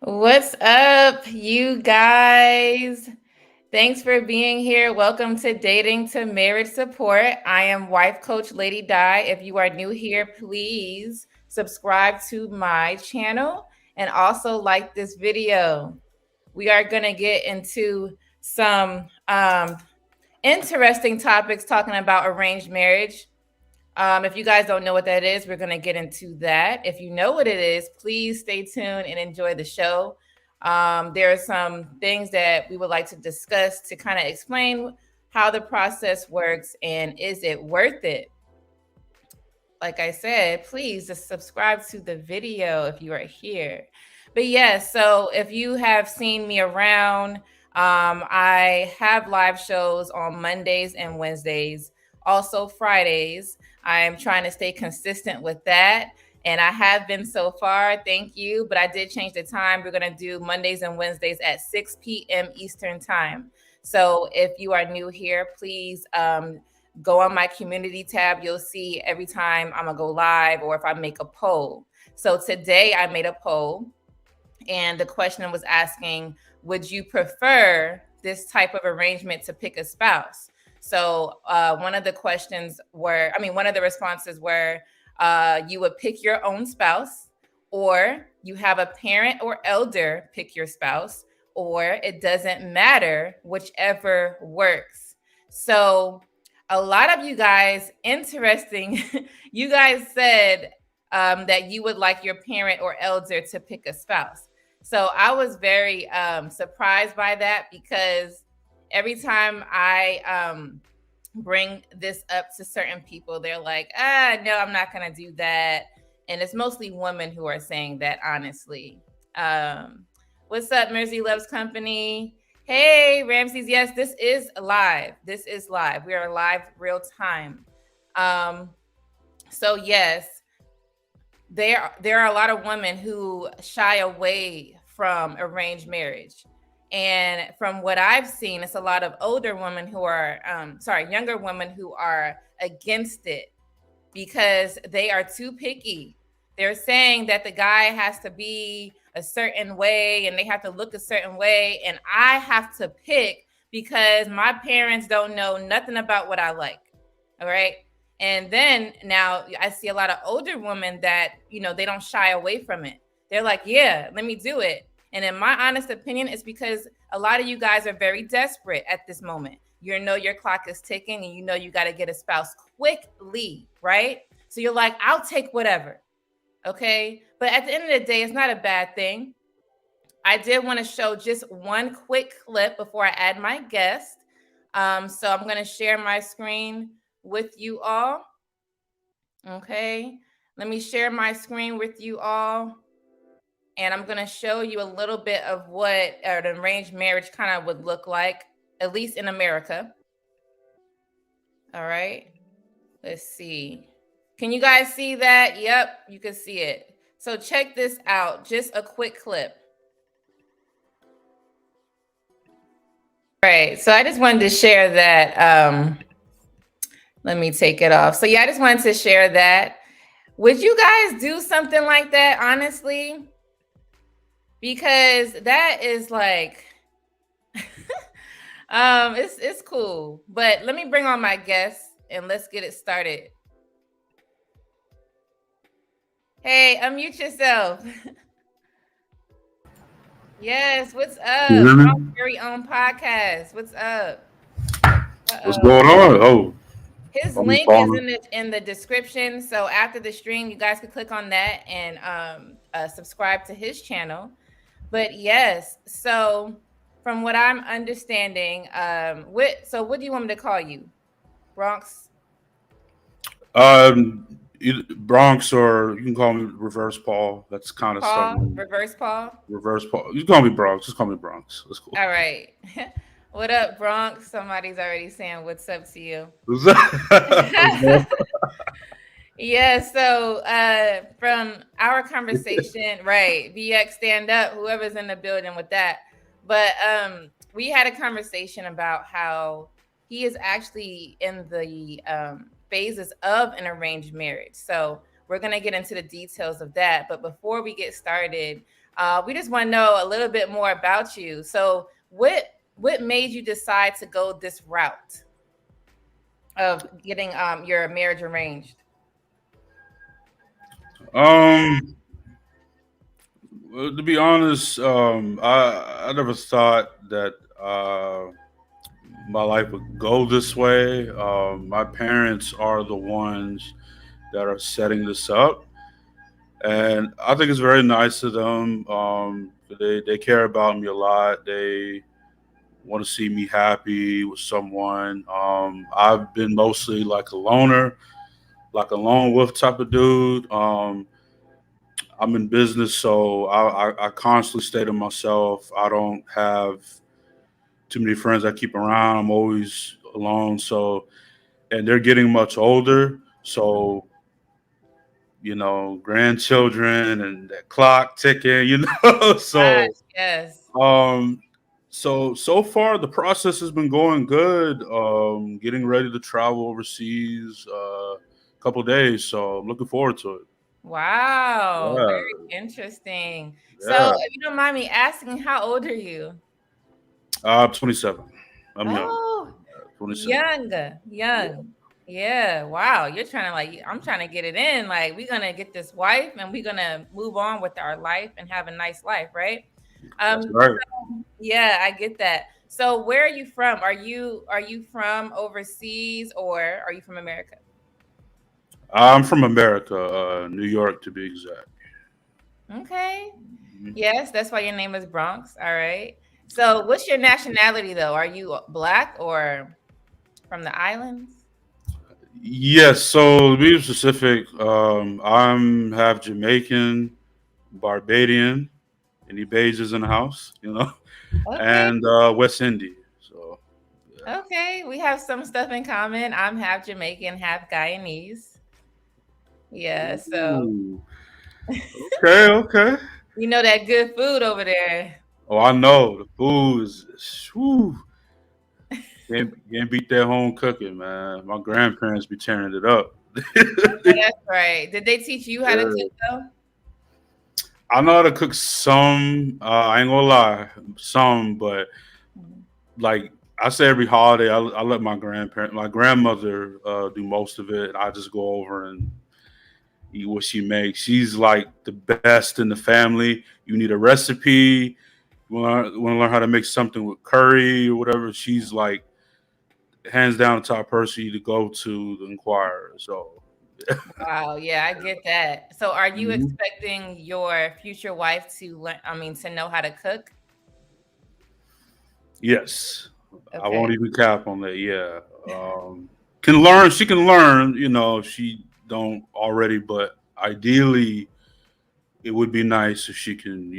What's up, you guys? Thanks for being here. Welcome to Dating to Marriage Support. I am wife coach Lady Di. If you are new here, please subscribe to my channel and also like this video. We are going to get into some interesting topics talking about arranged marriage. If you guys don't know what that is, we're going to get into that. If you know what it is, please stay tuned and enjoy the show. There are some things that we would like to discuss to kind of explain how the process works and is it worth it? Like I said, please just subscribe to the video if you are here. But yes, so if you have seen me around, I have live shows on Mondays and Wednesdays, also Fridays. I'm trying to stay consistent with that. And I have been so far. Thank you. But I did change the time. We're going to do Mondays and Wednesdays at 6 p.m. Eastern Time. So if you are new here, please go on my community tab. You'll see every time I'm going to go live or if I make a poll. So today I made a poll. And the question was asking, would you prefer this type of arrangement to pick a spouse? So one of the responses were you would pick your own spouse, or you have a parent or elder pick your spouse, or it doesn't matter, whichever works. So a lot of you guys, interesting, you guys said that you would like your parent or elder to pick a spouse. So I was very surprised by that because every time I bring this up to certain people, they're like, ah, no, I'm not going to do that. And it's mostly women who are saying that, honestly. What's up, Mersey Loves Company? Hey, Ramses. Yes, this is live. This is live. We are live real time. Um, so yes, there are a lot of women who shy away from arranged marriage. And from what I've seen, it's a lot of older women who are sorry, younger women who are against it because they are too picky. They're saying that the guy has to be a certain way and they have to look a certain way, and I have to pick because my parents don't know nothing about what I like. All right. And then now I see a lot of older women that, they don't shy away from it. They're like, yeah, let me do it. And in my honest opinion, it's because a lot of you guys are very desperate at this moment. You know your clock is ticking and you know you got to get a spouse quickly, right? So you're like, I'll take whatever. Okay. But at the end of the day, it's not a bad thing. I did want to show just one quick clip before I add my guest. So I'm going to share my screen with you all. Okay. Let me share my screen with you all. And I'm going to show you a little bit of what an arranged marriage kind of would look like, at least in America. All right. Let's see. Can you guys see that? Yep, you can see it. So check this out. Just a quick clip. All right. So I just wanted to share that. Let me take it off. So yeah, I just wanted to share that. Would you guys do something like that, honestly? Because that is like it's cool. But let me bring on my guests and let's get it started. Hey, unmute yourself. Yes, what's You up? hear Our me? very own podcast. What's up? What's Uh-oh. going on? Oh, His I'm link is calling. in the description. So after the stream, you guys can click on that and subscribe to his channel. But yes, so from what I'm understanding, what do you want me to call you? Bronx Bronx, or you can call me Reverse Paul. That's kind of Paul, something. reverse Paul. Reverse Paul. You can call me Bronx. Just call me Bronx. That's cool. All right. What up, Bronx? Somebody's already saying what's up to you. Yeah, so from our conversation, right, VX stand up, whoever's in the building with that. But we had a conversation about how he is actually in the phases of an arranged marriage. So we're gonna get into the details of that. But before we get started, we just want to know a little bit more about you. So what made you decide to go this route of getting your marriage arranged? um, to be honest, I never thought that my life would go this way. My parents are the ones that are setting this up, and I think it's very nice of them. They care about me a lot. They want to see me happy with someone. I've been mostly like a loner, like a lone wolf type of dude. I'm in business, so I constantly stay to myself. I don't have too many friends I keep around. I'm always alone. So, and they're getting much older. So, grandchildren and that clock ticking, Gosh, so yes. Um, so far the process has been going good. Getting ready to travel overseas, a couple days, so I'm looking forward to it. Wow, Yeah, very interesting. So, yeah. if you don't mind me asking, how old are you? I'm 27. I'm young. Oh, 27. young, Yeah, young. Yeah, wow. You're trying to like, I'm trying to get it in. Like, we're gonna get this wife and we're gonna move on with our life and have a nice life, right? that's Um, right. yeah, I get that. So, where are you from? Are you from overseas or are you from America? I'm from America, New York to be exact. Okay. Mhm. Yes, that's why your name is Bronx. All right. So, what's your nationality though? Are you black or from the islands? Yes, so to be specific, I'm half Jamaican, Barbadian, any Bages in the house, Okay. and West Indian. So yeah. Okay. We have some stuff in common. I'm half Jamaican, half Guyanese. Yeah. So, Ooh, okay, okay. you know that good food over there. Oh, I know the food is. Whew, can't beat that home cooking, man. My grandparents be tearing it up. That's right. Did they teach you how to cook Yeah. though? I know how to cook some. I ain't gonna lie, some, but Mhm. like I say, every holiday, I let my grandmother, do most of it. I just go over and eat what she makes. She's like the best in the family. You need a recipe. You want to learn how to make something with curry or whatever. She's like hands down the top person to go to inquire. So Wow, yeah, I get that. So are you mhm. expecting your future wife to learn, I mean, to know how to cook? Yes, I Okay. won't even cap on that. Yeah, can learn. She can learn. If she don't already, but ideally, it would be nice if she can.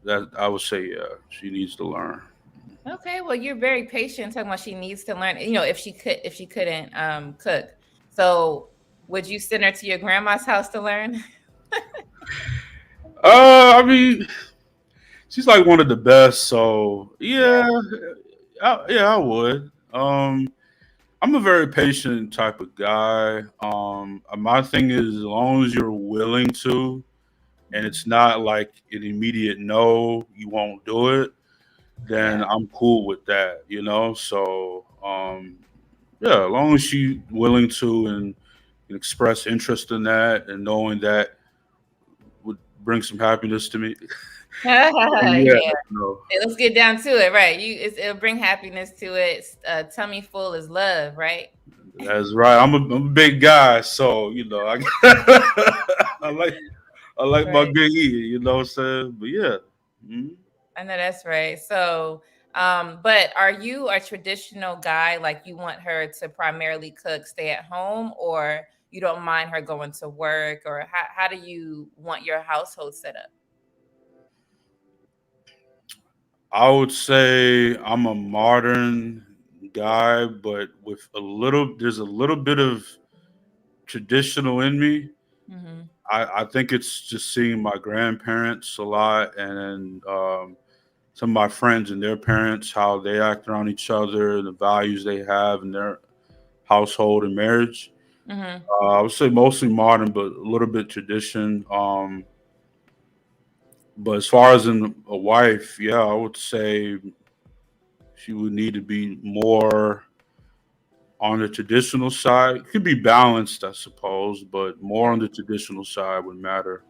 That I would say, yeah, she needs to learn. Okay, well, you're very patient talking about she needs to learn, if she couldn't cook. So would you send her to your grandma's house to learn? I mean, she's like one of the best. So Yeah. yeah, yeah, I would. I'm a very patient type of guy. My thing is, as long as you're willing to, and Mhm. it's not like an immediate no, you won't do it, then Yeah. I'm cool with that. So yeah, as long as she's willing to and express interest in that, and knowing that would bring some happiness to me. Yeah. Yeah, no, Hey, let's get down to it, right? It'll bring happiness to it. Tummy full is love, right? that's right. I'm a big guy, so I like my Right. good eating. You know what I'm saying? But yeah. Mhm. I know that's right. So, but are you a traditional guy? Like you want her to primarily cook, stay at home, or you don't mind her going to work, or how do you want your household set up? I would say I'm a modern guy, but there's a little bit of traditional in me. Hmm. I think it's just seeing my grandparents a lot, and some of my friends and their parents, how they act around each other, the values they have in their household and marriage. Hmm. I would say mostly modern, but a little bit tradition. But as far as in a wife, yeah, I would say she would need to be more on the traditional side. It could be balanced, I suppose, but more on the traditional side would matter.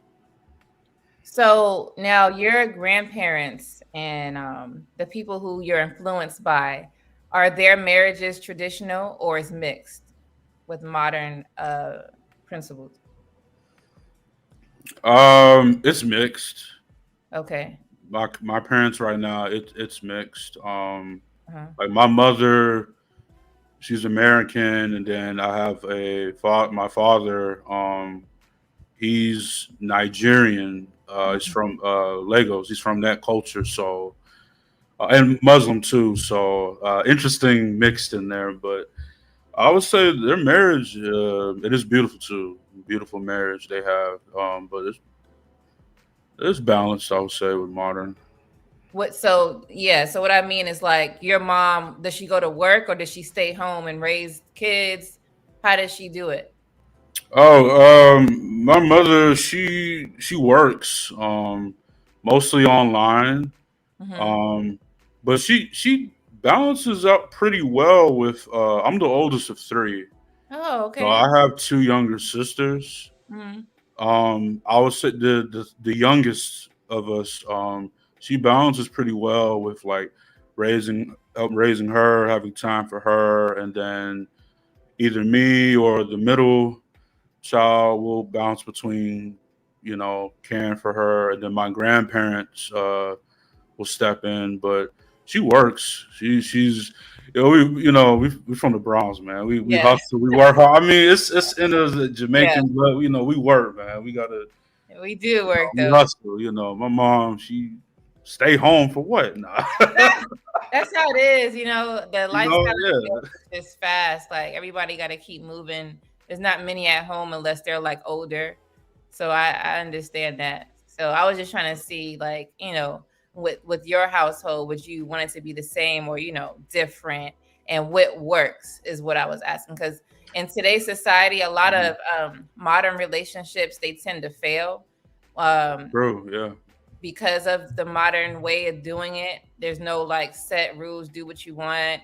So now your grandparents and the people who you're influenced by, are their marriages traditional or is mixed with modern principles? It's mixed. Okay. My parents right now, it's mixed. Uh-huh. Like my mother, she's American, and then I have my father. He's Nigerian. He's Mhm. from Lagos. He's from that culture, so and Muslim too. So interesting mixed in there, but I would say their marriage, it is beautiful too. Beautiful marriage they have, but it's balanced. I would say with modern. What so yeah, so what I mean is like your mom, does she go to work or does she stay home and raise kids? How does she do it? Oh, my mother, she works, mostly online, Hmm. um, but she balances up pretty well with. I'm the oldest of three, Oh, so okay. I have two younger sisters. Hmm. I would say the youngest of us. She balances pretty well with like raising her, having time for her, and then either me or the middle child will bounce between, caring for her, and then my grandparents. will step in, but she works. She's we from the Bronx, man. We Yeah, hustle, we work hard. I mean, it's in us yeah, Jamaicans, but we work, man. We gotta we do work we though. hustle. My mom, she stay home for what? Nah. That that's how it is, the lifestyle Yeah. is just fast. Like everybody got to keep moving. There's not many at home unless they're like older. So I understand that. So I was just trying to see like, with your household, would you want it to be the same or, different? And what works is what I was asking. Because in today's society, a lot Mhm. of modern relationships, they tend to fail. Um, True. Yeah. because of the modern way of doing it. There's no like set rules, do what you want.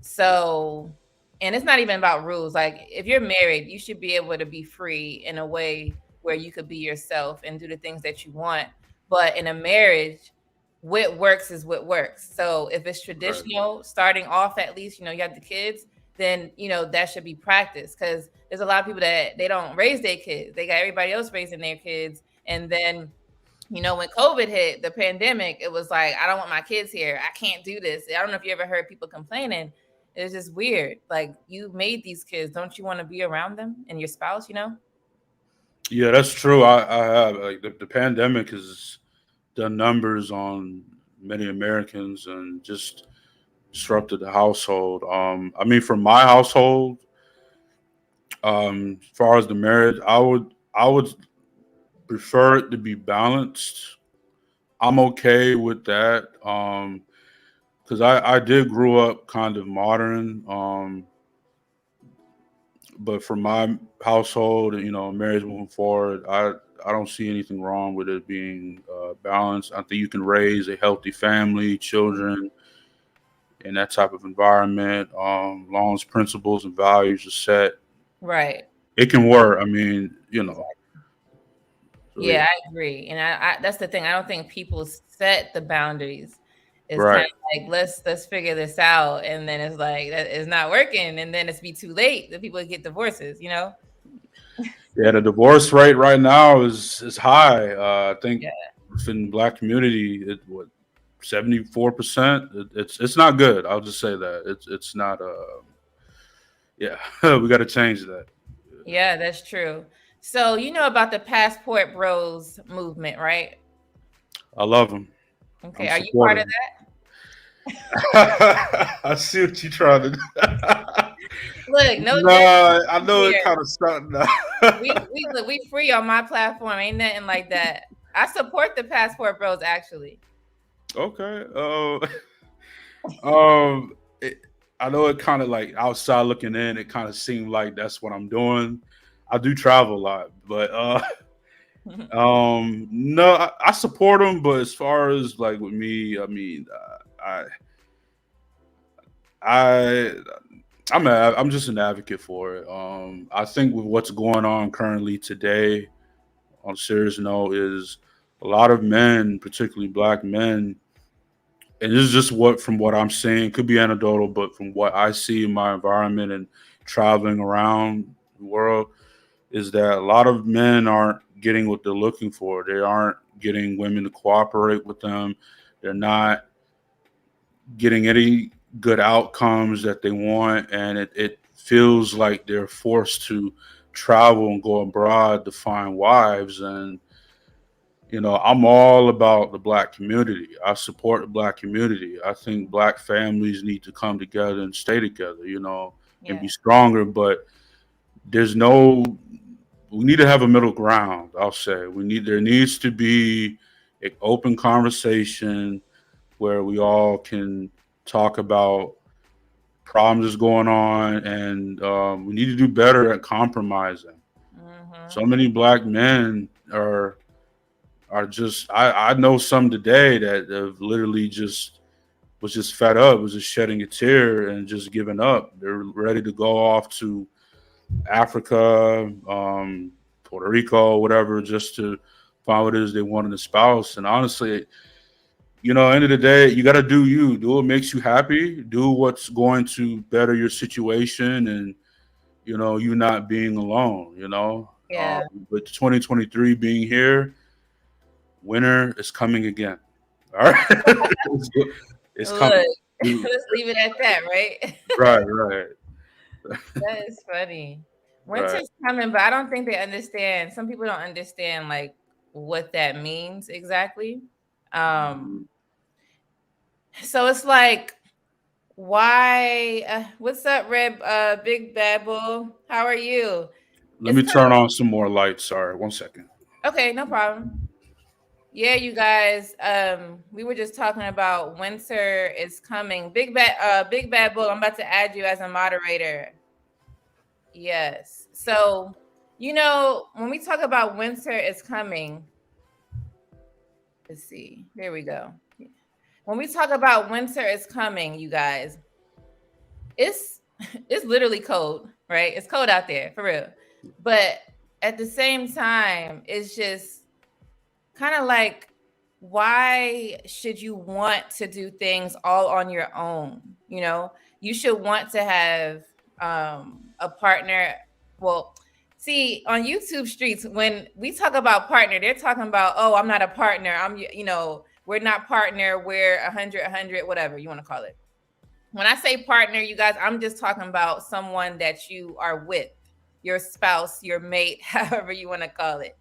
So, and it's not even about rules. Like if you're married, you should be able to be free in a way where you could be yourself and do the things that you want. But in a marriage, what works is what works. So if it's Right. traditional, starting off at least, you have the kids, then that should be practiced because there's a lot of people that they don't raise their kids. They got everybody else raising their kids, and then when COVID hit, the pandemic, it was like, I don't want my kids here. I can't do this. I don't know if you ever heard people complaining. It was just weird. Like, you made these kids. Don't you want to be around them and your spouse? Yeah, that's true. I have like the pandemic has done numbers on many Americans and just disrupted the household. I mean, for my household, as far as the marriage, I would prefer it to be balanced. I'm okay with that. Because I did grow up kind of modern. But for my household, marriage moving forward, I don't see anything wrong with it being balanced. I think you can raise a healthy family, children in that type of environment. Long as principles and values are set, Right. it can work. I mean, so Yeah, yeah, I agree. And I that's the thing. I don't think people set the boundaries. It's kind right. of like let's figure this out, and then it's like that is not working, and then it's be too late. The people get divorces. Yeah, the divorce rate right now is high. I think Yeah. within the black community, 74%. It's not good. I'll just say that it's not. Yeah, we got to change that. Yeah, that's true. So you know about the passport bros movement, right? I love them. I'm Okay, are you part of supportive. that? I see what you trying to do. Look, no Nah, judgment I know it here. kind of stuck now. We free on my platform. Ain't nothing like that. I support the passport bros actually. Okay. Um, it, I know it kind of like outside looking in, it kind of seemed like that's what I'm doing. I do travel a lot, but no, I support them. But as far as like with me, I mean, I I'm just an advocate for it. I think with what's going on currently today, on a serious note, is a lot of men, particularly black men, and this is just what from what I'm seeing, could be anecdotal, but from what I see in my environment and traveling around the world, is that a lot of men aren't getting what they're looking for. They aren't getting women to cooperate with them. They're not getting any good outcomes that they want, and it feels like they're forced to travel and go abroad to find wives. And I'm all about the black community. I support the black community. I think black families need to come together and stay together, and be Yeah. stronger. But there's no, we need to have a middle ground. I'll say there needs to be an open conversation where we all can talk about problems that's going on, and we need to do better at compromising. So Hmm. many black men are just I know some today that have literally just was just fed up, was just shedding a tear and just giving up. They're ready to go off to Africa, Puerto Rico, whatever, just to find what it is they want in a spouse. And honestly, end of the day, you got to do you. Do what makes you happy. Do what's going to better your situation, and you not being alone. Yeah. With 2023 being here, winter is coming again. All right, it's coming. Look, You- let's leave it at that, right? Right, right, That is funny. right. Winter's coming, but I don't think they understand. Some people don't understand like what that means exactly. Um, Mhm. so it's like, why? What's up, Red? Big Bad Bull. How are you? Let It's me turn kind on some more lights. Sorry, 1 second. of okay, no problem. Yeah, you guys. We were just talking about winter is coming. Big Bad Bull. I'm about to add you as a moderator. Yes. So, when we talk about winter is coming, let's see. There we go. When we talk about winter is coming, you guys, it's it's literally cold, right? It's cold out there for real. But at the same time, it's just kind of like, why should you want to do things all on your own? You should want to have a partner. Well, see, on YouTube streets, when we talk about partner, they're talking about, oh, I'm not a partner, we're not partner, we're 100 whatever you want to call it. When I say partner, you guys, I'm just talking about someone that you are with, your spouse, your mate, however you want to call it.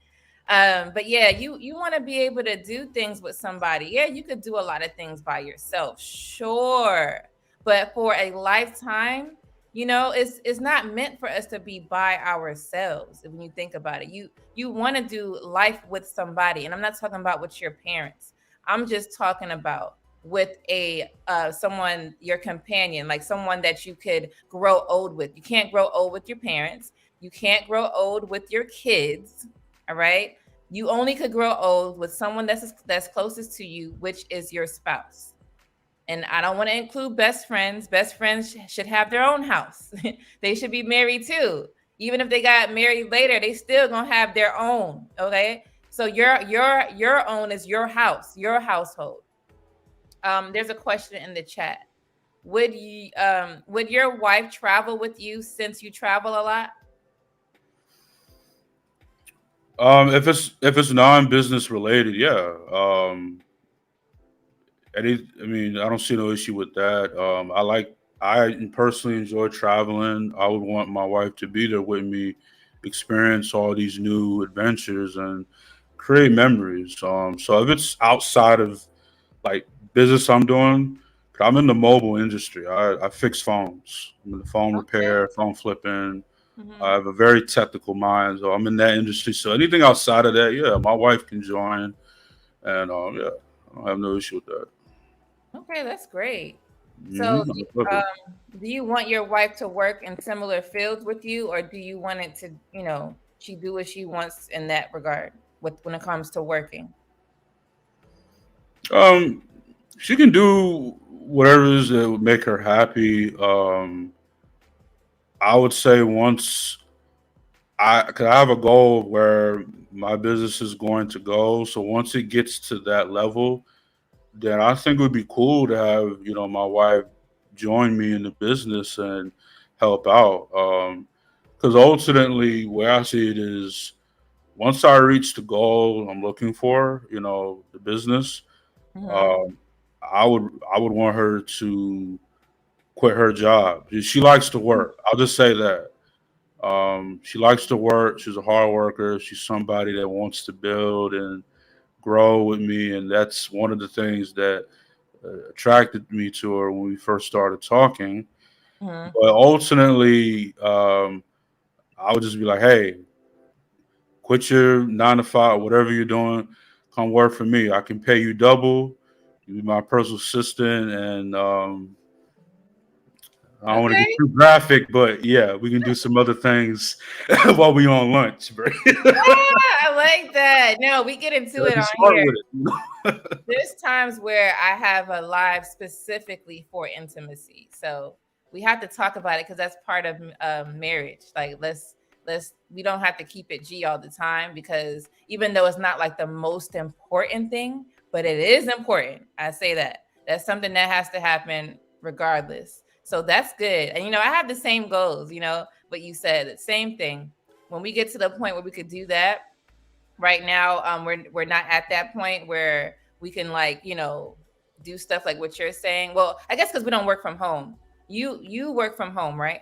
But yeah, you want to be able to do things with somebody. Yeah, you could do a lot of things by yourself, sure. But for a lifetime, it's not meant for us to be by ourselves. When you think about it, you want to do life with somebody, and I'm not talking about with your parents. I'm just talking about with a someone, your companion, like someone that you could grow old with. You can't grow old with your parents. You can't grow old with your kids. All right. You only could grow old with someone that's closest to you, which is your spouse. And I don't want to include best friends. Best friends should have their own house. They should be married too. Even if they got married later, they still gonna have their own. Okay. So your own is your house, your household. There's a question in the chat. Would your wife travel with you since you travel a lot? If it's non-business related, yeah. I mean, I don't see no issue with that. I personally enjoy traveling. I would want my wife to be there with me, experience all these new adventures and create memories. So if it's outside of like business I'm doing, 'cause I'm in the mobile industry. I fix phones. I'm in the phone Okay. repair, phone flipping. I Hmm. have a very technical mind, so I'm in that industry. So anything outside of that, yeah, my wife can join, and yeah, I don't have no issue with that. Okay, that's great. So, I love it. do you want your wife to work in similar fields with you, or do you want it to, she do what she wants in that regard with when it comes to working? Um, she can do whatever it is that would make her happy. I would say once cause I have a goal where my business is going to go. So once it gets to that level, then I think it would be cool to have my wife join me in the business and help out. Because ultimately, where I see it is, once I reach the goal I'm looking for, the business, Hmm. um, I would want her to quit her job. She likes to work. I'll just say that. She likes to work. She's a hard worker. She's somebody that wants to build and grow with me, and that's one of the things that attracted me to her when we first started talking. Hmm. But ultimately, I would just be like, "Hey, quit your 9 to 5, whatever you're doing. Come work for me. I can pay you double. You be my personal assistant, and I don't want to get Okay. too graphic, but yeah, we can do some other things while we on lunch, bro. I like that. No, we get into Gotta it be on smart here. with it. There's times where I have a live specifically for intimacy, so we have to talk about it because that's part of marriage. Like, let's we don't have to keep it G all the time, because even though it's not like the most important thing, but it is important. I say that's something that has to happen regardless. So that's good. And I have the same goals. What you said, the same thing. When we get to the point where we could do that, right now, we're not at that point where we can like, do stuff like what you're saying. Well, I guess because we don't work from home. You work from home, right?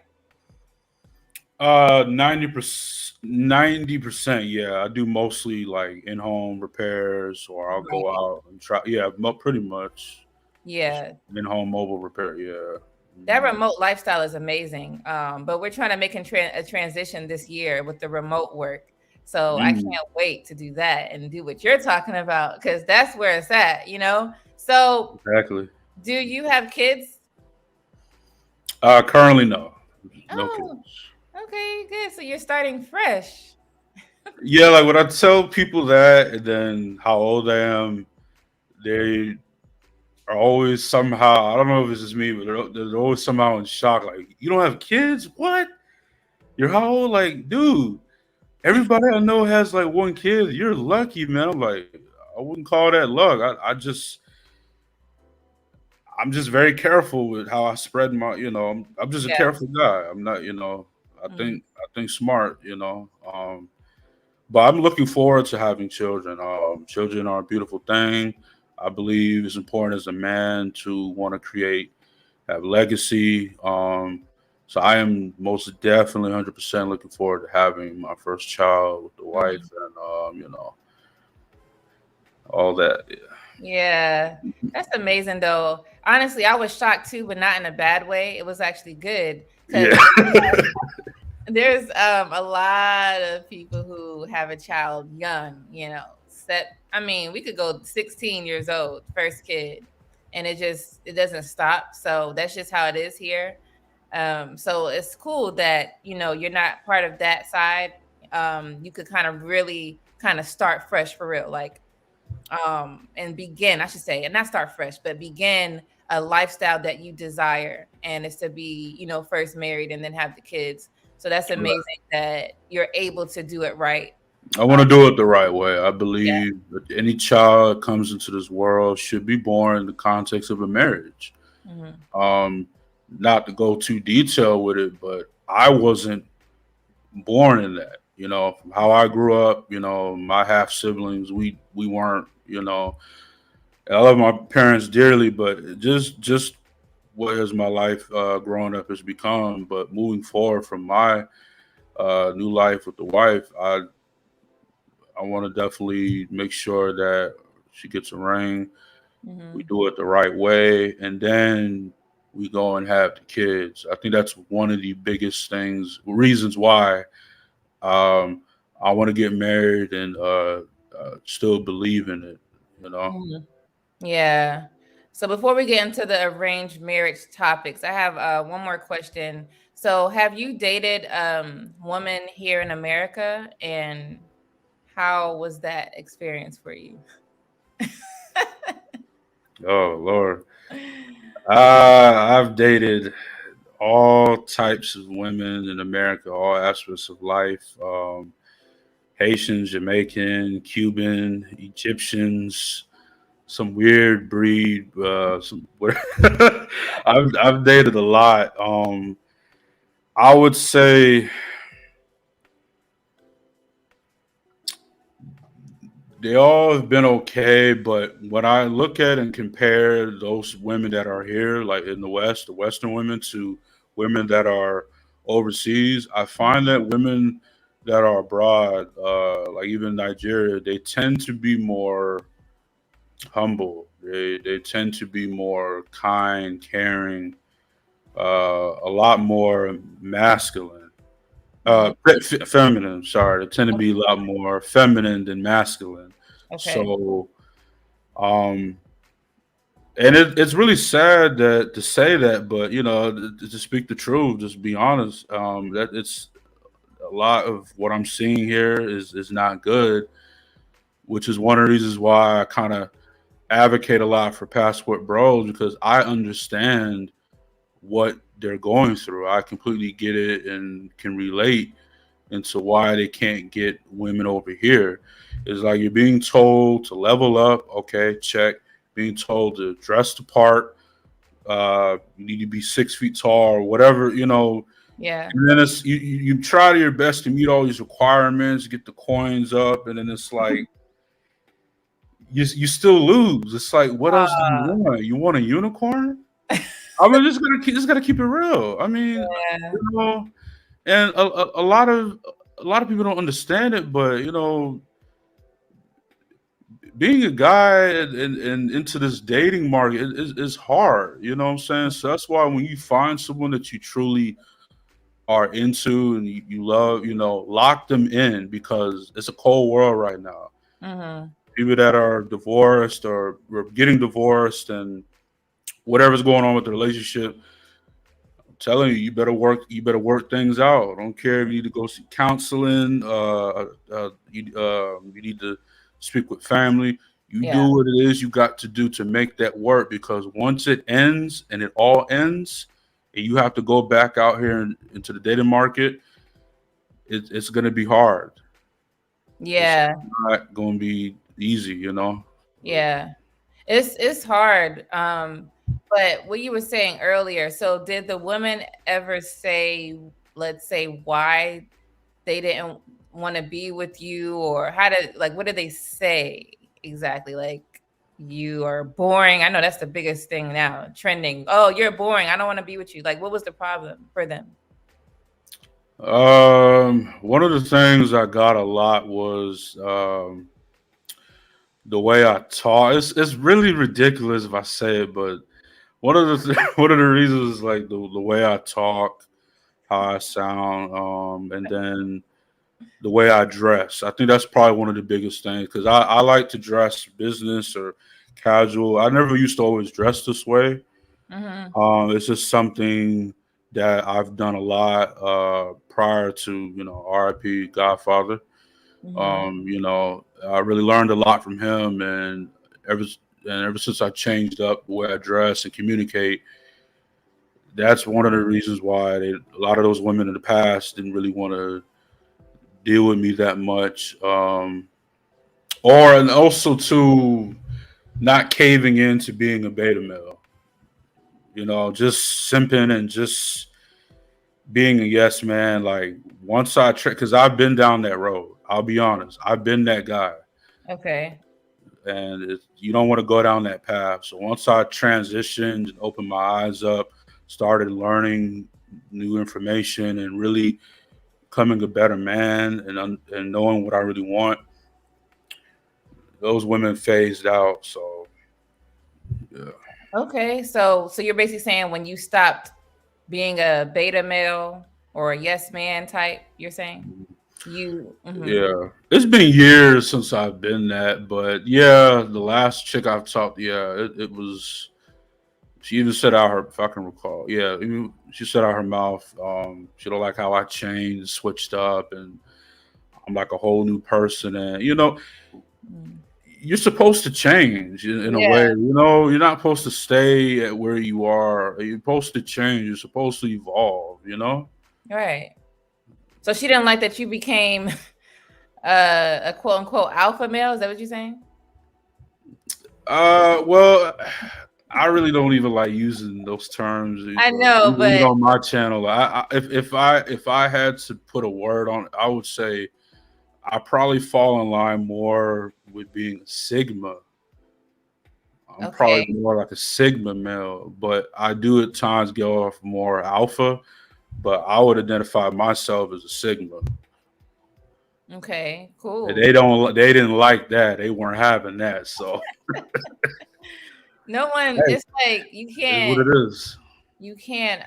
90%, 90%. Yeah, I do mostly like in-home repairs, or I'll go Right. out and try. Yeah, pretty much just Yeah. in-home mobile repair. Yeah. That Mm. remote lifestyle is amazing. But we're trying to make a transition this year with the remote work. So I Mm, can't wait to do that and do what you're talking about because that's where it's at. So exactly. do you have kids? Currently, no, no kids. Oh, okay, good. So you're starting fresh. Yeah, like when I tell people that, and then how old I am, they are always somehow. I don't know if it's just me, but they're always somehow in shock. Like, you don't have kids? What? You're how old? Like, dude, everybody I know has like one kid. You're lucky, man. I'm like, I wouldn't call that luck. I'm just very careful with how I spread my. I'm just a Yeah. careful guy. I'm not. Mhm. I think smart. But I'm looking forward to having children. Children are a beautiful thing. I believe it's important as a man to want to create, have legacy. So I am most definitely 100% looking forward to having my first child with the wife, Mhm. and all that. Yeah. That's amazing though. Honestly, I was shocked too, but not in a bad way. It was actually good because Yeah. there's a lot of people who have a child young, set I mean, we could go 16 years old, first kid, and it doesn't stop. So that's just how it is here. So it's cool that, you're not part of that side. You could kind of really kind of start fresh for real, like and begin, I should say, and not start fresh, but begin a lifestyle that you desire, and it's to be, first married and then have the kids. So that's Right. amazing that you're able to do it right. I uh, want to do it the right way. I yeah. believe that any child that comes into this world should be born in the context of a marriage. Hmm. Um, Not to go too detailed with it, but I wasn't born in that. From how I grew up, my half siblings, we weren't. I love my parents dearly, but just what has my life growing up has become. But moving forward from my new life with the wife, I want to definitely make sure that she gets a ring. We Hmm. do it the right way, and then we go and have the kids. I think that's one of the biggest reasons why um, I want to get married and still believe in it. You know. Hmm. Yeah. So before we get into the arranged marriage topics, I have one more question. So have you dated woman here in America, and how was that experience for you? Oh Lord, I've dated all types of women in America, all aspects of life. Haitian, Jamaican, Cuban, Egyptians, some weird breed. I've dated a lot. I would say they all have been okay, but when I look at and compare those women that are here, like in the West, the Western women, to women that are overseas, I find that women that are abroad, like even Nigeria, they tend to be more humble. They tend to be more kind, caring, a lot more masculine. Mhm. Feminine. Sorry, they tend to be a lot more feminine than masculine. Okay. So, um, and it's really sad that to say that, but to speak the truth, just be honest. That it's a lot of what I'm seeing here is not good, which is one of the reasons why I kind of advocate a lot for passport bros, because I understand what they're going through. I completely get it and can relate into why they can't get women over here. It's like you're being told to level up, okay, check. Being told to dress the part, you need to be 6 feet tall or whatever, Yeah. and then you try to your best to meet all these requirements, get the coins up, and then it's like you still lose. It's like, what else do you Uh, want? You want a unicorn? I mean, just gotta keep it real. I mean, yeah. you know, and a lot of people don't understand it, but being a guy and into this dating market is hard. You know what I'm saying? So that's why when you find someone that you truly are into and you love, lock them in because it's a cold world right now. Mm-hmm. People that are divorced or getting divorced and whatever's going on with the relationship, I'm telling you, you better work things out. I don't care if you need to go see counseling, you need to speak with family. You Yeah. do what it is you got to do to make that work because once it ends and it all ends, and you have to go back out here into the dating market, it's going to be hard. It's Yeah. not going to be easy. But Yeah. It's hard. But what you were saying earlier, so did the women ever say, let's say, why they didn't want to be with you, or how did, like, what did they say exactly? Like, you are boring. I know that's the biggest thing now, trending. Oh, you're boring. I don't want to be with you. Like, what was the problem for them? one of the things I got a lot was the way I talk. It's really ridiculous if I say it, but one of the reasons is like the way I talk, how I sound, and then the way I dress. I think that's probably one of the biggest things because I like to dress business or casual. I never used to always dress this way. Mm-hmm. It's just something that I've done a lot prior to RIP Godfather. Mm-hmm. I really learned a lot from him, ever ever since I changed up the way I dress and communicate, that's one of the reasons why a lot of those women in the past didn't really want to deal with me that much. And also to not caving into being a beta male. Just simping and just being a yes man. Like once because I've been down that road. I'll be honest, I've been that guy, Okay. and you don't want to go down that path. So once I transitioned and opened my eyes up, started learning new information and really becoming a better man and knowing what I really want, those women phased out. So yeah. Okay. So you're basically saying when you stopped being a beta male or a yes man type, you're saying you. Mm-hmm. Yeah, it's been years since I've been that, but yeah, the last chick I've talked, yeah, it was. She even said out her, if I can recall, yeah, she said out her mouth, she don't like how I changed, switched up, and I'm like a whole new person. And Mm. you're supposed to change in a way. Yeah. You're not supposed to stay at where you are. You're supposed to change. You're supposed to evolve. Right. So she didn't like that you became a quote unquote alpha male. Is that what you're saying? Well, I really don't even like using those terms, I know, even but on my channel. If I had to put a word on it, I would say I probably fall in line more with being a Sigma. I'm probably okay. more like a Sigma male, but I do at times go off more Alpha. But I would identify myself as a Sigma. Okay. And Cool. they didn't like that. They weren't having that. So No one. hey, It's like it's what it is. you can't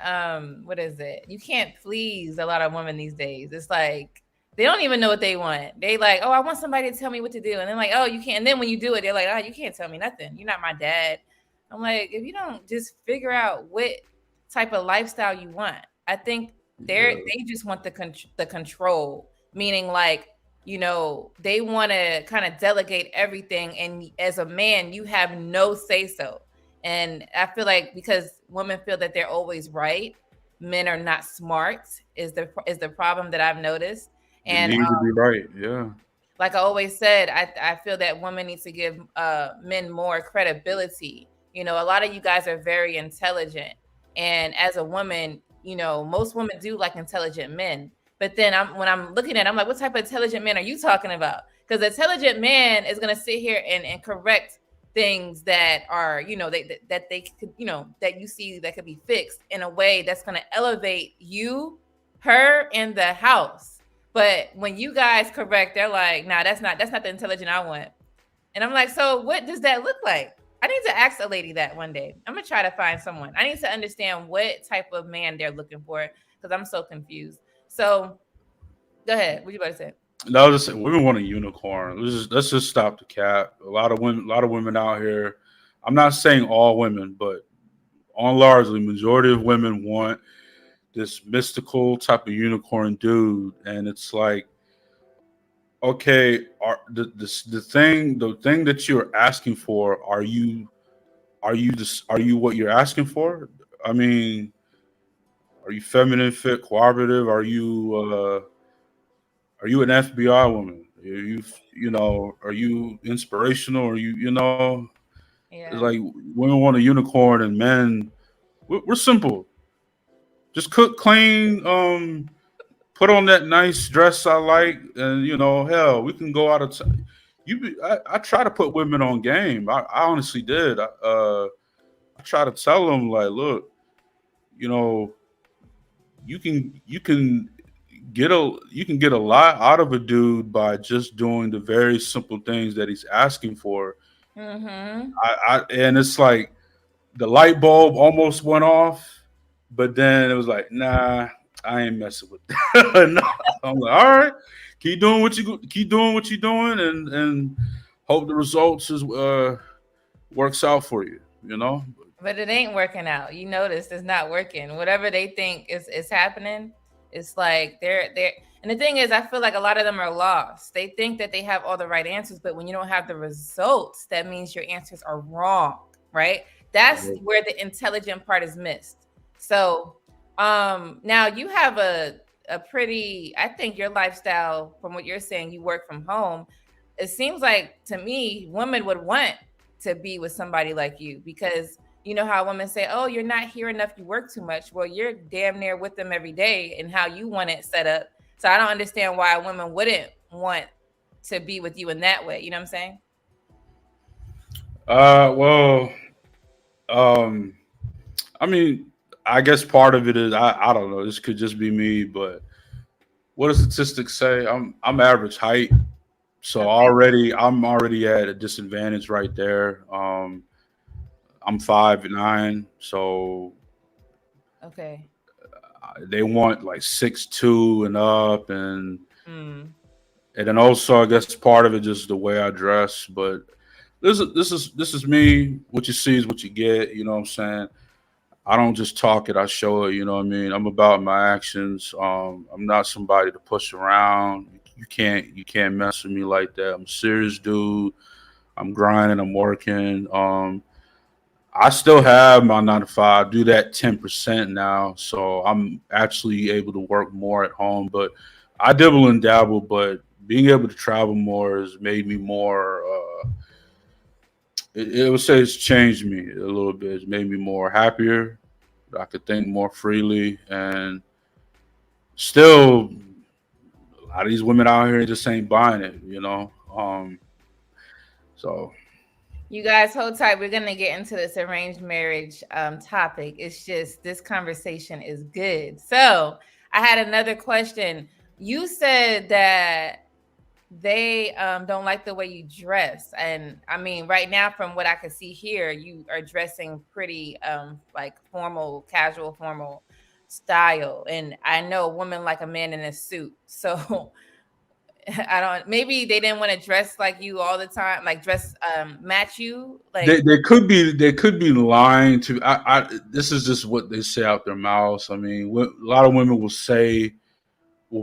what is it, you can't please a lot of women these days. It's like they don't even know what they want. They like, oh, I want somebody to tell me what to do, and then like, oh, you can't. And then when you do it, they're like, oh, you can't tell me nothing, you're not my dad. I'm like, if you don't just figure out what type of lifestyle you want, I think Yeah. they just want the control, meaning like, they want to kind of delegate everything, and as a man you have no say so. And I feel like because women feel that they're always right, men are not smart is the problem that I've noticed. The And need to be right. Yeah. like I always said, I feel that women need to give men more credibility. A lot of you guys are very intelligent, and as a woman, most women do like intelligent men. But then when I'm looking at it, I'm like, what type of intelligent men are you talking about? Because intelligent man is going to sit here and correct things that are, that they could, that you see that could be fixed in a way that's going to elevate you, her, and the house. But when you guys correct, they're like, nah, that's not the intelligent I want. And I'm like, so what does that look like? I need to ask a lady that one day. I'm gonna try to find someone. I need to understand what type of man they're looking for because I'm so confused. So go ahead. What you about to say? No, just women want a unicorn. Let's just stop the cap. A lot of women out here. I'm not saying all women, but on largely, majority of women want this mystical type of unicorn dude, and it's like, okay, the thing that you're asking for, are you what you're asking for? I mean, are you feminine, fit, cooperative? Are you an FBI woman? Are you inspirational? Are you. It's Yeah. like women want a unicorn, and men, we're simple. Just cook, clean, put on that nice dress I like, and hell, we can go out of. I try to put women on game. I honestly did. I try to tell them like, look, you know, you can get a lot out of a dude by just doing the very simple things that he's asking for. Mm-hmm. And it's like the light bulb almost went off, but then it was like, nah, I ain't messing with that. No. I'm like, all right, keep doing what you're doing, and hope the results is works out for you. You know. But it ain't working out. You notice it's not working. Whatever they think is happening, it's like they're and the thing is, I feel like a lot of them are lost. They think that they have all the right answers, but when you don't have the results, that means your answers are wrong, right? That's where the intelligent part is missed. So now you have a pretty, I think your lifestyle, from what you're saying, you work from home. It seems like to me women would want to be with somebody like you because you know how women say, "Oh, you're not here enough. You work too much." Well, you're damn near with them every day, and how you want it set up. So I don't understand why women wouldn't want to be with you in that way. You know what I'm saying? Well, um, I mean, I guess part of it is I don't know. This could just be me, but what do statistics say? I'm average height, so Okay. I'm already at a disadvantage right there. I'm 5'9", so Okay. they want like 6'2" and up, and Mm. and then also I guess part of it just the way I dress. But this is me. What you see is what you get. You know what I'm saying? I don't just talk it, I show it, you know what I mean? I'm about my actions. I'm not somebody to push around. You can't mess with me like that. I'm a serious dude. I'm grinding, I'm working. I still have my 9 to 5, do that 10% now. So I'm actually able to work more at home. But I dibble and dabble, but being able to travel more has made me more it would say it's changed me a little bit. It's made me more happier. I could think more freely, and still, a lot of these women out here just ain't buying it. So You guys hold tight. We're gonna get into this arranged marriage topic. It's just this conversation is good. So I had another question. You said that they don't like the way you dress, and I mean right now from what I can see here you are dressing pretty like formal, casual, formal style, and I know a woman like a man in a suit. So I don't, maybe they didn't want to dress like you all the time, like dress match you like. they could be lying to. This is just what they say out their mouths. I mean, a lot of women will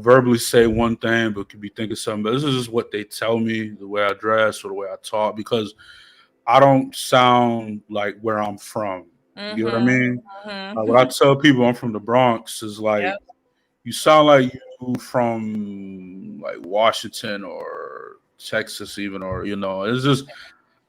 verbally say one thing, but could be thinking something. But this is just what they tell me, the way I dress or the way I talk, because I don't sound like where I'm from. You get what I Mm-hmm. mean? What I Mm-hmm. tell people I'm from the Bronx is Yep. like, you sound like you from like Washington or Texas, even, or it's just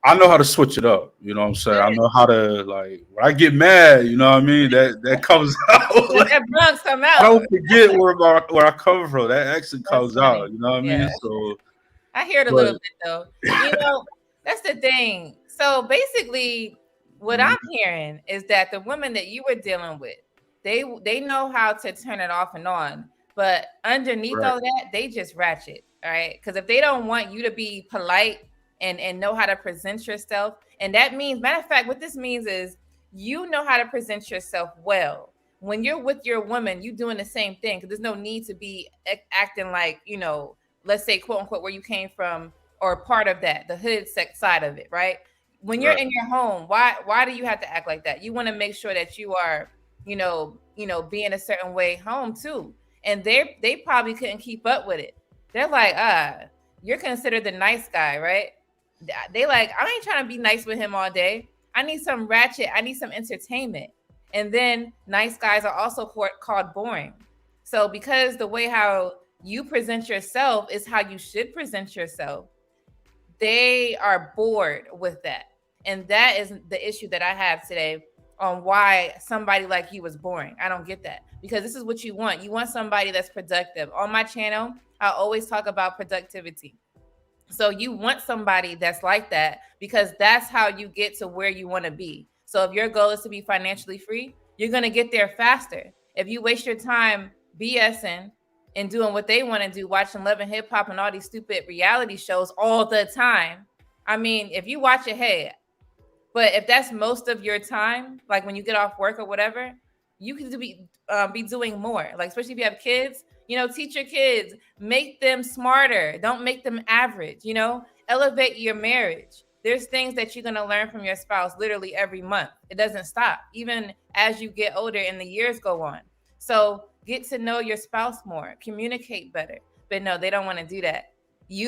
I know how to switch it up. You know what I'm saying? I Good. know how to, like, when I get mad. You know what I mean? That comes out. Let Like, that Bronx come I out. don't forget where I come from. That accent That's comes funny. out. You know what I Yeah. mean? So I hear it a little But bit though. You know, that's the thing. So basically, what I'm mm, hearing is that the women that you were dealing with, they know how to turn it off and on, but underneath right, all that, they just ratchet. All right, because if they don't want you to be polite and know how to present yourself, and that means, matter of fact, what this means is you know how to present yourself well. When you're with your woman, you doing the same thing because there's no need to be acting like, let's say, quote unquote, where you came from, or part of that, the hood sex side of it, right? When you're right, in your home, why do you have to act like that? You want to make sure that you are, being a certain way home too. And they probably couldn't keep up with it. They're like, you're considered the nice guy, right? They like, I ain't trying to be nice with him all day. I need some ratchet. I need some entertainment. And then nice guys are also called boring. So because the way how you present yourself is how you should present yourself, they are bored with that. And that is the issue that I have today on why somebody like you is boring. I don't get that because this is what you want. You want somebody that's productive. On my channel, I always talk about productivity. So you want somebody that's like that because that's how you get to where you want to be. So if your goal is to be financially free, you're going to get there faster. If you waste your time BSing and doing what they want to do, watching Love and Hip Hop and all these stupid reality shows all the time, I mean, if you watch it, hey, but if that's most of your time, like when you get off work or whatever, you can be doing more. Like especially if you have kids, teach your kids, make them smarter. Don't make them average. Elevate your marriage. There's things that you're gonna learn from your spouse literally every month. It doesn't stop, even as you get older and the years go on. So get to know your spouse more, communicate better. But no, they don't want to do that.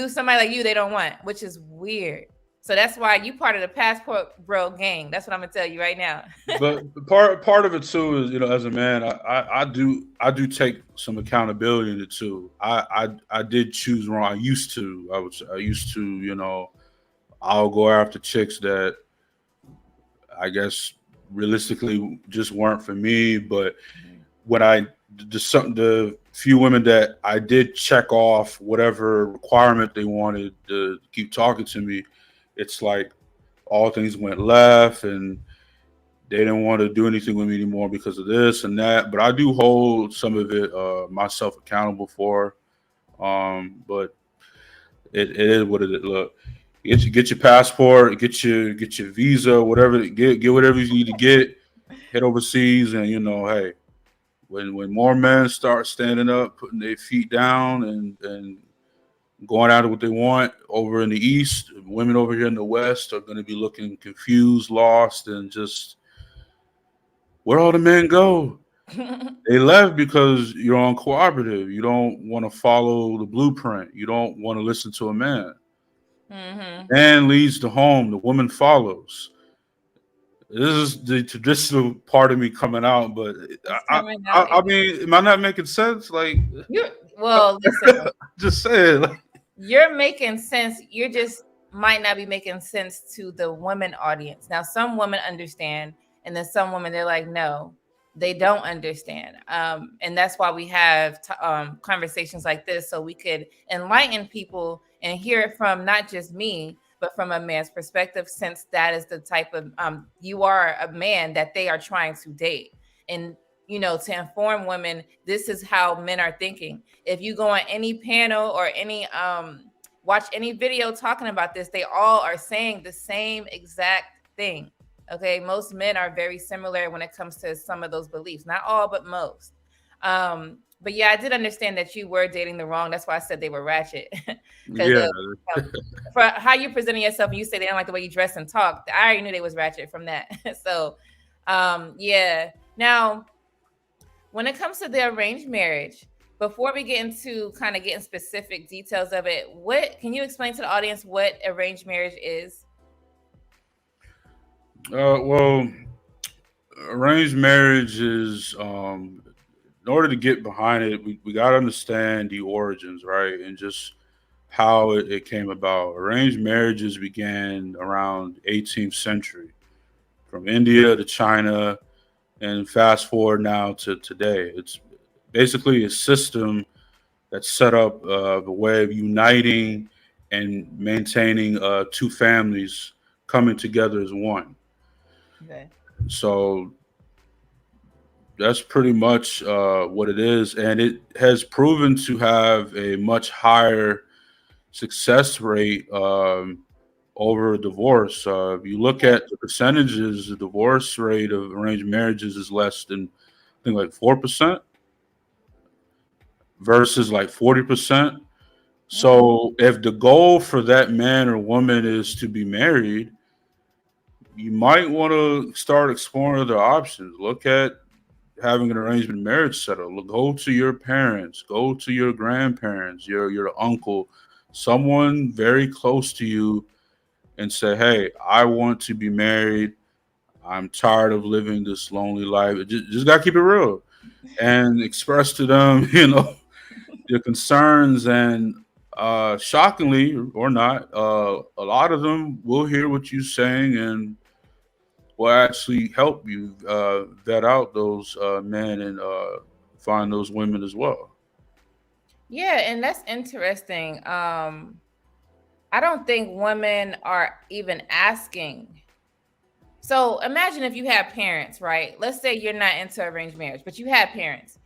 Somebody like you, they don't want, which is weird. So that's why you part of the passport bro gang. That's what I'm gonna tell you right now. but part of it too is, as a man, I do take some accountability in it too. I did choose wrong. I used to I'll go after chicks that I guess realistically just weren't for me. But when the few women that I did check off whatever requirement they wanted to keep talking to me, it's like all things went left and they didn't want to do anything with me anymore because of this and that. But I do hold some of it myself accountable for. But it is what it is. Look, get your passport, get your visa, whatever. Get whatever you need to get. Head overseas, and hey, when more men start standing up, putting their feet down, and going after what they want over in the east, women over here in the west are going to be looking confused, lost, and just where all the men go. They left because you're uncooperative. You don't want to follow the blueprint. You don't want to listen to a man. Mm-hmm. Man leads the home. The woman follows. This is the traditional part of me coming out, but It's I, coming I, out. I mean, am I not making sense? Like, You well, listen. just saying. Like, You're making sense. You just might not be making sense to the women audience. Now, some women understand, and then some women they're like, no, they don't understand. And that's why we have conversations like this, so we could enlighten people and hear it from not just me, but from a man's perspective, since that is the type of you are a man that they are trying to date. And to inform women, this is how men are thinking. If you go on any panel or any watch any video talking about this, they all are saying the same exact thing. Okay, most men are very similar when it comes to some of those beliefs, not all but most. But yeah, I did understand that you were dating the wrong. That's why I said they were ratchet. Because yeah, for how you presenting yourself, and you say they don't like the way you dress and talk, I already knew they was ratchet from that. So yeah. Now, when it comes to the arranged marriage, before we get into kind of getting specific details of it, what can you explain to the audience what arranged marriage is? well, arranged marriage is in order to get behind it, we got to understand the origins, right? And just how it came about. Arranged marriages began around 18th century from India to China, and fast forward now to today. It's basically a system that's set up the way of uniting and maintaining two families coming together as one. Okay. So that's pretty much what it is, and it has proven to have a much higher success rate over divorce. If you look Yeah. at the percentages, the divorce rate of arranged marriages is less than I think like 4% versus like 40%. Okay. So if the goal for that man or woman is to be married, you might want to start exploring other options. Look at having an arrangement marriage settled. Look, go to your parents, go to your grandparents, your uncle, someone very close to you, and say, "Hey, I want to be married. I'm tired of living this lonely life." Just gotta keep it real and express to them, your concerns. And shockingly or not, a lot of them will hear what you're saying and will actually help you vet out those men and find those women as well. Yeah, and that's interesting. I don't think women are even asking. So imagine if you have parents, right? Let's say you're not into arranged marriage, but you have parents.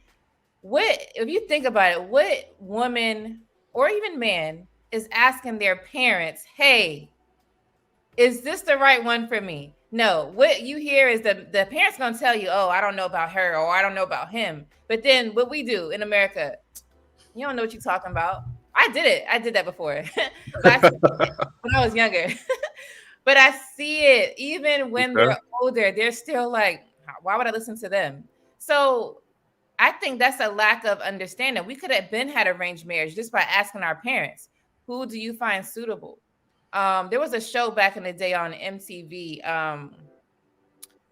What, if you think about it, what woman or even man is asking their parents, "Hey, is this the right one for me?" No, what you hear is the parents gonna tell you, "Oh, I don't know about her," or "I don't know about him." But then what we do in America, you don't know what you're talking about. I did it. I did that before, but I see it when I was younger. But I see it even when Okay. they're older. They're still like, "Why would I listen to them?" So I think that's a lack of understanding. We could have been had arranged marriage just by asking our parents, "Who do you find suitable?" There was a show back in the day on MTV.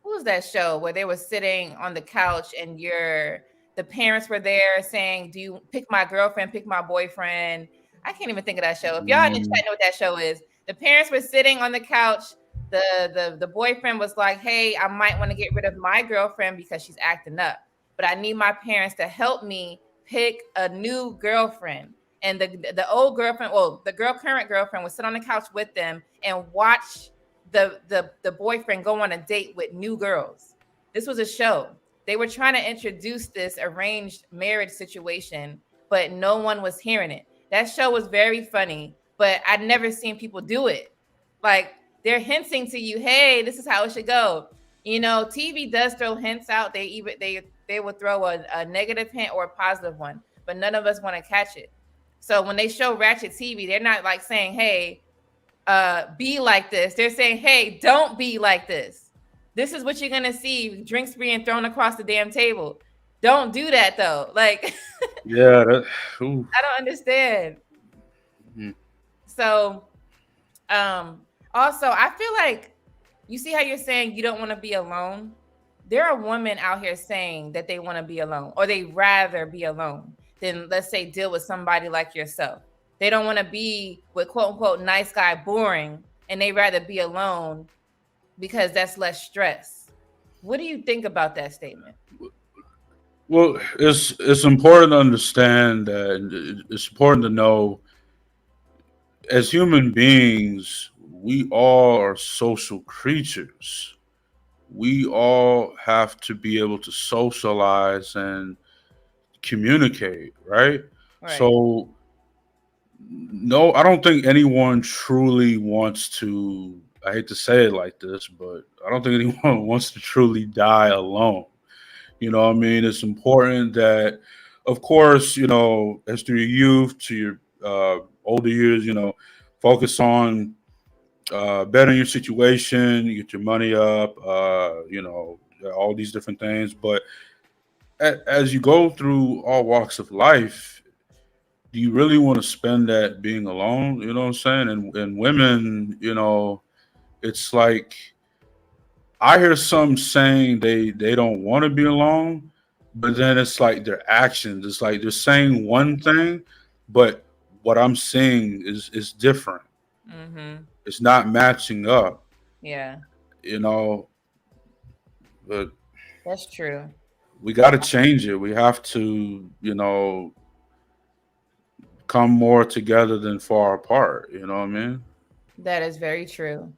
What was that show where they were sitting on the couch and the parents were there saying, "Do you pick my girlfriend, pick my boyfriend?" I can't even think of that show. If y'all in the Mm, chat know what that show is, the parents were sitting on the couch. The boyfriend was like, "Hey, I might want to get rid of my girlfriend because she's acting up, but I need my parents to help me pick a new girlfriend." And the old girlfriend, well, the current girlfriend, would sit on the couch with them and watch the boyfriend go on a date with new girls. This was a show. They were trying to introduce this arranged marriage situation, but no one was hearing it. That show was very funny, but I'd never seen people do it. Like, they're hinting to you, "Hey, this is how it should go." TV does throw hints out. They will throw a negative hint or a positive one, but none of us want to catch it. So when they show Ratchet TV, they're not like saying, "Hey, be like this." They're saying, "Hey, don't be like this. This is what you're gonna see: drinks being thrown across the damn table. Don't do that though." Like, yeah. Ooh, I don't understand. mm, So, um, also, I feel like, you see how you're saying you don't want to be alone. There are women out here saying that they want to be alone, or they rather be alone than, let's say, deal with somebody like yourself. They don't want to be with quote unquote nice guy boring, and they rather be alone because that's less stress. What do you think about that statement? well, it's important to understand that it's important to know as human beings, we all are social creatures. We all have to be able to socialize and communicate, right? Right. So, no, I don't think anyone truly wants to. I hate to say it like this, but I don't think anyone wants to truly die alone. You know what I mean? It's important that, of course, as through your youth to your older years, focus on bettering your situation, you get your money up, all these different things. But as you go through all walks of life, do you really want to spend that being alone? You know what I'm saying? And women, it's like I hear some saying they don't want to be alone, but then it's like their actions. It's like they're saying one thing, but what I'm seeing is different. Mm-hmm. It's not matching up. Yeah, You know, but that's true. we got to change it. We have to, come more together than far apart. You know what I mean? That is very true.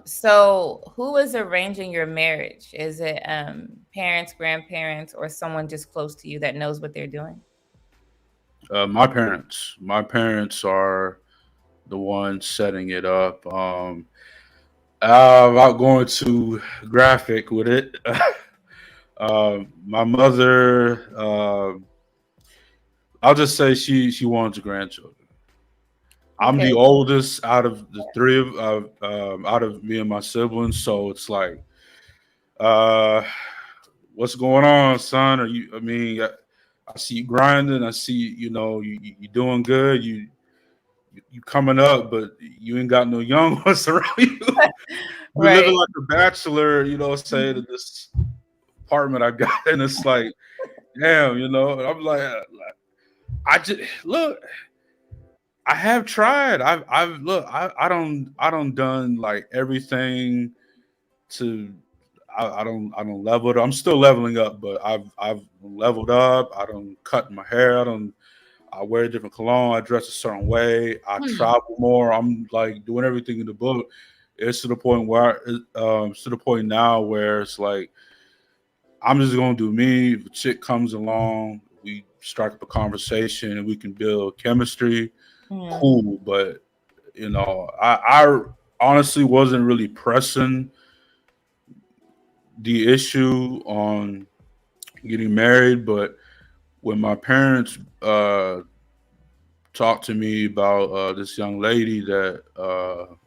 So who is arranging your marriage? Is it parents, grandparents, or someone just close to you that knows what they're doing? My parents. My parents are the ones setting it up. Without going too graphic with it, my mother. I'll just say she wants grandchildren. I'm Okay. the oldest out of the three of out of me and my siblings, so it's like, uh, what's going on, son? Are you? I mean, I see you grinding. I see you doing good. You coming up, but you ain't got no young ones around you. You living Right. like a bachelor, say to this apartment I got, and it's like, damn, and I'm like, I just look. I have tried. I've look. I don't done like everything to. I don't level it. I'm still leveling up, but I've leveled up. I don't cut my hair. I wear a different cologne. I dress a certain way. I Hmm. travel more. I'm like doing everything in the book. It's to the point where it's to the point now where it's like I'm just gonna do me. If a chick comes along, we start up a conversation and we can build chemistry. Hmm. Cool, but I honestly wasn't really pressing the issue on getting married, but when my parents talked to me about this young lady that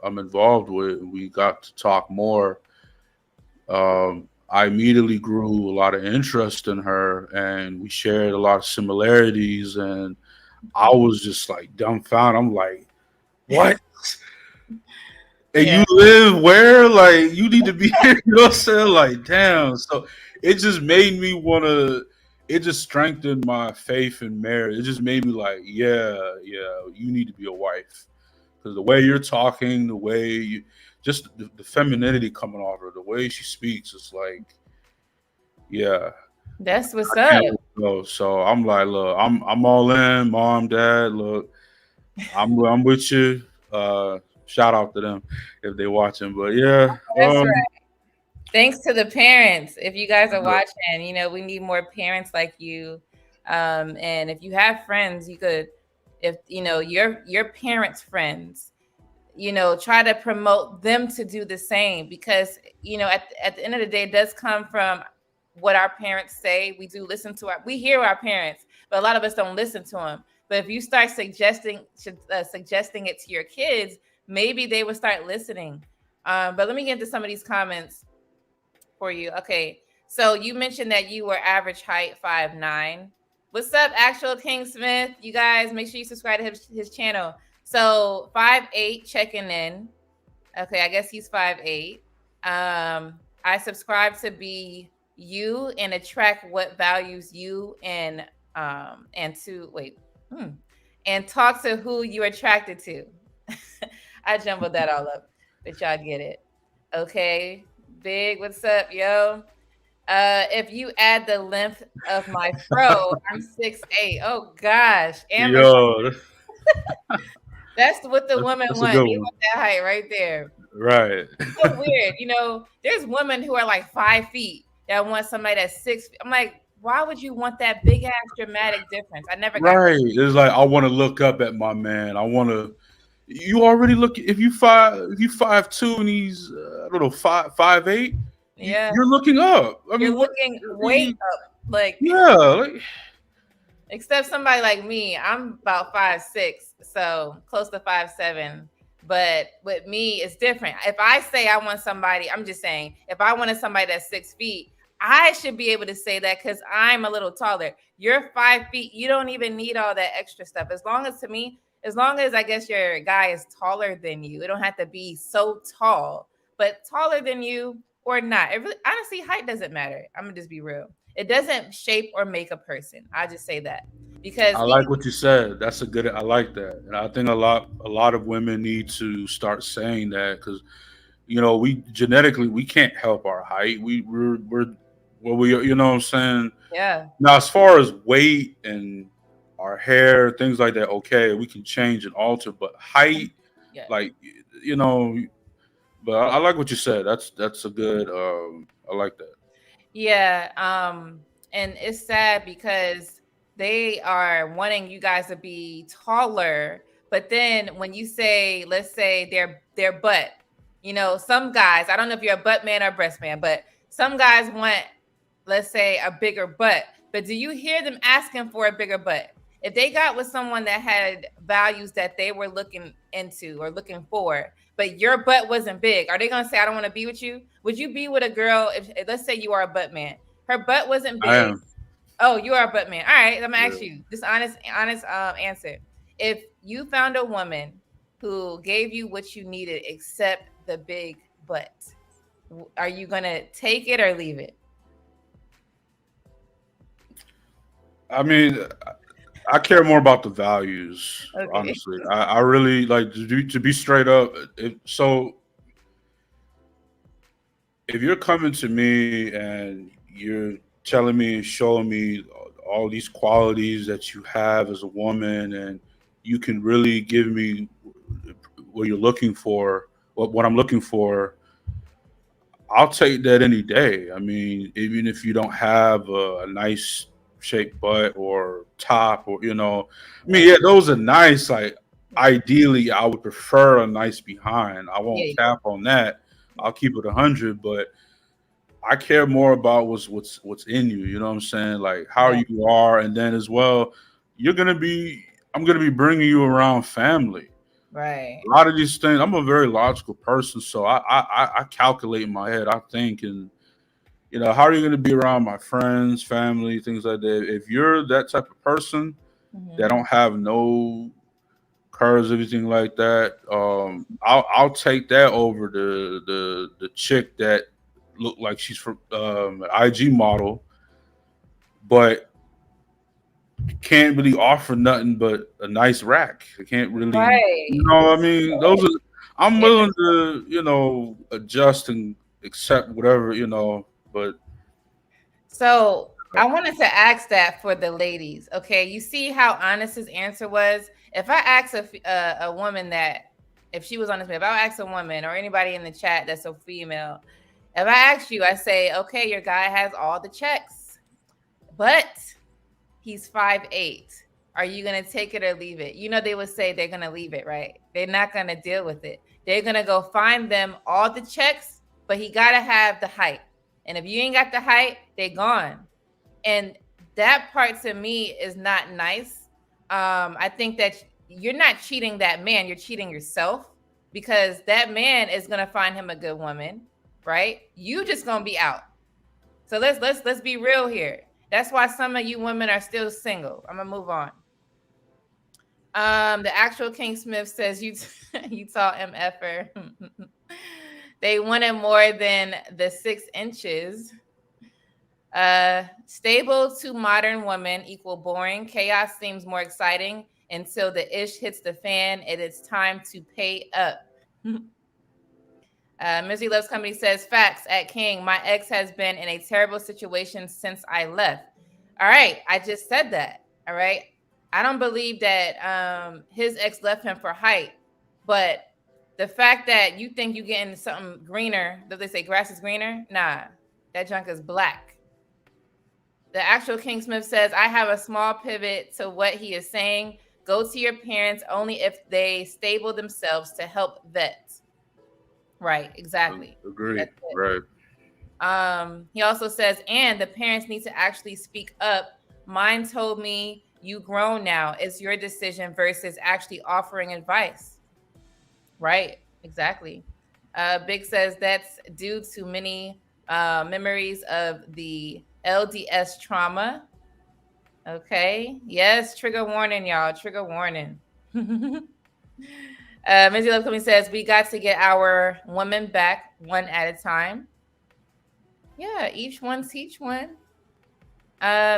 I'm involved with, and we got to talk more. I immediately grew a lot of interest in her, and we shared a lot of similarities. And I was just like dumbfounded. I'm like, "What? And Yeah, you live where? Like, you need to be here." You know what I'm saying? Like, damn. So it just made me want to. It just strengthened my faith in marriage. It just made me like, yeah, yeah, you need to be a wife because the way you're talking, the way you, just the femininity coming off her, the way she speaks, it's like, yeah, that's what's I up. can't let go. So I'm like, look, I'm all in, mom, dad. Look, I'm with you. Shout out to them if they watching. But yeah, That's thanks to the parents. If you guys are look, watching, we need more parents like you. And if you have friends, you could, if your parents' friends, try to promote them to do the same because at the end of the day, it does come from what our parents say. We do listen to we hear our parents, but a lot of us don't listen to them. But if you start suggesting it to your kids, maybe they will start listening. But let me get into some of these comments for you. Okay. So you mentioned that you were average height 5'9". What's up, actual King Smith? You guys make sure you subscribe to his channel. So 5'8" checking in. Okay, I guess he's 5'8". I subscribe to be you and attract what values you and to wait. Hmm, and talk to who you're attracted to. I jumbled that all up, but y'all get it. Okay. Big, what's up, yo? If you add the length of my fro, I'm 6'8". Oh gosh. Amber, yo, that's what the women that's a want. good They one, want that height right there. right? So weird. There's women who are like 5 feet that want somebody that's 6 feet. I'm like, why would you want that big ass dramatic difference? I never got Right. It's like I want to look up at my man. I want to. You already look. If you 5'2" and he's I don't know 5'8", that. Yeah. you're looking up. I You're mean, what? looking I way mean, up. Like yeah. Like, except somebody like me, I'm about 5'6", so close to 5'7". But with me, it's different. If I say I want somebody, I'm just saying, if I wanted somebody that's 6 feet, I should be able to say that because I'm a little taller. You're 5 feet. You don't even need all that extra stuff. As long as to me, as long as I guess your guy is taller than you, it don't have to be so tall, but taller than you or not. It really, honestly, height doesn't matter. I'm gonna just be real. It doesn't shape or make a person. I just say that because I like what you said. That's a good. I like that, and I think a lot of women need to start saying that because we genetically we can't help our height. We're well we what I'm saying. yeah, Now, as far as weight and our hair, things like that. Okay, we can change and alter, but height, Yeah. like you know. But I like what you said. That's a good. I like that. Yeah, and it's sad because they are wanting you guys to be taller, but then when you say, let's say their butt, some guys, I don't know if you're a butt man or breast man, but some guys want, let's say, a bigger butt. But do you hear them asking for a bigger butt? If they got with someone that had values that they were looking into or looking for, but your butt wasn't big, are they gonna say, I don't want to be with you? Would you be with a girl if, let's say, you are a butt man, her butt wasn't I big? am. Oh, you are a butt man. All right, I'm gonna ask Yeah. you this honest answer. If you found a woman who gave you what you needed except the big butt, are you gonna take it or leave it? I mean, I care more about the values. Okay. Honestly, I really like to be straight up. So if you're coming to me and you're telling me, showing me all these qualities that you have as a woman, and you can really give me what you're looking for, what I'm looking for, I'll take that any day. I mean, even if you don't have a nice shaped butt or top, or I mean, Right. yeah, those are nice. Like, Yeah. ideally, I would prefer a nice behind. I won't Yeah. cap on that. Yeah. I'll keep it 100, but I care more about what's in you. You know what I'm saying? Like how Right. you are, and then as well, you're gonna be. I'm gonna be bringing you around family. Right. A lot of these things. I'm a very logical person, so I calculate in my head. I think, and how are you gonna be around my friends, family, things like that? If you're that type of person that Hmm. don't have no curves, everything like that, I'll take that over the chick that look like she's from an IG model, but can't really offer nothing but a nice rack. I can't really, Right. I mean, those are. I'm Yeah. willing to, adjust and accept whatever, but So I wanted to ask that for the ladies. Okay, you see how honest his answer was. If I ask a woman that, if she was on this, if I ask a woman or anybody in the chat that's a female, if I ask you, I say, okay, your guy has all the checks, but he's 5'8". Are you gonna take it or leave it? They would say they're gonna leave it, right? They're not gonna deal with it. They're gonna go find them all the checks, but he gotta have the height. And if you ain't got the height, they're gone. And that part to me is not nice. I think that you're not cheating that man, you're cheating yourself, because that man is gonna find him a good woman, right? You just gonna be out. So let's be real here. That's why some of you women are still single. I'm gonna move on. The actual King Smith says you you taught MFer. They wanted more than the 6 inches. Stable to modern woman equal boring. Chaos seems more exciting until the ish hits the fan and it's time to pay up. Misery Loves Company says, facts at King. My ex has been in a terrible situation since I left. All right. I just said that. All right. I don't believe that his ex left him for height, but the fact that you think you getting something greener, that they say grass is greener, nah, that junk is black. The actual King Smith says, I have a small pivot to what he is saying. Go to your parents only if they stable themselves to help vet. Right, exactly. agree. That's it. Right. He also says, and the parents need to actually speak up. Mine told me, you grown now. It's your decision versus actually offering advice. Right, exactly. Big says that's due to many memories of the LDS trauma. Okay. Yes, trigger warning, y'all. Trigger warning. Missy Love Coming says, we got to get our women back one at a time. Yeah, each one teach one.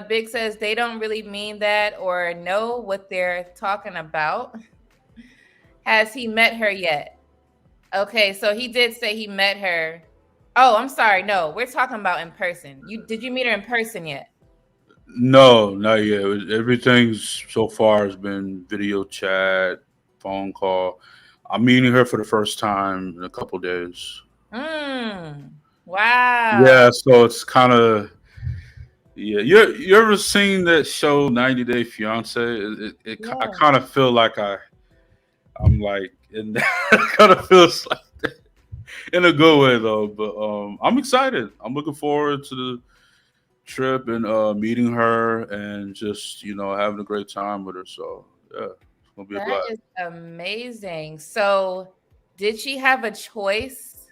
Big says they don't really mean that or know what they're talking about. Has he met her yet? Okay, so he did say he met her. Oh, I'm sorry. No, we're talking about in person. You did you meet her in person yet? No, not yet. Everything's so far has been video chat, phone call. I'm meeting her for the first time in a couple days. Wow. Yeah, so it's kind of yeah. You ever seen that show 90 Day Fiance? I Yeah. kind of feel like I'm like in kind of feels like in a good way though. But I'm excited. I'm looking forward to the trip and meeting her and just having a great time with her. So yeah, it's gonna be a That blast. is amazing. So, did she have a choice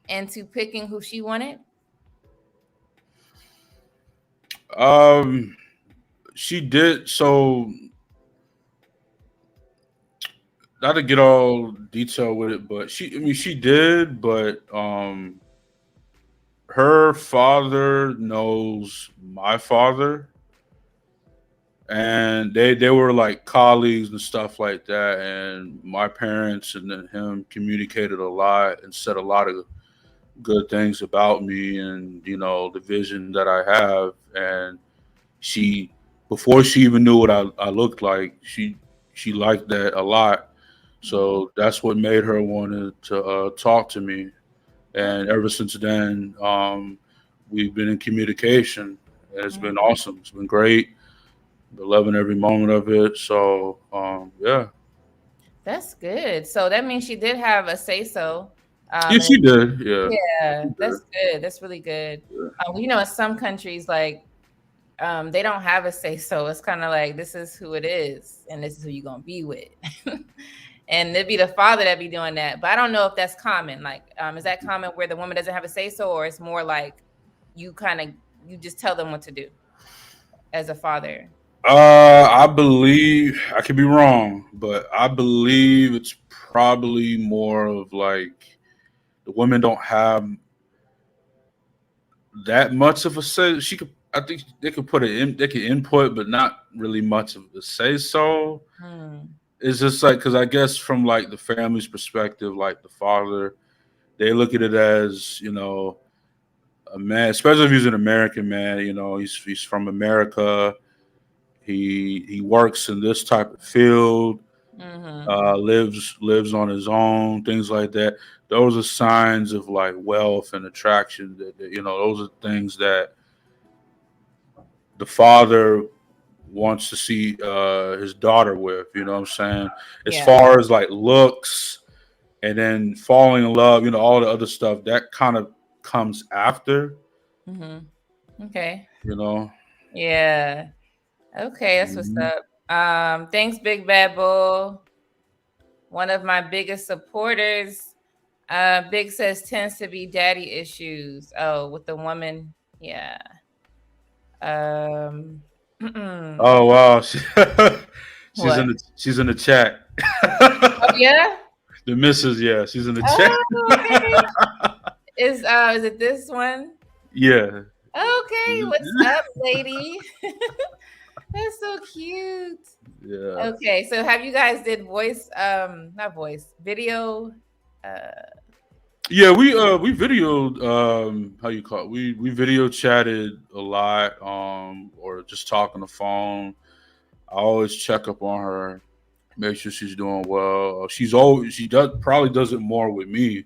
into picking who she wanted? Um, she did so. Not to get all detailed with it, but I mean, she did, but her father knows my father, and they were like colleagues and stuff like that. And my parents and then him communicated a lot and said a lot of good things about me and the vision that I have. And she, before she even knew what I looked like, she liked that a lot. Mhm. So that's what made her want to talk to me. And ever since then, we've been in communication. And it's been Mhm. awesome. It's been great. Been loving every moment of it. So yeah, That's good. So that means she did have a say so. yeah, And she did. Yeah, she yeah, did. that's good. That's really good. Yeah. In some countries, like they don't have a say so. It's kind of like this is who it is, and this is who you're gonna be with. And it'd be the father that be doing that. But I don't know if that's common. Like, is that common where the woman doesn't have a say so, or it's more like you kind of you just tell them what to do as a father? I believe I could be wrong, but I believe it's probably more of like the women don't have that much of a say. She could, I think, they could put it in, they could input, but not really much of a say. So Hmm. it's just like because I guess from like the family's perspective, like the father, they look at it as a man, especially if he's an American man. He's from America. He works in this type of field, Mm-hmm. lives on his own, things like that. Those are signs of like wealth and attraction. Those are things that the father wants to see his daughter with. You know what I'm saying? As Yeah. far as like looks and then falling in love, all the other stuff that kind of comes after. Mm-hmm. Okay. You know. Yeah. Okay. That's what's Mhm. up. Thanks, Big Bad Bull. One of my biggest supporters. Big says tends to be daddy issues. Oh, with the woman. Yeah. Um. Oh wow, What? she's in the chat. Oh yeah. The missus, yeah, she's in the chat. Oh, okay. Is it this one? Yeah, Okay, what's up, lady? That's so cute. yeah, Okay, so have you guys did voice not voice, video yeah. We videoed how you call it? We video chatted a lot or just talk on the phone. I always check up on her, make sure she's doing well. She does probably does it more with me,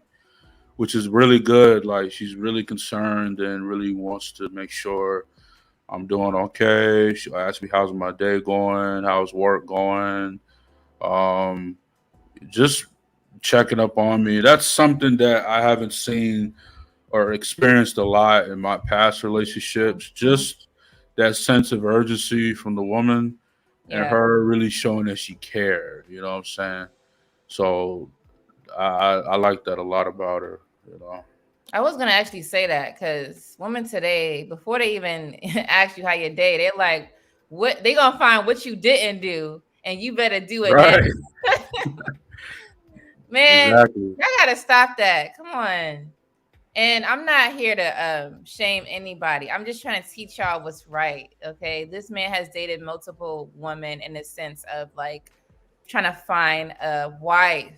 which is really good. Like she's really concerned and really wants to make sure I'm doing okay. She'll ask me how's my day going, how's work going, um, just checking up on me. That's something that I haven't seen or experienced a lot in my past relationships. Mhm. Just that sense of urgency from the woman and Yeah. her really showing that she cared. You know what I'm saying? So I like that a lot about her. You know. I was gonna actually say that because women today, before they even ask you how your day, they're like, what they gonna find what you didn't do and you better do it now. Right. Man, Exactly. I gotta stop that. Come on. And I'm not here to shame anybody. I'm just trying to teach y'all what's right. Okay. This man has dated multiple women in the sense of like trying to find a wife,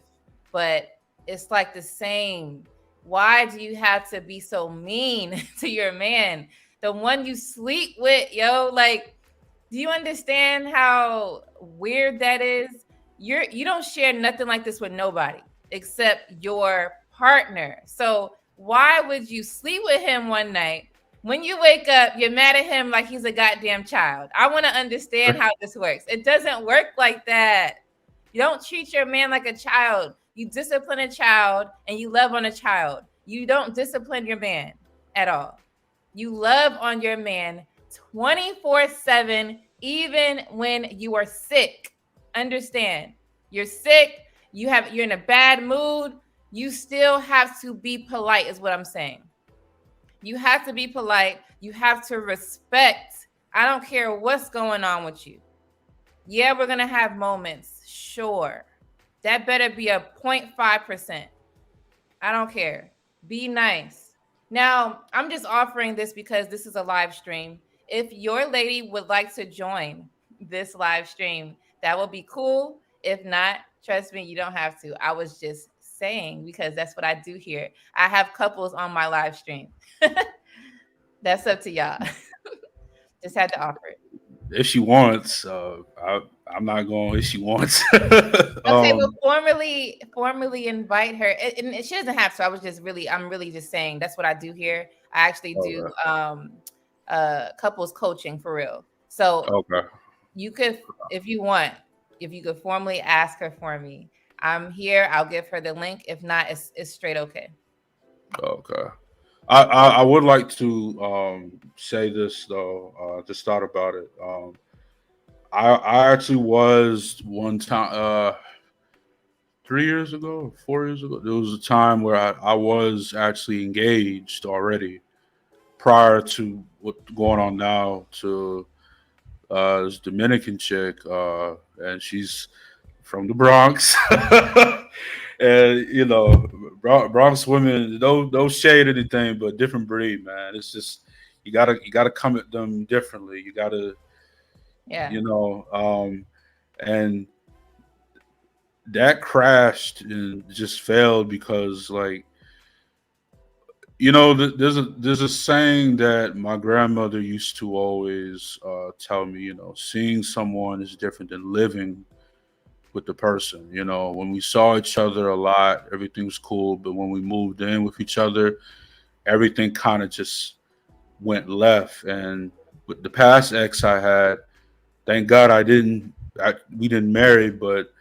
but it's like the same. Why do you have to be so mean to your man? the one you sleep with, yo. Like, do you understand how weird that is? You don't share nothing like this with nobody except your partner. So why would you sleep with him one night? When you wake up, you're mad at him like he's a goddamn child. I want to understand how this works. It doesn't work like that. You don't treat your man like a child. You discipline a child and you love on a child. You don't discipline your man at all. You love on your man 24/7, even when you are sick. Understand, you're sick, you're in a bad mood, you still have to be polite, is what I'm saying. You have to be polite. You have to respect. I don't care what's going on with you. Yeah, we're gonna have moments, sure. That better be a 0.5%. I don't care. Be nice. Now, I'm just offering this because this is a live stream. If your lady would like to join this live stream, that would be cool. If not, trust me, you don't have to. I was just saying because that's what I do here. I have couples on my live stream. That's up to y'all. Just had to offer it. If she wants, I'm not going. If she wants, Okay, well, um, formally invite her, and she doesn't have to. I'm really just saying that's what I do here. I actually do okay, couples coaching for real. So okay, you could, if you want, if you could formally ask her for me, I'm here. I'll give her the link. If not, it's straight okay. okay. I would like to say this though. Just thought about it. I actually was one time 3 years ago, 4 years ago. There was a time where I was actually engaged already prior to what's going on now to this Dominican chick, and she's from the Bronx. And Bronx women don't shade anything, but different breed, man. It's just you gotta come at them differently. You gotta, Yeah. you know, and that crashed and just failed because, like, there's a saying that my grandmother used to always tell me. Seeing someone is different than living with the person. When we saw each other a lot, everything was cool. But when we moved in with each other, everything kind of just went left. And with the past ex I had, thank God we didn't marry. But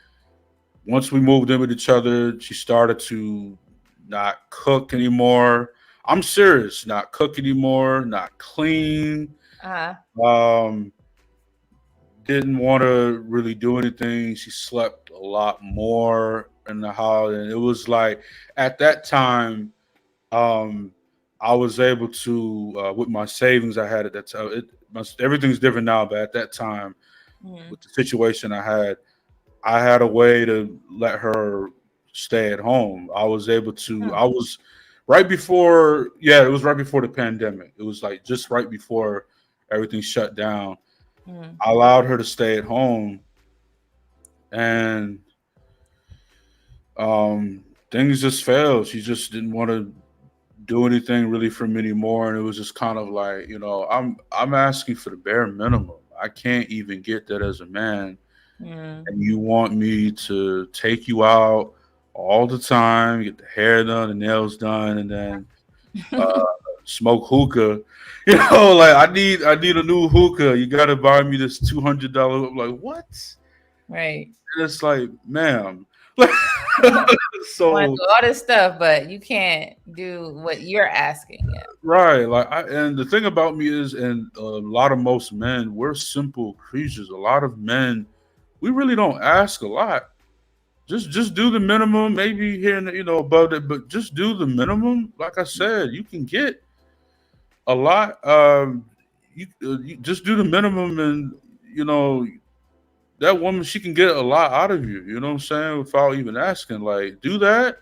once we moved in with each other, she started to not cook anymore. I'm serious, not cook anymore, not clean. Uh-huh. Um, didn't want to really do anything. She slept a lot more in the house, and it was like at that time, um, I was able to with my savings I had at that time. Everything's different now, but at that time, Hmm. with the situation I had a way to let her stay at home. I was able to. Hmm. I was right before. Yeah, it was right before the pandemic. It was like just right before everything shut down. Hmm. I allowed her to stay at home, and things just failed. She just didn't want to do anything really for me anymore, and it was just kind of like, I'm asking for the bare minimum. I can't even get that as a man, Hmm. and you want me to take you out all the time, get the hair done, the nails done, and then uh, smoke hookah. Like I need a new hookah. You got to buy me this $200. I'm like, what? Right. And it's like, ma'am. Like, Want to so do all this stuff, but you can't do what you're asking. Yeah. right, like and the thing about me is, and a lot of most men, we're simple creatures. A lot of men, we really don't ask a lot. Just do the minimum, maybe here and above it, but just do the minimum. Like I said, you can get a lot. You just do the minimum, and you know that woman, she can get a lot out of you. You know what I'm saying? Without even asking, like, do that,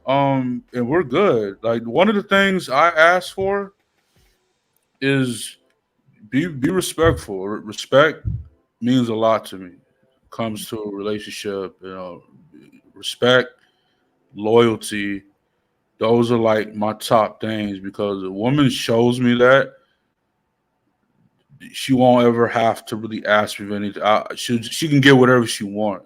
and we're good. Like, one of the things I ask for is be respectful. Respect means a lot to me. Comes to a relationship, respect, loyalty. Those are like my top things because a woman shows me that. she won't ever have to really ask me for anything. She can get whatever she want.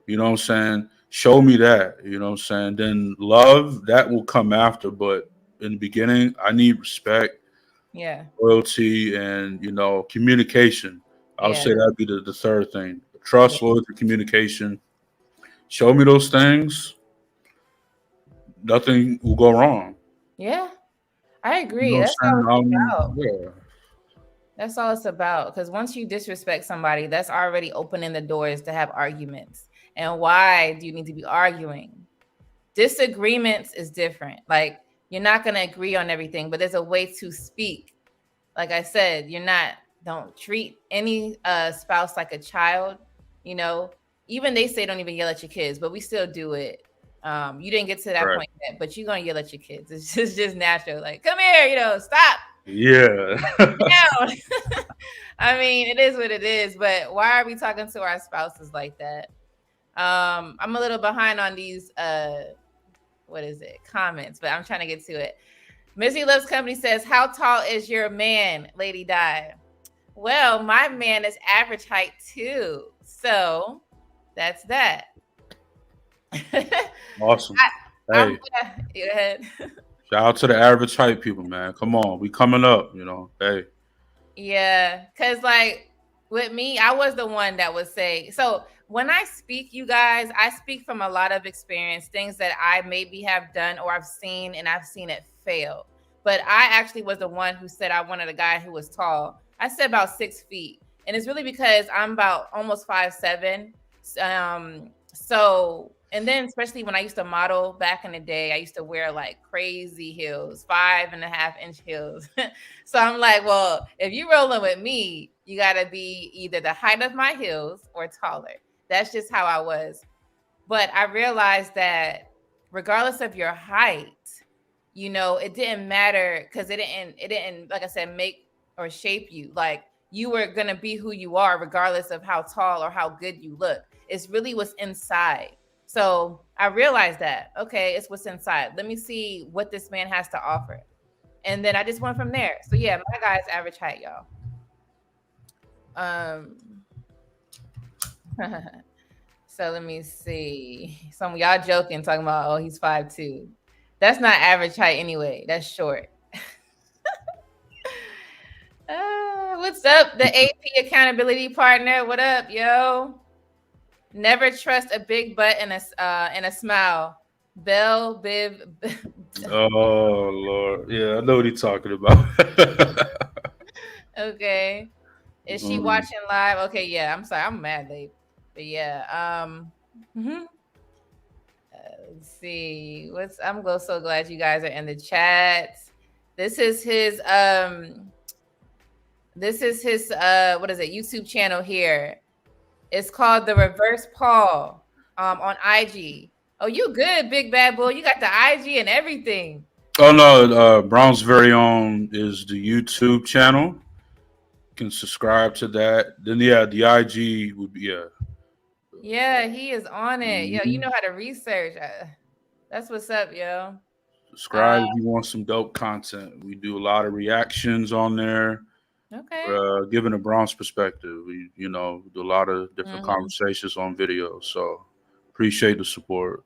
You know what I'm saying? Show me that. You know what I'm saying? Then love that will come after. But in the beginning, I need respect, Yeah. loyalty, and communication. I would Yeah. say that'd be the third thing: Yeah. trust, loyalty, communication. Show me those things, nothing will go wrong. Yeah. I You agree. know what That's I'm all it's saying? about. Yeah, That's all it's about. Because once you disrespect somebody, that's already opening the doors to have arguments. And why do you need to be arguing? Disagreements is different. Like, you're not going to agree on everything, but there's a way to speak. Like I said, don't treat any spouse like a child. You know, even they say don't even yell at your kids, but we still do it. You didn't get to that right. point yet, but you're gonna yell at your kids. It's just natural. Like, come here, stop Yeah. down. I mean, it is what it is. But why are we talking to our spouses like that? I'm a little behind on these what is it, comments, but I'm trying to get to it. Missy Loves Company says, how tall is your man, Lady Di? Well, my man is average height too. So that's that. I, Awesome. I'm Hey, go ahead. shout out to the average height people, man. Come on, we coming up. Hey, Yeah, because like with me, I was the one that would say, so when I speak, you guys, I speak from a lot of experience, things that I maybe have done or I've seen and I've seen it fail. But I actually was the one who said I wanted a guy who was tall. I said about 6 feet. And it's really because I'm about almost 5'7". So and then especially when I used to model back in the day, I used to wear like crazy heels, 5.5 inch heels. So I'm like, well, if you rolling with me, you gotta be either the height of my heels or taller. That's just how I was. But I realized that regardless of your height, it didn't matter because it didn't, like I said, make or shape you. Like, you were gonna be who you are regardless of how tall or how good you look. It's really what's inside. So I realized that, okay, it's what's inside. Let me see what this man has to offer. And then I just went from there. So yeah, my guy's average height, y'all. Um so let me see. Some of y'all joking, talking about, oh, he's 5'2". That's not average height anyway. That's short. What's up, the AP accountability partner? What up, yo? Never trust a big butt and a smile. Bell Biv. oh Lord, yeah, I know what he's talking about. Okay. Is she Mm, watching live? Okay, yeah. I'm sorry. I'm mad late. But yeah. Mhm. Let's see. So glad you guys are in the chat. This is his what is it? YouTube channel here. It's called The Reverse Paul on IG. Oh, you good, big bad boy. You got the IG and everything. oh no, Brown's very own is the YouTube channel. Can subscribe to that. Then yeah, the IG would be yeah. Yeah, he is on it. Yo, you Mhm. know how to research. That's what's up, yo. Uh, Subscribe if you want some dope content. We do a lot of reactions on there. okay. Given a Bronx perspective, we do a lot of different Hmm. conversations on video. So appreciate the support.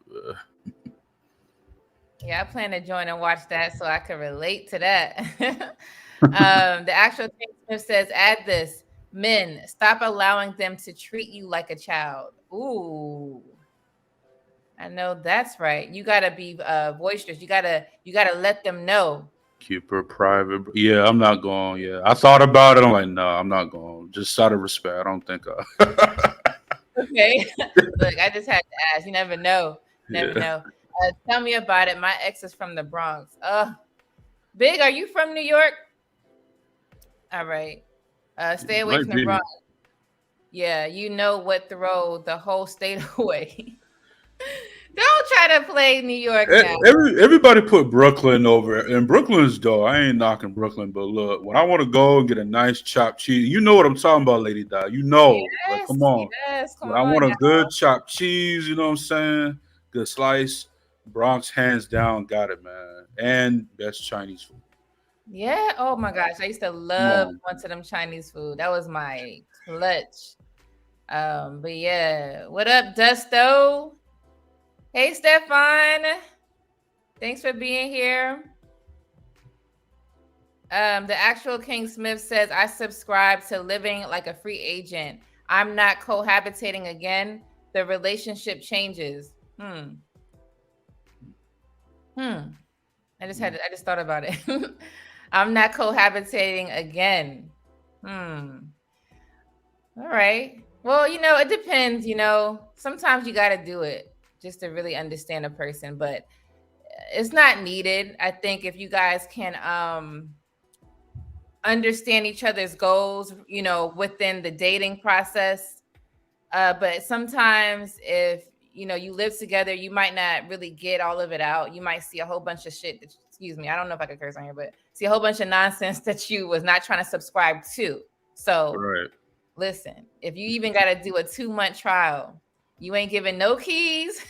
Yeah, I plan to join and watch that so I can relate to that. The actual thing Smith says, add this. Men, stop allowing them to treat you like a child. Ooh, I know that's right. You gotta be boisterous. You gotta let them know. Keep her private. Yeah, I'm not going. Yeah, I thought about it. I'm like, no, I'm not going. Just out of respect, I don't think. Okay. Look, I just had to ask. You never know. Never Yeah, know. Tell me about it. My ex is from the Bronx. Big, are you from New York? All right. Stay away might from the be. Bronx. Yeah, you know what throw the whole state away. Don't try to play New York now. Everybody put Brooklyn over, and Brooklyn's dope. I ain't knocking Brooklyn, but look, when I want to go and get a nice chopped cheese, you know what I'm talking about, Lady Di. Like, Yes, come on. yes. Come I on want a now. good chopped cheese. You know what I'm saying? Good slice. Bronx, hands down, got it, man. And best Chinese food. Yeah. Oh my gosh. I used to Come love on. going to them Chinese food. That was my clutch. But yeah. What up, Dusto? Hey, Stefan. Thanks for being here. The actual King Smith says, I subscribe to living like a free agent. I'm not cohabitating again. The relationship changes. Hmm. I just thought about it. I'm not cohabitating again. Hmm. All right. Well, it depends, Sometimes you got to do it just to really understand a person, but it's not needed. I think if you guys can understand each other's goals, within the dating process. But sometimes if you live together, you might not really get all of it out. You might see a whole bunch of shit that, excuse me, I don't know if I could curse on here, but see a whole bunch of nonsense that you was not trying to subscribe to. So Right. listen, if you even got to do a 2-month trial, you ain't giving no keys.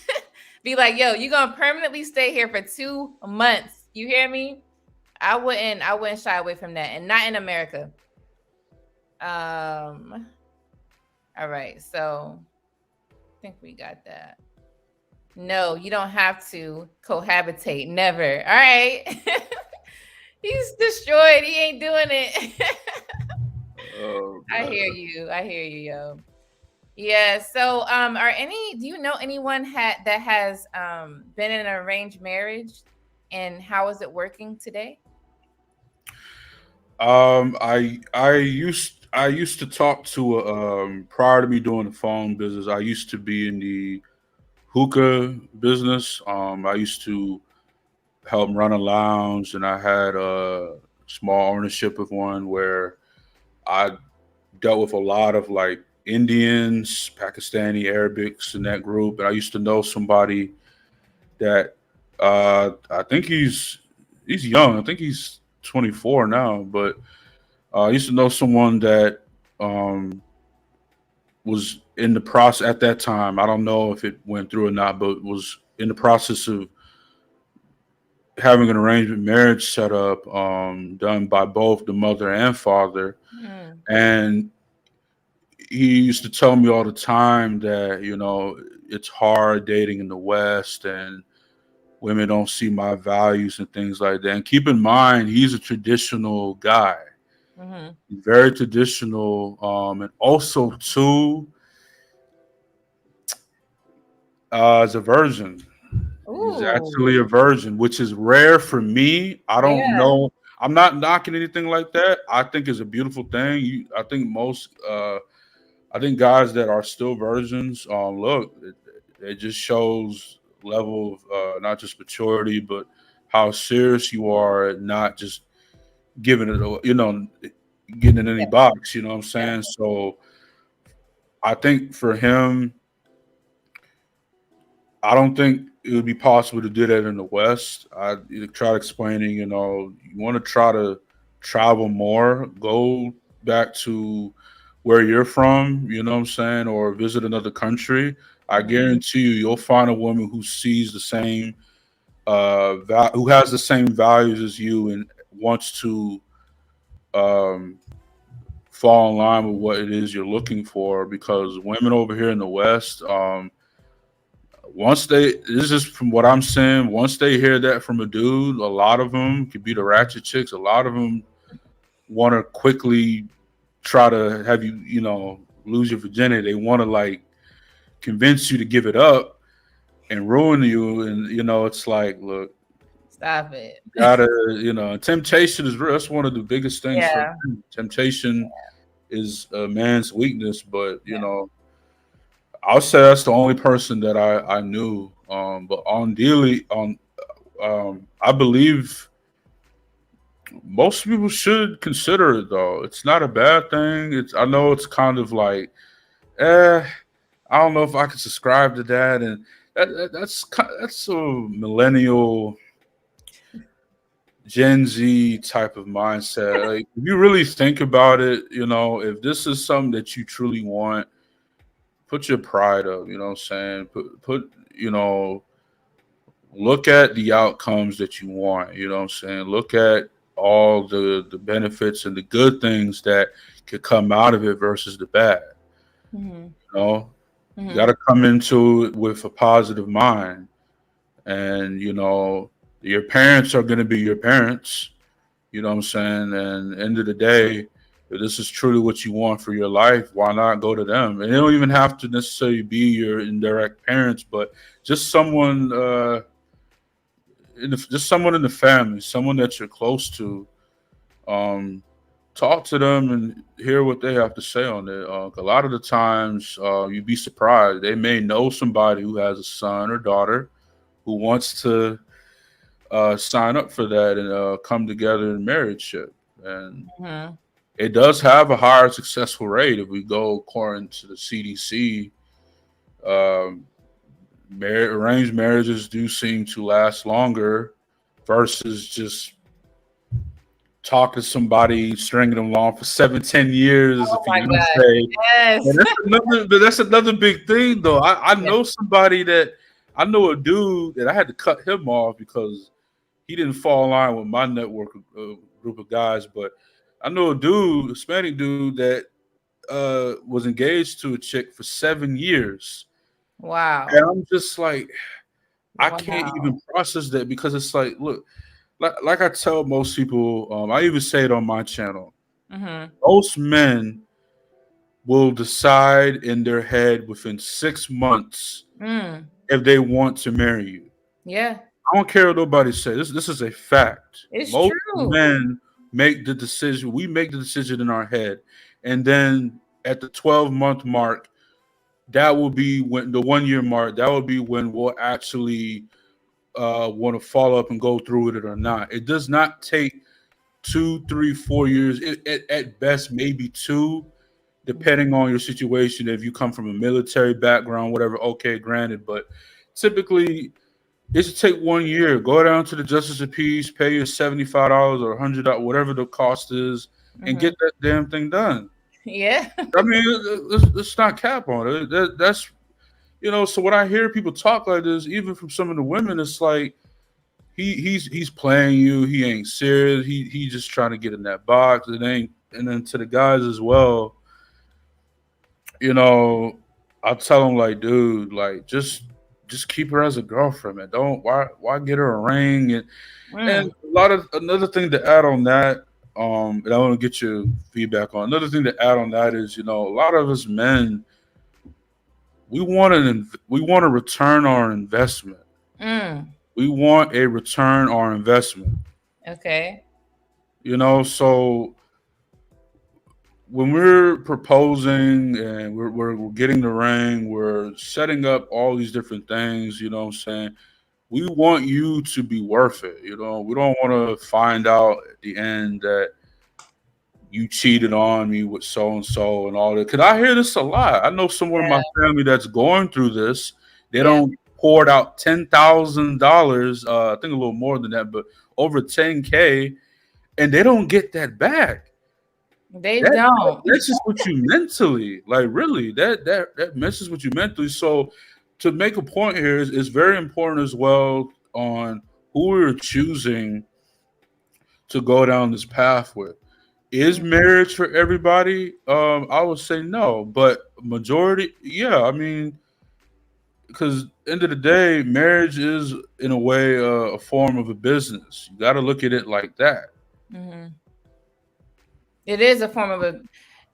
Be like, yo, you gonna permanently stay here for 2 months. You hear me? I wouldn't shy away from that, and not in America. Um, all right, so I think we got that. No, you don't have to cohabitate. Never. All right. He's destroyed. He ain't doing it. Oh I man. hear you. I hear you, yo. Yeah. So, do you know anyone that has been in an arranged marriage, and how is it working today? I used to talk to prior to me doing the phone business. I used to be in the hookah business. I used to help run a lounge, and I had a small ownership of one where I dealt with a lot of like Indians, Pakistani, Arabics in that group. And I used to know somebody that I think he's young. I think he's 24 now, but I used to know someone that um, was in the process at that time. I don't know if it went through or not, but was in the process of having an arrangement marriage set up, done by both the mother and father. Hmm. And he used to tell me all the time that it's hard dating in the West, and women don't see my values and things like that. And keep in mind, he's a traditional guy, Mm-hmm. very traditional, and also too, as a virgin. He's Ooh. actually a virgin, which is rare for me. I don't Yeah. know. I'm not knocking anything like that. I think it's a beautiful thing. I think I think guys that are still virgins, look, it just shows level of not just maturity, but how serious you are at not just giving it, getting in any Yeah. box. You know what I'm Yeah. saying? So I think for him, I don't think it would be possible to do that in the West. I tried explaining, you want to try to travel more, go back to where you're from, you know what I'm saying, or visit another country. I Mm-hmm. guarantee you, you'll find a woman who sees the same, who has the same values as you and wants to um, fall in line with what it is you're looking for. Because women over here in the West, once they this is from what I'm saying, once they hear that from a dude, a lot of them could be the ratchet chicks. A lot of them want to quickly try to have you, lose your virginity. They want to like convince you to give it up and ruin you. And it's like, look, Stop it. you gotta, temptation is real. That's one of the biggest things for Yeah. men. Temptation is a man's weakness, but Yeah. I'll say that's the only person that I knew. But on daily on I believe most people should consider it though. It's not a bad thing. I know it's kind of like, eh, I don't know if I can subscribe to that, and that's a millennial Gen Z type of mindset. Like, if you really think about it, if this is something that you truly want, put your pride up. You know what I'm saying? Put look at the outcomes that you want. You know what I'm saying? Look at all the benefits and the good things that could come out of it versus the bad. Mhm. You know, you got Mhm. to come into it with a positive mind, and your parents are going to be your parents. You know what I'm saying? And end of the day, if this is truly what you want for your life, why not go to them? And they don't even have to necessarily be your indirect parents, but just someone, just someone in the family, someone that you're close to. Um, Talk to them and hear what they have to say on it. A lot of the times, you'd be surprised. They may know somebody who has a son or daughter who wants to sign up for that and come together in marriage. And Mhm. it does have a higher successful rate if we go according to the CDC. Um, Arranged marriages do seem to last longer versus just talking to somebody, stringing them along for 7, 10 years as a Oh my fiance. God. Yes. But that's another big thing, though. I Yeah. know somebody that I know a dude that I had to cut him off because he didn't fall in line with my network group of guys. But I know a dude, a Hispanic dude, that was engaged to a chick for 7 years, and Wow. I'm just like, I can't Wow. even process that because it's like, look, like I tell most people, I even say it on my channel. Mhm. Most men will decide in their head within 6 months Mm. if they want to marry you. Yeah. I don't care what nobody says. This is a fact. It's Most true. men make the decision. We make the decision in our head, and then at the 12-month mark, that will be when the 1 year mark. That will be when we'll actually want to follow up and go through with it or not. It does not take 2, 3, 4 years. At best, maybe two, depending on your situation. If you come from a military background, whatever, okay, granted. But typically, it should take 1 year. Go down to the Justice of Peace, pay your $75 or $100, whatever the cost is, and Mhm. get that damn thing done. Yeah. I mean, let's not cap on it. That's So when I hear people talk like this, even from some of the women, it's like he's playing you. He ain't serious. He just trying to get in that box. It ain't. And then to the guys as well, you know, I tell them like, dude, like just keep her as a girlfriend, man. Don't why get her a ring and Mm. a lot of another thing to add on that. And I want to get your feedback on another thing to add on that is a lot of us men we want to return our investment. Mm. We want a return our investment. Okay. So when we're proposing and we're getting the ring, we're setting up all these different things. You know what I'm saying? We want you to be worth it. We don't want to find out at the end that you cheated on me with so and so and all that. Cause I hear this a lot. I know someone in my Yeah. family that's going through this. They Yeah. don't poured out $10,000. I think a little more than that, but over 10K, and they don't get that back. They That don't. messes with you mentally. Like really, that messes with you mentally. So to make a point here is very important as well on who we're choosing to go down this path with. Is Mm. marriage for everybody? I would say no, but majority, yeah. I mean, because end of the day, marriage is in a way a form of a business. You got to look at it like that. Mhm. It is a form of a,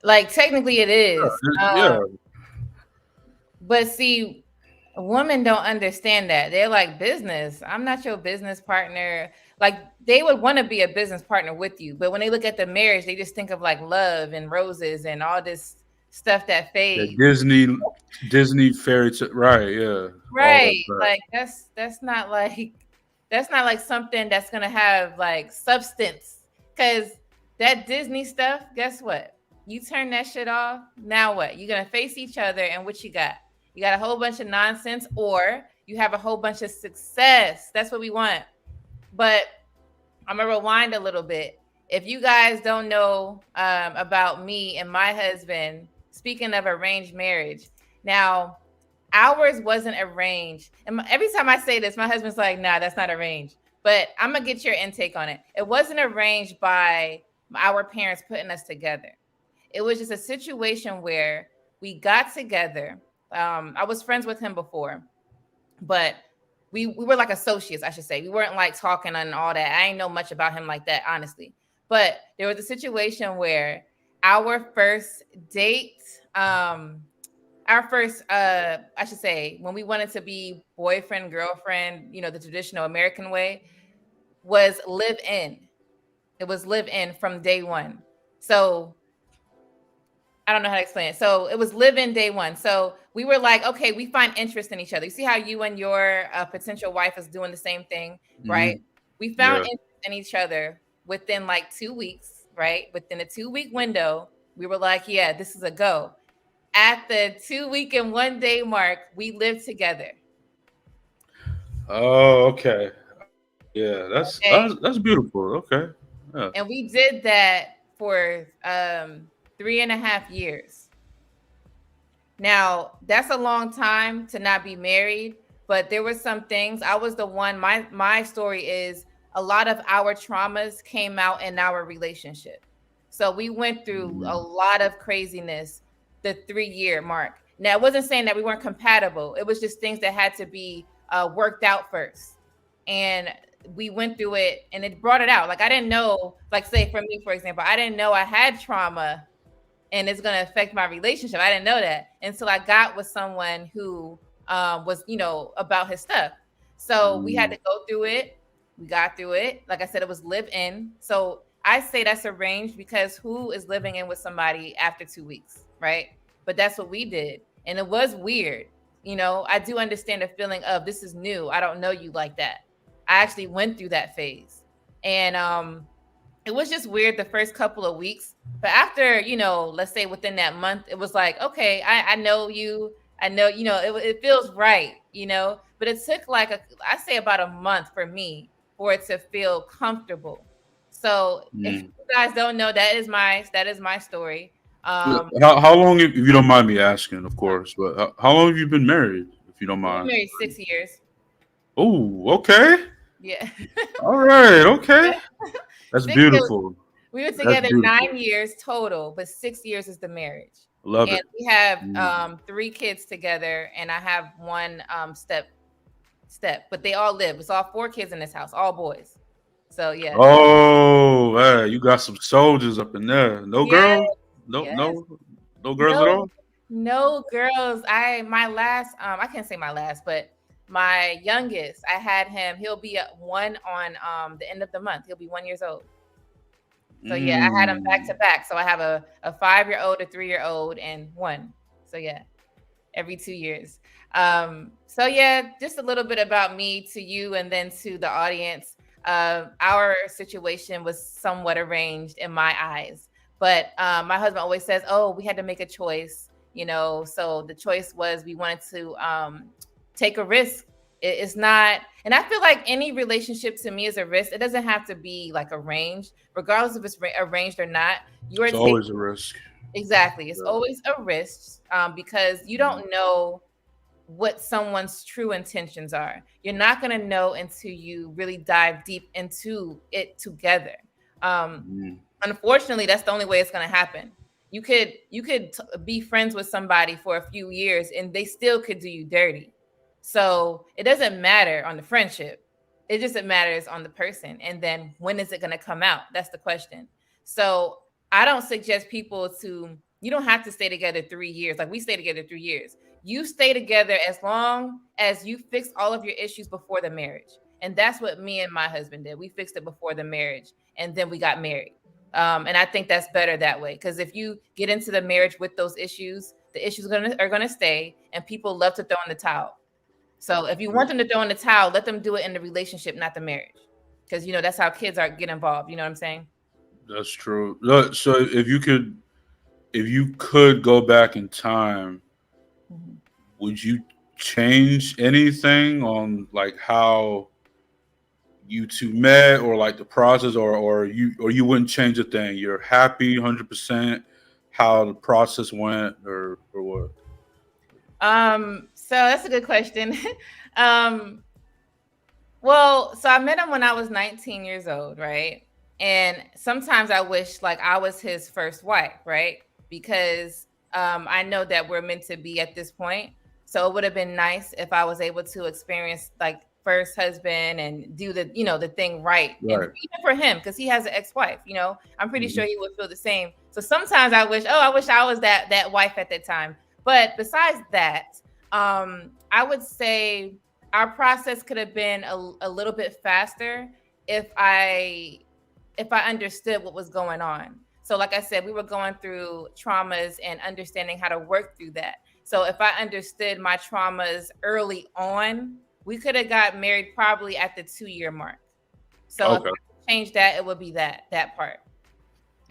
like, technically it is. Yeah, But see, women don't understand that. They're like, business. I'm not your business partner. Like, they would want to be a business partner with you, but when they look at the marriage, they just think of like love and roses and all this stuff that yeah. fades. Disney fairy tale, right? Yeah, all Right. that crap. Like that's not like something that's gonna have like substance. Cause that Disney stuff, guess what? You turn that shit off, now what? You're gonna face each other and what you got? You got a whole bunch of nonsense, or you have a whole bunch of success. That's what we want. But I'm gonna rewind a little bit. If you guys don't know about me and my husband, speaking of arranged marriage, now ours wasn't arranged. And every time I say this, my husband's like, "Nah, that's not arranged." But I'm gonna get your intake on it. It wasn't arranged by our parents putting us together. It was just a situation where we got together. I was friends with him before, but we were like associates, I should say. We weren't like talking and all that. I ain't know much about him like that, honestly. But there was a situation where our first date, our first I should say, when we wanted to be boyfriend, girlfriend, the traditional American way, was live in. It was live in from day one. So I don't know how to explain it. So it was live in day one. So we were like, okay, we find interest in each other. You see how you and your potential wife is doing the same thing, right? Hmm. We found Yeah. interest in each other within like 2 weeks, right? Within a 2 week window, we were like, yeah, this is a go. At the 2 week and 1 day mark, we lived together. Oh, okay. Yeah, Okay. that's beautiful. Okay. Yeah. And we did that for 3.5 years. Now, that's a long time to not be married, but there were some things. I was the one, my story is a lot of our traumas came out in our relationship. So we went through a Mm. lot of craziness the 3 year mark. Now, it wasn't saying that we weren't compatible. It was just things that had to be worked out first. And we went through it and it brought it out. Like I didn't know, like say for me, for example, I didn't know I had trauma and it's going to affect my relationship. I didn't know that until I got with someone who was, about his stuff. So we had Mm. to go through it. We got through it. Like I said, it was live in. So I say that's arranged because who is living in with somebody after 2 weeks, right? But that's what we did. And it was weird. I do understand the feeling of this is new. I don't know you like that. I actually went through that phase. And it was just weird the first couple of weeks. But after, let's say within that month, it was like, okay, I know you. I know, it feels right. But it took like I say about a month for me for it to feel comfortable. So if Mm. you guys don't know, that is my story. Um, How long, if you don't mind me asking, of course, but how long have you been married, if you don't we've been mind? married 6 years. Oh, okay. Yeah. All right. Okay. That's 6 years. beautiful. We were That's together beautiful. 9 years total, but 6 years is the marriage. Love And it. we have Mm. 3 kids together, and I have one step, but they all live. It's all 4 kids in this house, all boys. So yeah, Oh, hey, you got some soldiers up in there. No yes, girls? No, yes. no, no girls at No, all? no girls. My last I can't say my last, but my youngest, I had him. He'll be at one on the end of the month. He'll be 1 years old. So yeah, I had them back to Mm. back. So I have a 5 year old, a 3 year old, and one. So yeah, every 2 years. So yeah, just a little bit about me to you and then to the audience. Our situation was somewhat arranged in my eyes, but my husband always says, "Oh, we had to make a choice." So the choice was we wanted to take a risk. It's not, and I feel like any relationship to me is a risk. It doesn't have to be like arranged, regardless if it's arranged or not. You are It's taking always a risk. exactly. It's Yeah. always a risk because you Mm. don't know what someone's true intentions are. You're not going to know until you really dive deep into it together. Um, Mm. Unfortunately, that's the only way it's going to happen. You could be friends with somebody for a few years and they still could do you dirty. So it doesn't matter on the friendship. It just it matters on the person. And then when is it going to come out? That's the question. So I don't suggest people to. You don't have to stay together 3 years. Like we stay together 3 years. You stay together as long as you fix all of your issues before the marriage. And that's what me and my husband did. We fixed it before the marriage and then we got married. And I think that's better that way because if you get into the marriage with those issues, the issues are gonna stay, and people love to throw in the towel. So if you want them to throw in the towel, let them do it in the relationship, not the marriage, because that's how kids are get involved. You know what I'm saying? That's true. Look, so if you could go back in time, Mhm. would you change anything on like how you two met or like the process, or you wouldn't change a thing? You're happy 100% how the process went, or what? So that's a good question. um, Well, so I met him when I was 19 years old, right? And sometimes I wish like I was his first wife, right? Because I know that we're meant to be at this point. So it would have been nice if I was able to experience like first husband and do the, the thing right. And Right. even for him, because he has an ex-wife, I'm pretty Hmm. sure he would feel the same. So sometimes I wish I was that wife at that time. But besides that, I would say our process could have been a little bit faster if I understood what was going on. So like I said, we were going through traumas and understanding how to work through that. So if I understood my traumas early on, we could have got married probably at the 2-year mark. So if I Okay. could change that, it would be that part.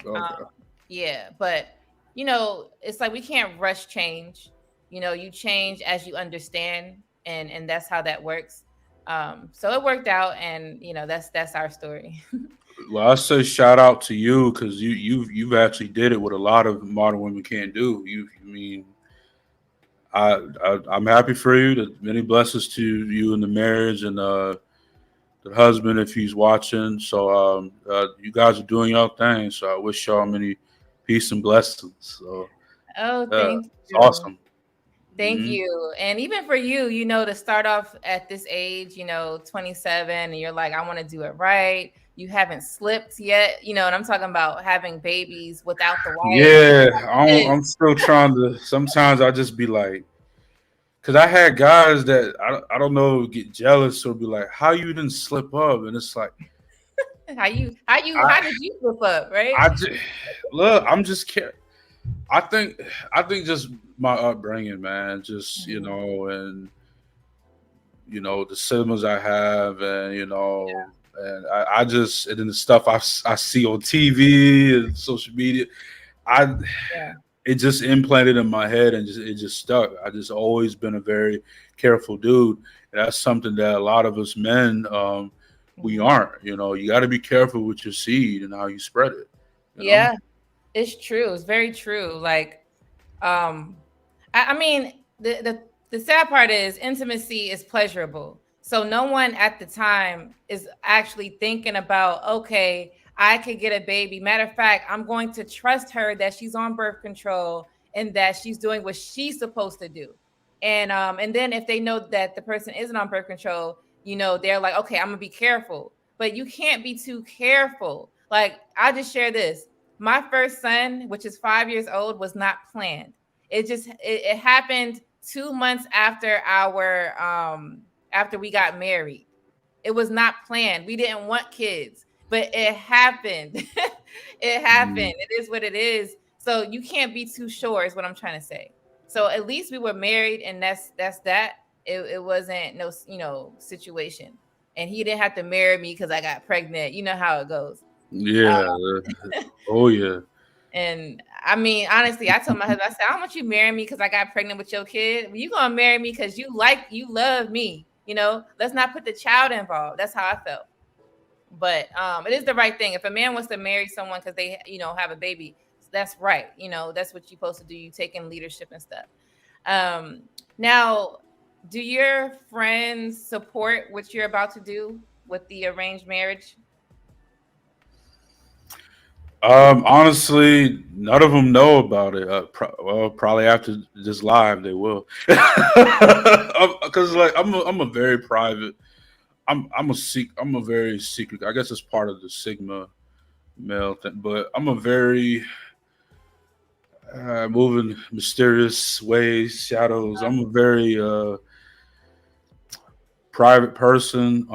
Okay. Yeah, but it's like we can't rush change. You change as you understand, and that's how that works. So it worked out, and that's our story. Well, I say shout out to you because you've actually did it what a lot of modern women can't do. I mean, I'm happy for you. That many blessings to you in the marriage and the husband if he's watching. So you guys are doing your thing. So I wish y'all many peace and blessings. So Oh, thank it's you. awesome. Thank Hmm. you. And even for you, to start off at this age, 27, and you're like, I want to do it right. You haven't slipped yet, and I'm talking about having babies without the wife. Yeah, Kids. I'm still trying to. Sometimes I just be like, because I had guys that I don't know get jealous or be like, how you didn't slip up, and it's like How I did you slip up, right? I just look. I'm just I think I think just my upbringing, man. Just Mhm. and the cinemas I have, and and I just and then the stuff I see on TV and social media. I Yeah. it just implanted in my head and it just stuck. I just always been a very careful dude, and that's something that a lot of us men we Mhm. aren't. You got to be careful with your seed and how you spread it. You know. Yeah, it's true. It's very true. Like, um, I mean, the sad part is intimacy is pleasurable. So no one at the time is actually thinking about, okay, I could get a baby. Matter of fact, I'm going to trust her that she's on birth control and that she's doing what she's supposed to do. And then if they know that the person isn't on birth control, they're like, okay, I'm gonna be careful. But you can't be too careful. Like, I'll just share this. My first son, which is 5 years old, was not planned. It happened 2 months after we got married. It was not planned. We didn't want kids, but it happened. It happened. Mm. It is what it is. So you can't be too sure is what I'm trying to say. So at least we were married, and that's that. It wasn't no situation, and he didn't have to marry me because I got pregnant. You know how it goes. Yeah. Oh yeah. And I mean, honestly, I told my husband, I said, I don't want you marrying me because I got pregnant with your kid. You gonna marry me because you love me. Let's not put the child involved. That's how I felt. But it is the right thing. If a man wants to marry someone because they, have a baby, that's right. That's what you're supposed to do. You take in leadership and stuff. Now, do your friends support what you're about to do with the arranged marriage? Honestly, none of them know about it. Well, probably after this live, they will. Because like I'm a very private. I'm a very secret. I guess it's part of the Sigma male thing, but I'm a very moving mysterious ways, shadows. I'm a very private person.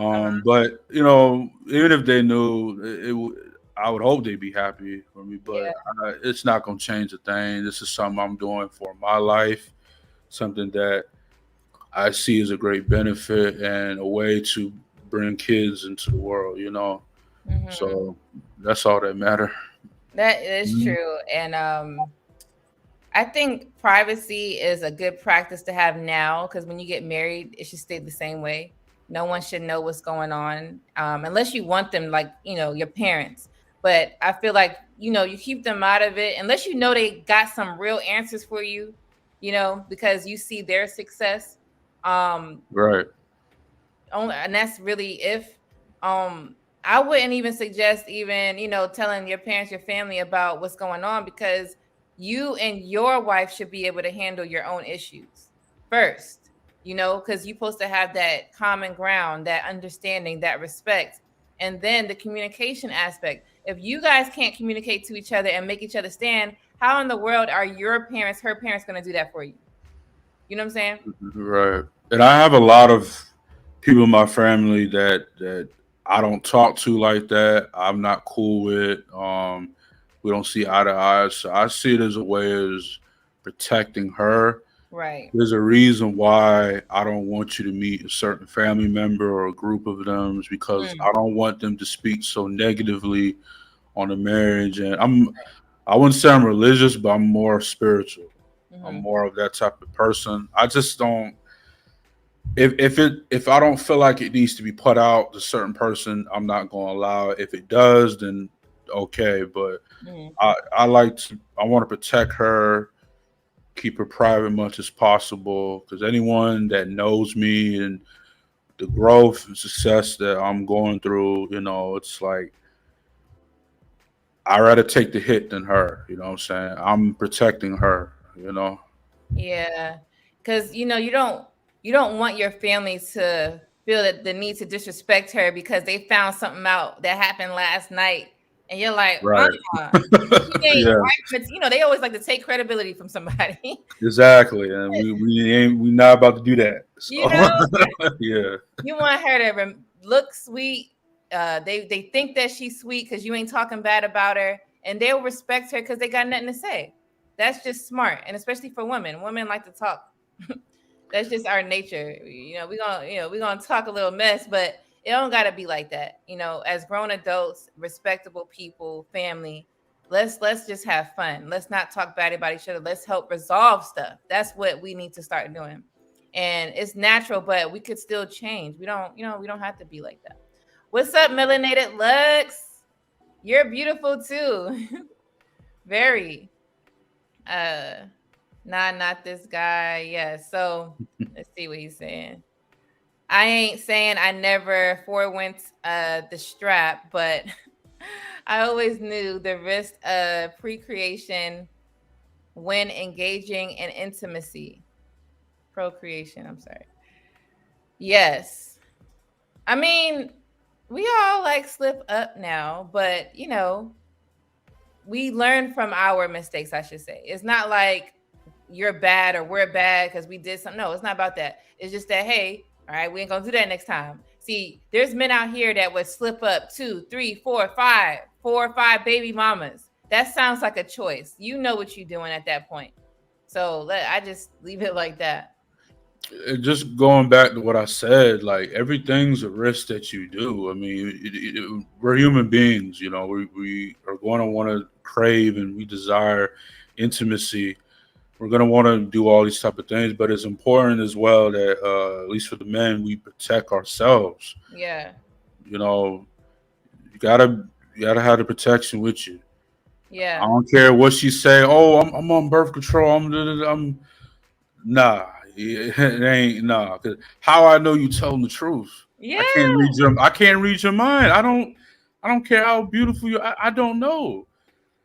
But even if they knew, I would hope they'd be happy for me. But Yeah. it's not gonna change a thing. This is something I'm doing for my life. Something that I see as a great benefit and a way to bring kids into the world. Hmm. So that's all that matter. That is Mhm. true. And I think privacy is a good practice to have now because when you get married, it should stay the same way. No one should know what's going on unless you want them, like, your parents. But I feel like, you keep them out of it unless they got some real answers for you, because you see their success. Um, Right. only, and that's really if. Um, I wouldn't even suggest even telling your parents, your family about what's going on, because you and your wife should be able to handle your own issues first. Because you're supposed to have that common ground, that understanding, that respect, and then the communication aspect. If you guys can't communicate to each other and make each other stand, how in the world are your parents, her parents, going to do that for you? You know what I'm saying? Right. And I have a lot of people in my family that I don't talk to like that. I'm not cool with. We don't see eye to eye. So I see it as a way as protecting her. Right. There's a reason why I don't want you to meet a certain family member or a group of them, is because Mm, I don't want them to speak so negatively on the marriage. And I wouldn't say I'm religious, but I'm more spiritual. I'm mm-hmm. more of that type of person. I just don't, if I don't feel like it needs to be put out to a certain person, I'm not going to allow it. If it does, then okay. But Mm. I want to protect her, keep her private much as possible, because anyone that knows me and the growth and success that I'm going through, it's like I'd rather take the hit than her. You know what I'm saying? I'm protecting her. You know. Yeah, because you don't want your family to feel that the need to disrespect her because they found something out that happened last night, and you're like, Right. she ain't Yeah. right. But they always like to take credibility from somebody. Exactly. And we not about to do that. you So know, yeah. you want her to look sweet. They think that she's sweet because you ain't talking bad about her, and they'll respect her because they got nothing to say. That's just smart, and especially for women. Women like to talk. That's just our nature. We're gonna talk a little mess, but it don't gotta be like that. As grown adults, respectable people, family, let's just have fun. Let's not talk bad about each other. Let's help resolve stuff. That's what we need to start doing. And it's natural, but we could still change. We don't have to be like that. What's up, melanated Lux? You're beautiful too. Very. Uh Nah, not this guy. Yeah. So let's see what he's saying. I ain't saying I never forewent the strap, but I always knew the risk of pre-creation when engaging in intimacy. Procreation, I'm sorry. Yes. I mean, we all like slip up now, but we learn from our mistakes, I should say. It's not like you're bad or we're bad because we did something. No, it's not about that. It's just that, hey, all right, we ain't gonna do that next time. See, there's men out here that would slip up two, three, four or five baby mamas. That sounds like a choice. You know what you're doing at that point. So I just leave it like that. Just going back to what I said, like everything's a risk that you do. I mean, we're human beings, we are going to want to crave and we desire intimacy. We're going to want to do all these type of things, but it's important as well that, at least for the men, we protect ourselves. Yeah. You know, you gotta you gotta have the protection with you. I Yeah. don't care what she say. Oh, I'm on birth control. I'm nah. It ain't nah. 'Cause how I know you telling the truth? Yeah. I can't read your mind. I don't care how beautiful you. I don't know.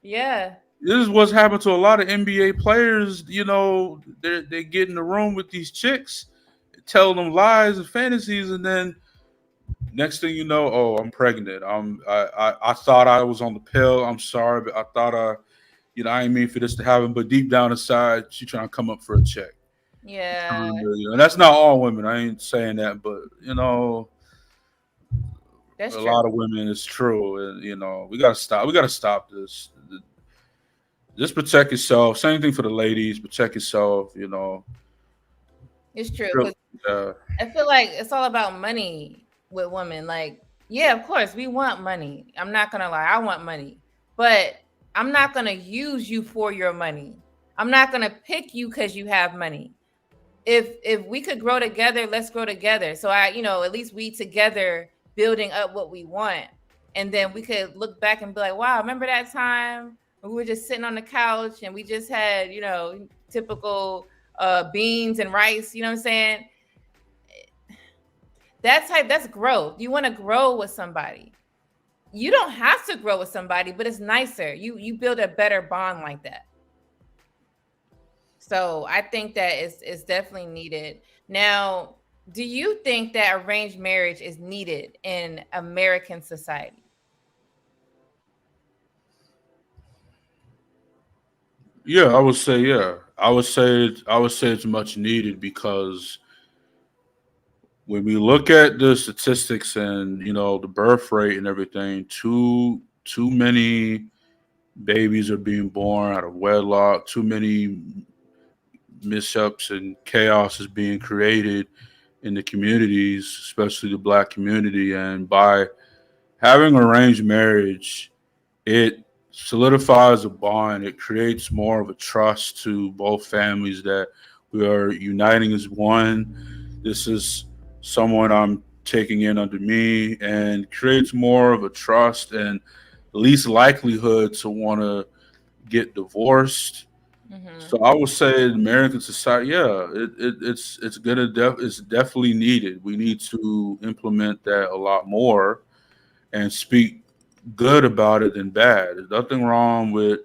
Yeah. This is what's happened to a lot of NBA players. They get in the room with these chicks, telling them lies and fantasies, and then next thing you know, oh, I'm pregnant. I thought I was on the pill. I'm sorry, but I thought I didn't mean for this to happen. But deep down inside, she trying to come up for a check. Yeah. And that's not all women. I ain't saying that, but That's a true. lot of women, it's true, and we gotta stop. We gotta stop this. Just protect yourself. Same thing for the ladies. Protect yourself. It's true. Real- 'Cause uh, I feel like it's all about money with women. Like, yeah, of course, we want money. I'm not gonna lie, I want money, but I'm not gonna use you for your money. I'm not gonna pick you because you have money. If we could grow together, let's grow together. So at least we together building up what we want, and then we could look back and be like, wow, remember that time when we were just sitting on the couch and we just had typical beans and rice. You know what I'm saying? That's growth. You want to grow with somebody. You don't have to grow with somebody, but it's nicer. You build a better bond like that. So I think that is definitely needed. Now, do you think that arranged marriage is needed in American society? Yeah, I would say yeah. I would say it's much needed because when we look at the statistics and the birth rate and everything, too many babies are being born out of wedlock. Too many mishaps and chaos is being created in the communities, especially the black community. And by having arranged marriage, it solidifies a bond. It creates more of a trust to both families that we are uniting as one. This is someone I'm taking in under me, and creates more of a trust and least likelihood to want to get divorced. Mm-hmm. So I would say in American society, yeah, it's definitely needed. We need to implement that a lot more and speak good about it than bad. There's nothing wrong with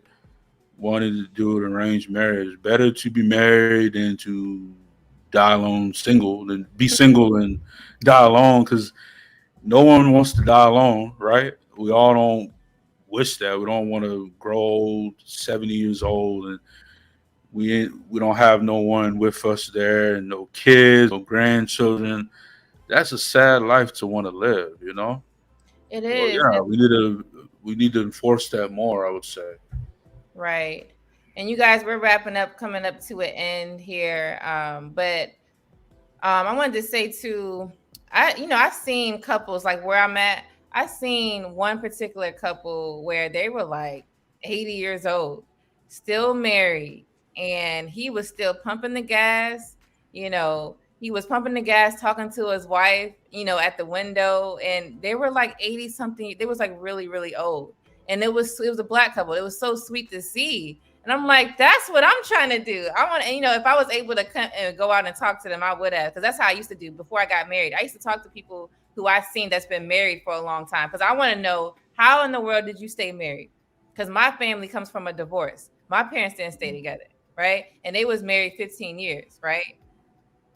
wanting to do an arranged marriage. Better to be married than to die alone single, than be single and die alone, because no one wants to die alone, right? We all don't wish that. We don't want to grow old, 70 years old, and we don't have no one with us there, and no kids, no grandchildren. That's a sad life to want to live. It Well, is. yeah, we need to enforce that more, I would say. Right. And you guys, we're wrapping up, coming up to an end here. But I wanted to say too, I've seen couples like where I'm at. I've seen one particular couple where they were like 80 years old, still married, and he was still pumping the gas. He was pumping the gas, talking to his wife, at the window, and they were like 80 something. They was like really, really old, and it was a black couple. It was so sweet to see, and I'm like, that's what I'm trying to do. I want to, if I was able to come and go out and talk to them, I would have, because that's how I used to do before I got married. I used to talk to people who I've seen that's been married for a long time, because I want to know, how in the world did you stay married? Because my family comes from a divorce. My parents didn't stay together, right? And they was married 15 years, right?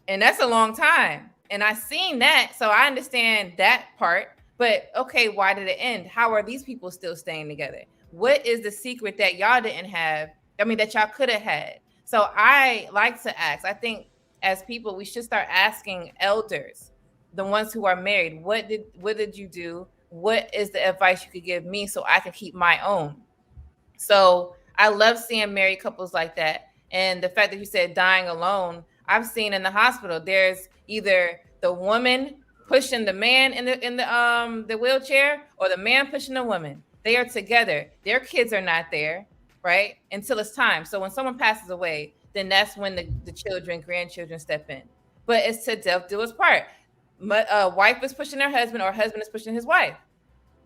And that's a long time. And I seen that, so I understand that part. But okay, why did it end? How are these people still staying together? What is the secret that y'all didn't have? I mean, that y'all could have had. So I like to ask. I think as people, we should start asking elders, the ones who are married, what did you do? What is the advice you could give me so I can keep my own? So I love seeing married couples like that. And the fact that you said dying alone, I've seen in the hospital, there's either the woman pushing the man in the wheelchair, or the man pushing the woman. They are together. Their kids are not there, right? Until it's time. So when someone passes away, then that's when the children, grandchildren step in. But it's to death do its part. Wife is pushing her husband, or husband is pushing his wife,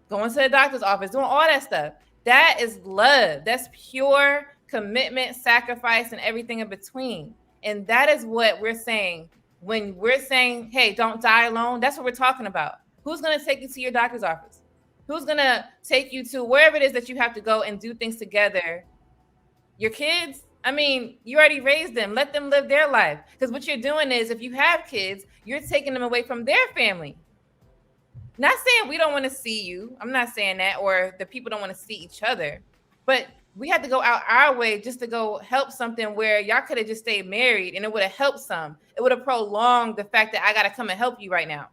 going to the doctor's office, doing all that stuff. That is love. That's pure commitment, sacrifice, and everything in between. And that is what we're saying when we're saying, hey, don't die alone. That's what we're talking about. Who's going to take you to your doctor's office? Who's going to take you to wherever it is that you have to go and do things together? Your kids? I mean, you already raised them. Let them live their life. Because what you're doing is, if you have kids, you're taking them away from their family. Not saying we don't want to see you. I'm not saying that, or the people don't want to see each other. But we had to go out our way just to go help something where y'all could have just stayed married and it would have helped some. It would have prolonged the fact that I got to come and help you right now.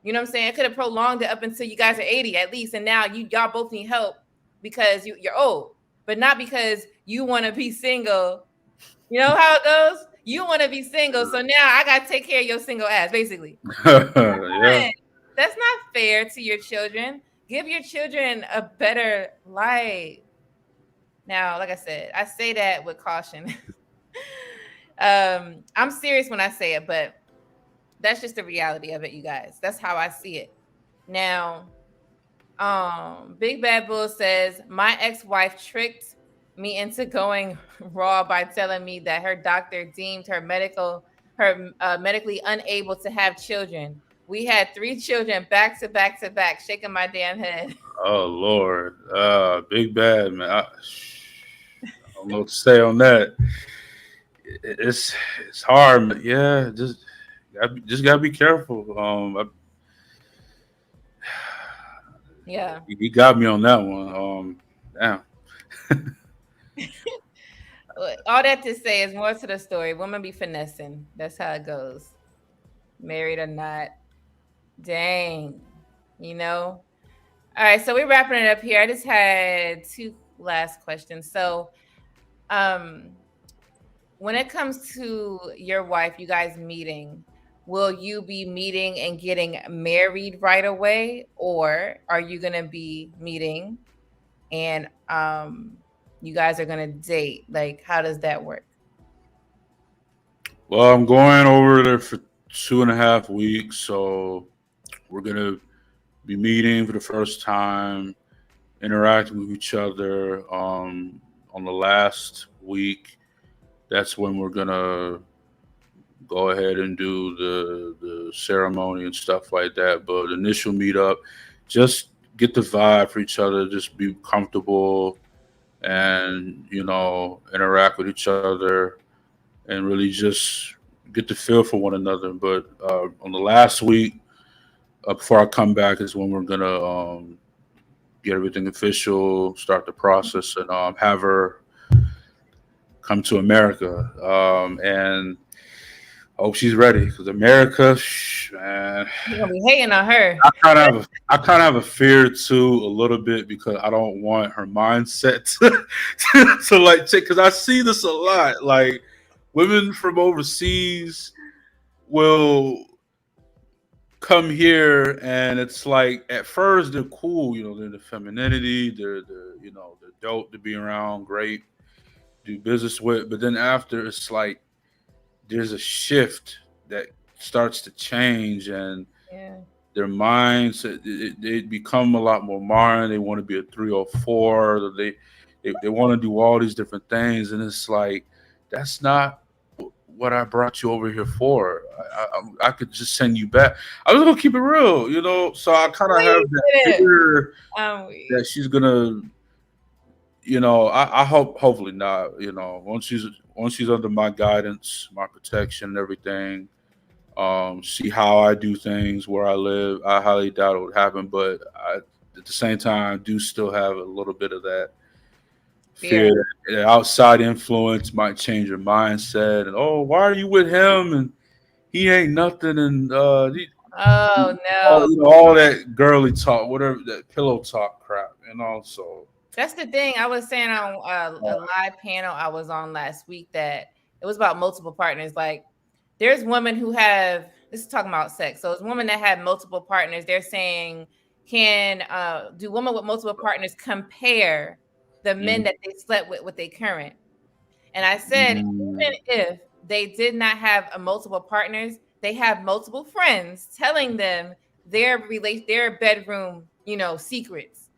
You know what I'm saying? It could have prolonged it up until you guys are 80 at least. And now y'all both need help because you're old, but not because you want to be single. You know how it goes? You want to be single. So now I got to take care of your single ass, basically. Yeah. That's not fair to your children. Give your children a better life. Now, like I said, I say that with caution. I'm serious when I say it, but that's just the reality of it, you guys. That's how I see it. Now, Big Bad Bull says my ex-wife tricked me into going raw by telling me that her doctor deemed her medically unable to have children. We had three children back to back to back, shaking my damn head. Oh Lord, big bad man. I don't know what to say on that. It's it's hard, but yeah, just gotta be careful. Yeah. He got me on that one. Damn. All that to say is more to the story. Women be finessing. That's how it goes. Married or not. Dang. You know? All right, so we're wrapping it up here. I just had two last questions. So, um, when it comes to your wife, you guys meeting, will you be meeting and getting married right away, or are you gonna be meeting and you guys are gonna date? Like, how does that work? Well, I'm going over there for 2.5 weeks, so we're gonna be meeting for the first time, interacting with each other. On the last week, that's when we're gonna go ahead and do the ceremony and stuff like that. But initial meetup, just get the vibe for each other, just be comfortable, and interact with each other, and really just get the feel for one another. But on the last week, before I come back, is when we're gonna get everything official, start the process, and have her come to America. And I hope she's ready because America, man. You're gonna be hating on her. I kind of have a fear too, a little bit, because I don't want her mindset to like check. Because I see this a lot. Like women from overseas will come here, and it's like at first they're cool. They're the femininity. They're dope to be around. Great, do business with. But then after, it's like there's a shift that starts to change, and Yeah. their minds they become a lot more modern. They want to be a 304. They want to do all these different things, and it's like that's not what I brought you over here for. I could just send you back. I was gonna keep it real, So I kind of have Please that did it. fear Weak. that she's gonna, I hope, hopefully not. Once she's under my guidance, my protection, and everything, see how I do things where I live. I highly doubt it would happen, but at the same time, I do still have a little bit of that fear Fear. that outside influence might change your mindset. And oh, why are you with him? And he ain't nothing. And Oh no. all that girly talk, whatever that pillow talk crap. So That's the thing. I was saying on a live panel I was on last week that it was about multiple partners. Like, there's women who have, this is talking about sex. So it's women that have multiple partners. They're saying, can do women with multiple partners compare the men mm, that they slept with their current? And I said, mm, even if they did not have a multiple partners, they have multiple friends telling them their bedroom, secrets.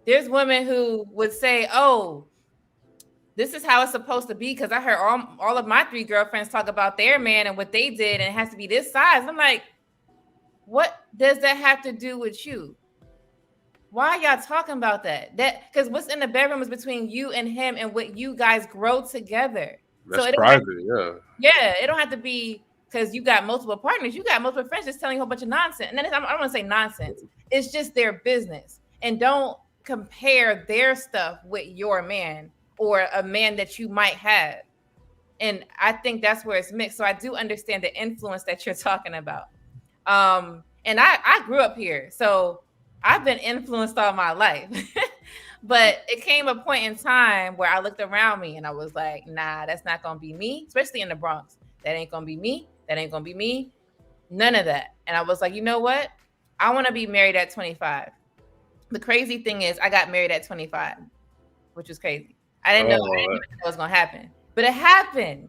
There's women who would say, "Oh, this is how it's supposed to be," because I heard all of my three girlfriends talk about their man and what they did, and it has to be this size. I'm like, what does that have to do with you? Why y'all talking about that? That because what's in the bedroom is between you and him and what you guys grow together. So that's it don't have, private. Yeah, yeah, it don't have to be because you got multiple partners. You got multiple friends just telling you a whole bunch of nonsense. And then I don't want to say nonsense. It's just their business. And don't compare their stuff with your man or a man that you might have. And I think that's where it's mixed. So I do understand the influence that you're talking about. And I grew up here, so I've been influenced all my life. But it came a point in time where I looked around me and I was like, nah, that's not gonna be me, especially in the Bronx. That ain't gonna be me. That ain't gonna be me. None of that. And I was like, you know what? I want to be married at 25. The crazy thing is, I got married at 25, which was crazy. I didn't oh, even know it was gonna happen, but it happened.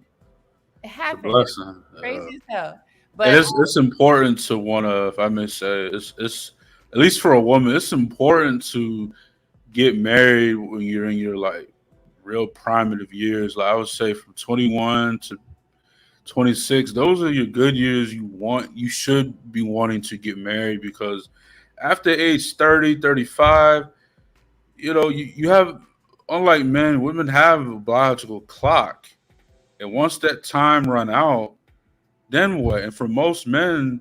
It it's a happened. It's blessing. crazy as hell. And But it's important to want to, if I may say, it's at least for a woman, it's important to get married when you're in your like real primitive years. Like I would say from 21 to 26, those are your good years. You should be wanting to get married because after age 30, 35, you have, unlike men, women have a biological clock. And once that time run out, then what? And for most men,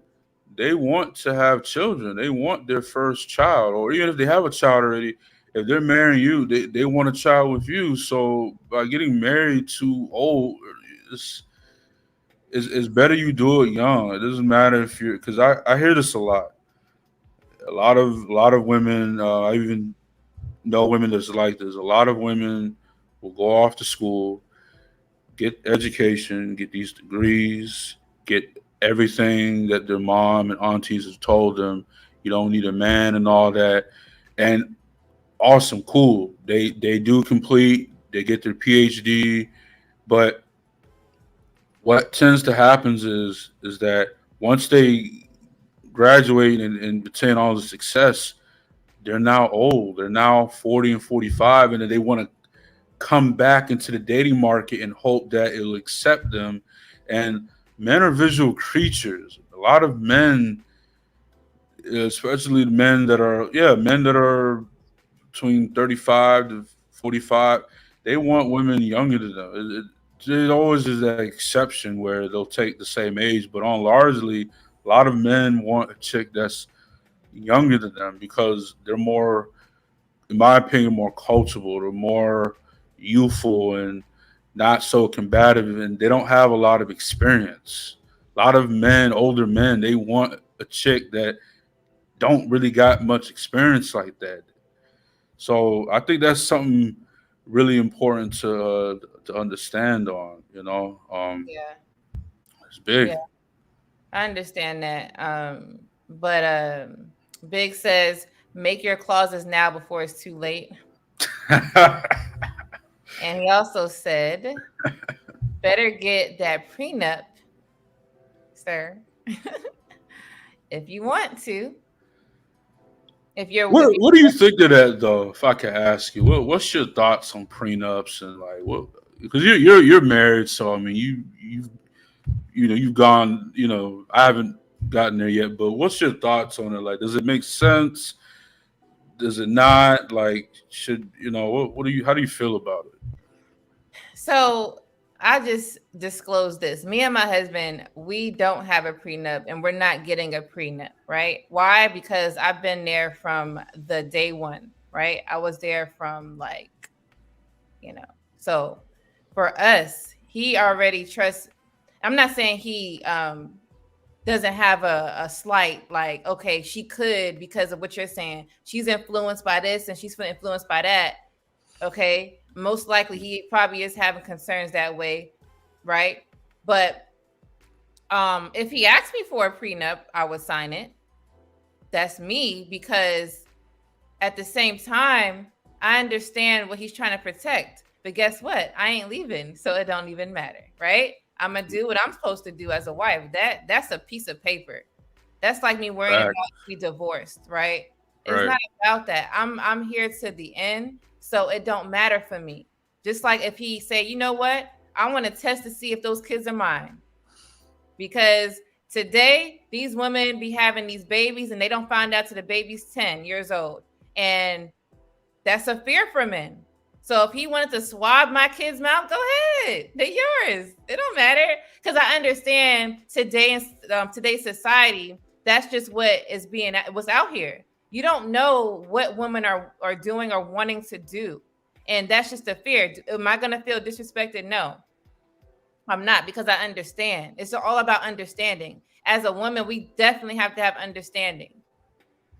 they want to have children. They want their first child, or even if they have a child already, if they're marrying you, they want a child with you. So by getting married too old, it's better you do it young. It doesn't matter if you're, because I hear this a lot. A lot of women, I even know women that's like this. A lot of women will go off to school, get education, get these degrees, get everything that their mom and aunties have told them. You don't need a man and all that. And awesome, cool. They do complete. They get their PhD, but what tends to happen is that once they graduate and attain all the success, they're now old. They're now 40 and 45, and then they want to come back into the dating market and hope that it'll accept them. And men are visual creatures. A lot of men, especially the men that are between 35 to 45, they want women younger than them. It always is that exception where they'll take the same age, but on largely, a lot of men want a chick that's younger than them because they're more, in my opinion, more coachable. They're more youthful and not so combative, and they don't have a lot of experience. A lot of men, older men, they want a chick that don't really got much experience like that. So I think that's something really important to understand on. Yeah. It's Yeah. big. I understand that. But Big says, make your clauses now before it's too late. And he also said, better get that prenup, sir, if you want to. If What do you think of that though? If I could ask you, what's your thoughts on prenups and like what? Because you're married, so I mean you've gone. I haven't gotten there yet, but what's your thoughts on it? Like, does it make sense? Does it not? Like, should what do you? How do you feel about it? So I just disclosed this. Me and my husband, we don't have a prenup and we're not getting a prenup, right? Why? Because I've been there from the day one, right? I was there from like, you know. So for us, he already trusts. I'm not saying he doesn't have a slight like, okay, she could because of what you're saying. She's influenced by this and she's influenced by that. Okay, most likely he probably is having concerns that way, right? But if he asked me for a prenup, I would sign it. That's me, because at the same time, I understand what he's trying to protect. But guess what? I ain't leaving, so it don't even matter, right? I'm gonna do what I'm supposed to do as a wife. That's a piece of paper. That's like me worrying about Fact. be divorced, right? It's Right. not about that. I'm here to the end, so it don't matter for me. Just like if he say, you know what, I want to test to see if those kids are mine, because today these women be having these babies and they don't find out till the baby's 10 years old, and that's a fear for men. So if he wanted to swab my kid's mouth, go ahead. They're yours. It don't matter, because I understand today in today's society, that's just what is being what's out here. You don't know what women are doing or wanting to do, and that's just a fear. Am I going to feel disrespected? No, I'm not, because I understand. It's all about understanding. As a woman, we definitely have to have understanding.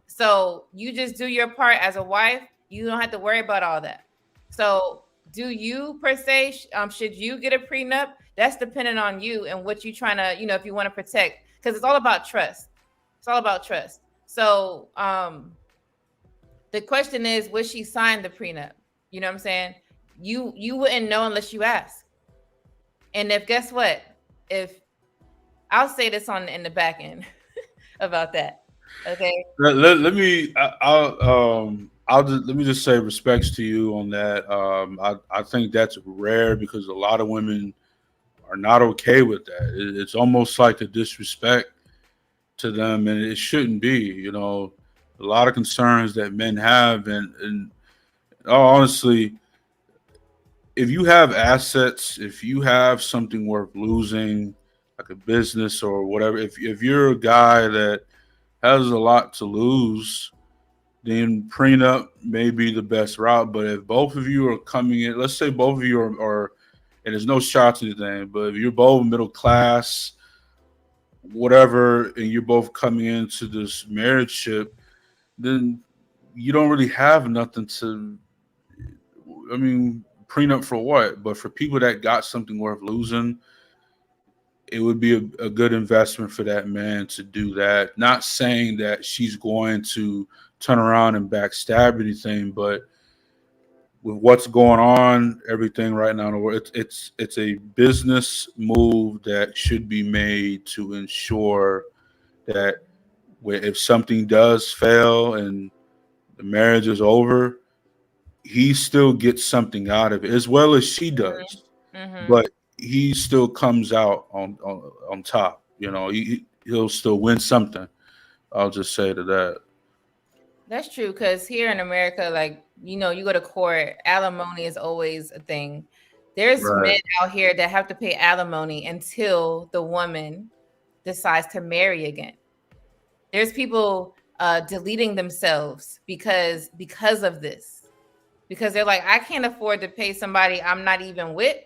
So you just do your part as a wife. You don't have to worry about all that. So do you per se? Should you get a prenup? That's dependent on you and what you trying to, if you want to protect, because it's all about trust. It's all about trust. So the question is, would she sign the prenup? You know what I'm saying? You wouldn't know unless you ask. And if guess what? If I'll say this on in the back end about that. Okay. Let me. I'll just, let me just say respects to you on that. I think that's rare because a lot of women are not okay with that. It's almost like a disrespect to them, and it shouldn't be. A lot of concerns that men have, and oh, honestly, if you have assets, if you have something worth losing, like a business or whatever, if you're a guy that has a lot to lose, then prenup may be the best route. But if both of you are coming in, let's say both of you are and there's no shots to anything, but if you're both middle class, whatever, and you're both coming into this marriage ship, then you don't really have nothing to. I mean, prenup for what? But for people that got something worth losing, it would be a good investment for that man to do that. Not saying that she's going to turn around and backstab anything, but with what's going on, everything right now in the world, it's a business move that should be made to ensure that if something does fail and the marriage is over, he still gets something out of it as well as she Mhm. does. Mhm. But he still comes out on top. He'll still win something. I'll just say to that. That's true because here in America, like, you go to court, alimony is always a thing. There's men Right. out here that have to pay alimony until the woman decides to marry again. There's people deleting themselves because of this. Because they're like, I can't afford to pay somebody I'm not even with,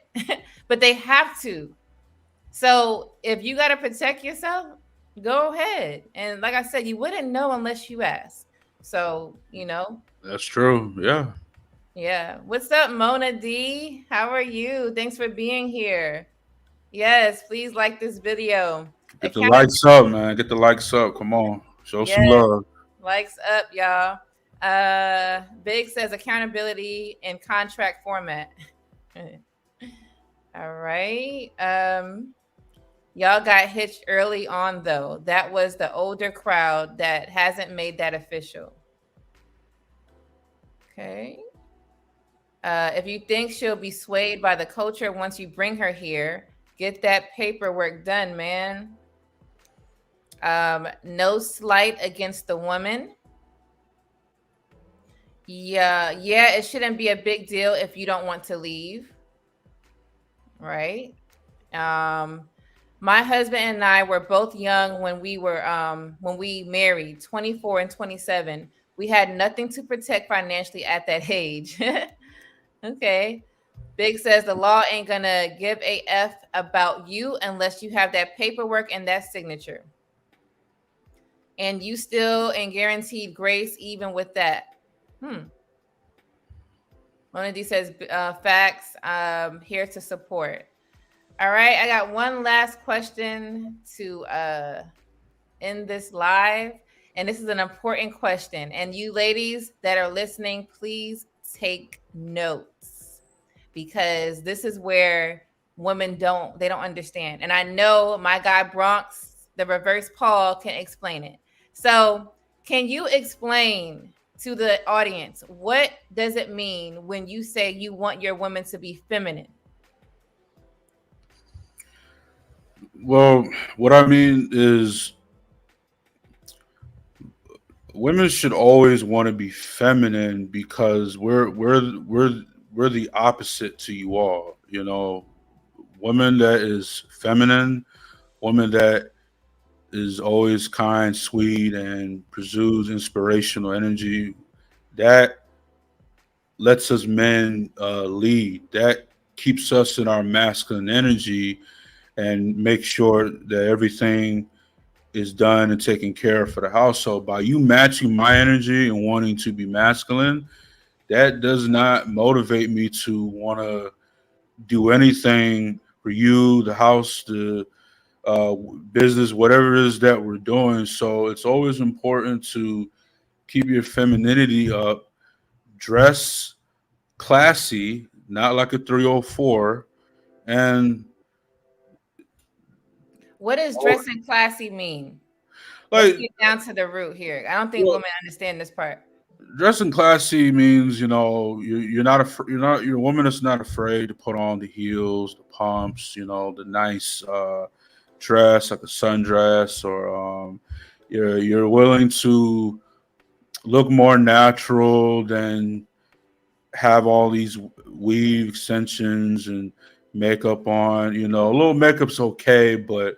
but they have to. So if you got to protect yourself, go ahead. And like I said, you wouldn't know unless you ask. So, That's true. Yeah. yeah. What's up, Mona D? How are you? Thanks for being here. Yes, please like this video. Get the Account likes up, man. Get the likes up. Come on. Show Yes, some love. likes up, y'all. Big says accountability in contract format. All right. Y'all got hitched early on though. That was the older crowd that hasn't made that official. Okay. If you think she'll be swayed by the culture once you bring her here, get that paperwork done, man. No slight against the woman. Yeah, it shouldn't be a big deal if you don't want to leave, right? Um, my husband and I were both young when we married, 24 and 27. We had nothing to protect financially at that age. Okay. Big says the law ain't gonna give a F about you unless you have that paperwork and that signature. And you still and guaranteed grace even with that. Hmm. Mona D says facts. Here to support. All right, I got one last question to end this live, and this is an important question. And you ladies that are listening, please take notes because this is where women don't understand. And I know my guy Bronx, the reverse Paul, can explain it. So, can you explain to the audience what does it mean when you say you want your woman to be feminine? Well, what I mean is women should always want to be feminine because we're the opposite to you all. Woman that is feminine, woman that is always kind, sweet, and pursues inspirational energy. That lets us men lead. That keeps us in our masculine energy and makes sure that everything is done and taken care of for the household. By you matching my energy and wanting to be masculine, that does not motivate me to want to do anything for you, the house, the uh, business, whatever it is that we're doing. So it's always important to keep your femininity up, dress classy, not like a 304, and What does dressing classy mean? Let's like get down to the root here. I don't think well, women understand this part. Dressing classy means you're not your woman is not afraid to put on the heels, the pumps, the nice dress like a sundress, or you're willing to look more natural than have all these weave extensions and makeup on. A little makeup's okay, but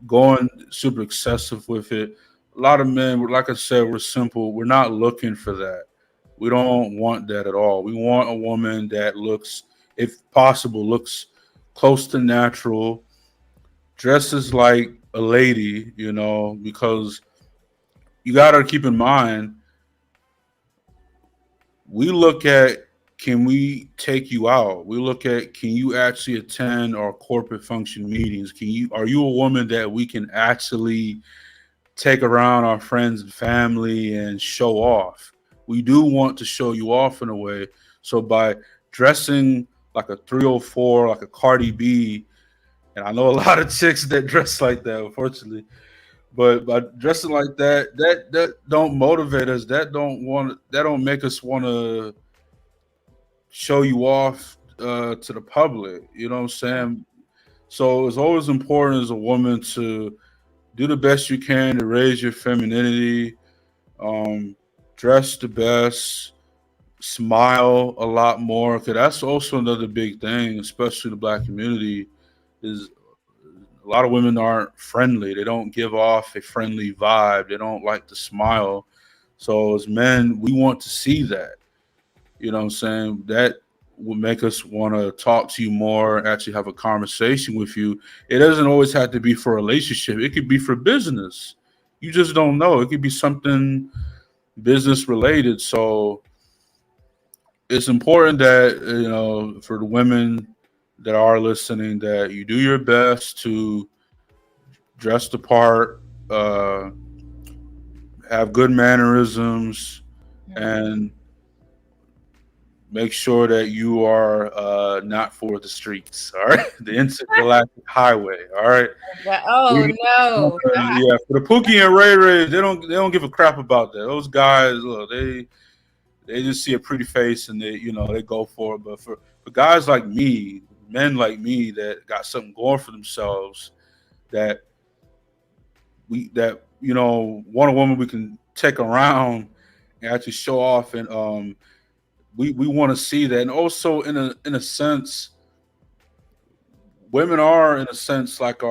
going super excessive with it. A lot of men, like I said, we're simple. We're not looking for that. We don't want that at all. We want a woman that looks, if possible, looks close to natural, dresses like a lady, because you got to keep in mind, we look at, can we take you out? We look at, can you actually attend our corporate function meetings? Are you a woman that we can actually take around our friends and family and show off? We do want to show you off in a way. So by dressing like a 304, like a Cardi B, and I know a lot of chicks that dress like that, unfortunately, but by dressing like that, that don't motivate us. That don't make us want to show you off to the public. You know what I'm saying? So it's always important as a woman to do the best you can to raise your femininity, um, dress the best, smile a lot more. Cause that's also another big thing, especially the black community, is a lot of women aren't friendly. They don't give off a friendly vibe. They don't like to smile. So as men, we want to see that. You know what I'm saying? That will make us want to talk to you more, actually have a conversation with you. It doesn't always have to be for a relationship. It could be for business. You just don't know. It could be something business related. So it's important that, for the women that are listening, that you do your best to dress the part, uh, have good mannerisms, Mhm. and make sure that you are not for the streets. All right, the intergalactic highway. All right, Oh we, no. yeah, for the Pookie and Ray Ray, they don't give a crap about that. Those guys, look, they just see a pretty face and they go for it. But for guys like me, men like me that got something going for themselves, that want a woman we can take around and actually show off, and we want to see that. And also in a sense, women are in a sense like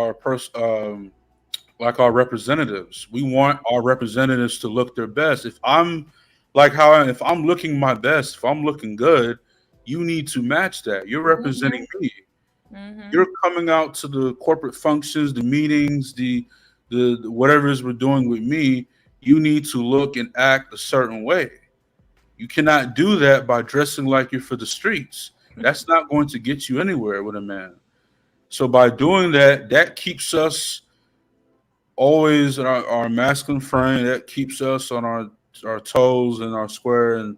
like our representatives. We want our representatives to look their best. If I'm looking my best, if I'm looking good, you need to match that. You're representing Mhm. me. You're Mhm. coming out to the corporate functions, the meetings, the whatever it is we're doing with me. You need to look and act a certain way. You cannot do that by dressing like you're for the streets. That's not going to get you anywhere with a man. So by doing that, that keeps us always in our masculine frame. That keeps us on our toes and our square, and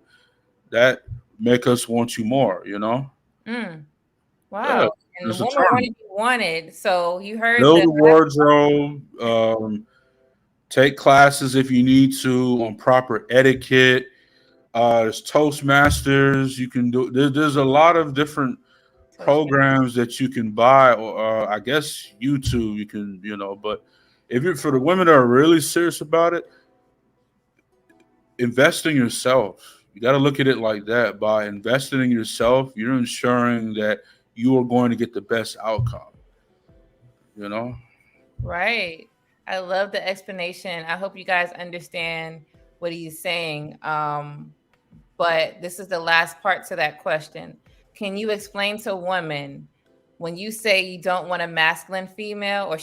that make us want you more. Mm. Yeah, Wow. And the that's the woman want term. to be wanted. So you heard Build the a wardrobe. Take classes if you need to on proper etiquette. There's Toastmasters. You can do. There's a lot of different Toastmaster. programs that you can buy, or I guess YouTube. You can, but if you're for the women that are really serious about it, invest in yourself. You got to look at it like that. By investing in yourself, you're ensuring that you are going to get the best outcome. You know. Right. I love the explanation. I hope you guys understand what he's saying. But this is the last part to that question. Can you explain to a woman when you say you don't want a masculine female or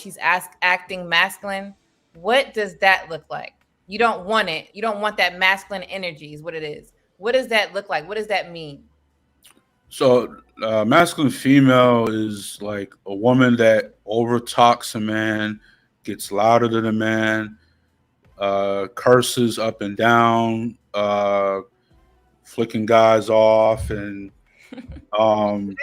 acting masculine, what does that look like? You don't want it. You don't want that masculine energy, is what it is. What does that look like? What does that mean? So, masculine female is like a woman that over talks a man, gets louder than a man, curses up and down, flicking guys off, and um,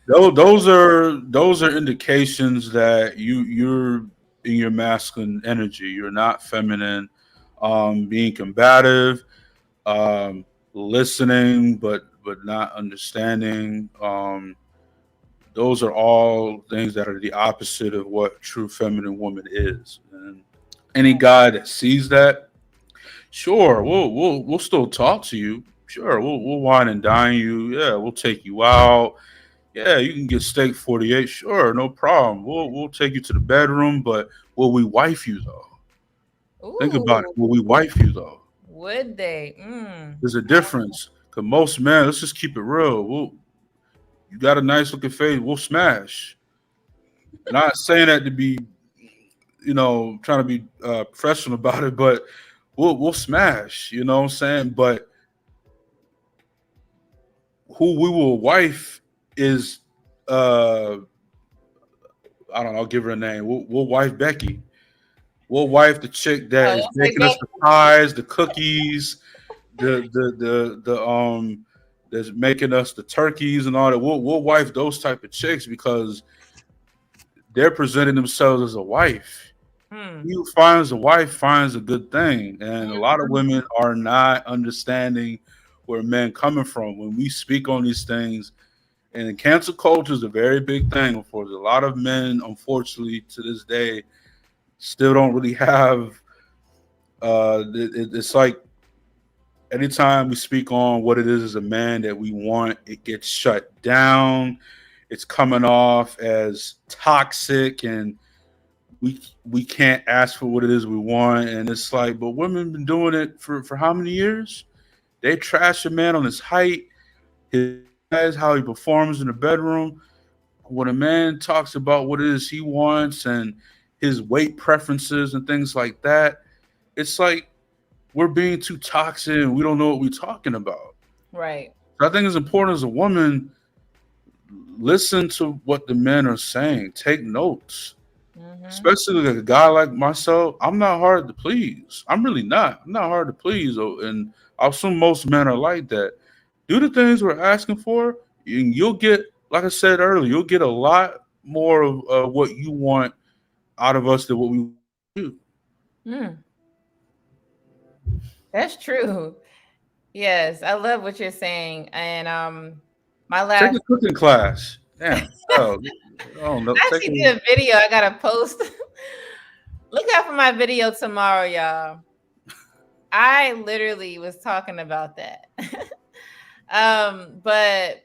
those are indications that you're in your masculine energy. You're not feminine. Being combative, um, listening but not understanding. Those are all things that are the opposite of what true feminine woman is. And any guy that sees that, sure, we'll still talk to you. Sure, we'll wine and dine you. Yeah, we'll take you out. Yeah, you can get steak 48. Sure, no problem. We'll take you to the bedroom, but will we wife you though? Think about it. Ooh, Will we wife you though? would they? Mm. There's a difference. Cause most men, let's just keep it real. You got a nice looking face. We'll smash. Not saying that to be, trying to be professional about it, but we'll smash. You know what I'm saying? But who we will wife is, uh, I don't know. I'll give her a name. We'll wife Becky. We'll wife the chick that Oh, is don't say making us the pies, the cookies, the that's making us the turkeys and all that. We'll wife those type of chicks because they're presenting themselves as a wife. Becky. He who finds a wife finds a good thing, and a lot of Hmm. women are not understanding where men coming from when we speak on these things. And cancel culture is a very big thing. For a lot of men, unfortunately, to this day, still don't really have. It's like anytime we speak on what it is as a man that we want, it gets shut down. It's coming off as toxic, and we can't ask for what it is we want. And it's like, but women been doing it for how many years? They trash a man on his height, his size, how he performs in the bedroom. When a man talks about what it is he wants and his weight preferences and things like that, it's like we're being too toxic and we don't know what we're talking about. Right. So I think it's important as a woman, listen to what the men are saying, take notes. Hmm. Especially like a guy like myself, I'm not hard to please. I'm really not. I'm not hard to please. And I assume most men are like that. Do the things we're asking for, and you'll get, like I said earlier, you'll get a lot more of what you want out of us than what we want out of you. Mm. That's true. Yes, I love what you're saying. And my Take last a cooking class. Damn. Oh, I don't know. I Take actually a did a video. I gotta post. Look out for my video tomorrow, y'all. I literally was talking about that. But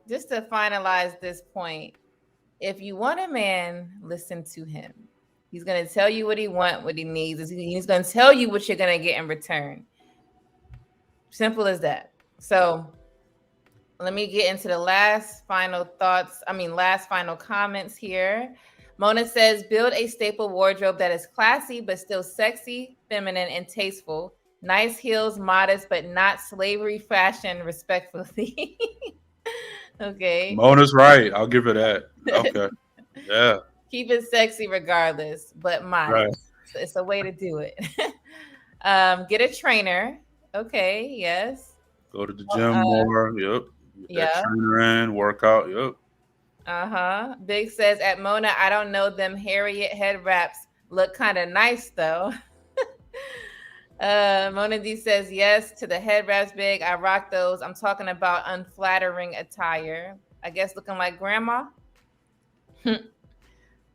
just to finalize this point, if you want a man, listen to him. He's gonna tell you what he wants, what he needs. He's gonna tell you what you're gonna get in return. Simple as that. So let me get into the last final thoughts. Last final comments here. Mona says, build a staple wardrobe that is classy but still sexy, feminine, and tasteful. Nice heels, modest but not slavery fashion, respectfully. Okay. Mona's right. I'll give her that. Okay. Yeah. Keep it sexy regardless, but Right. modest. It's a way to do it. Get a trainer. Okay, yes. Go to the Uh, gym more. Yep. Get that yeah. trainer in, workout. Yep. Uh-huh. Big says at Mona, I don't know them Harriet head wraps look kind of nice though. Mona D says yes to the head wraps. Big, I rock those. I'm talking about unflattering attire. I guess looking like grandma.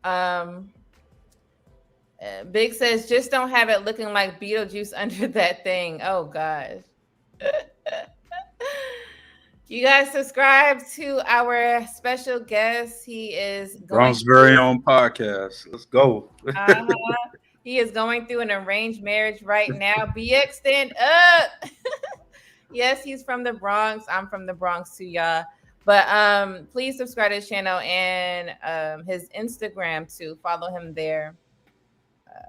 um Big says just don't have it looking like Beetlejuice under that thing. Oh gosh. You guys subscribe to our special guest. He is going Bron's very through own podcast. Let's go. uh-huh. He is going through an arranged marriage right now. BX stand up. Yes, he's from the Bronx. I'm from the Bronx too, y'all. But please subscribe to his channel and his Instagram too. Follow him there.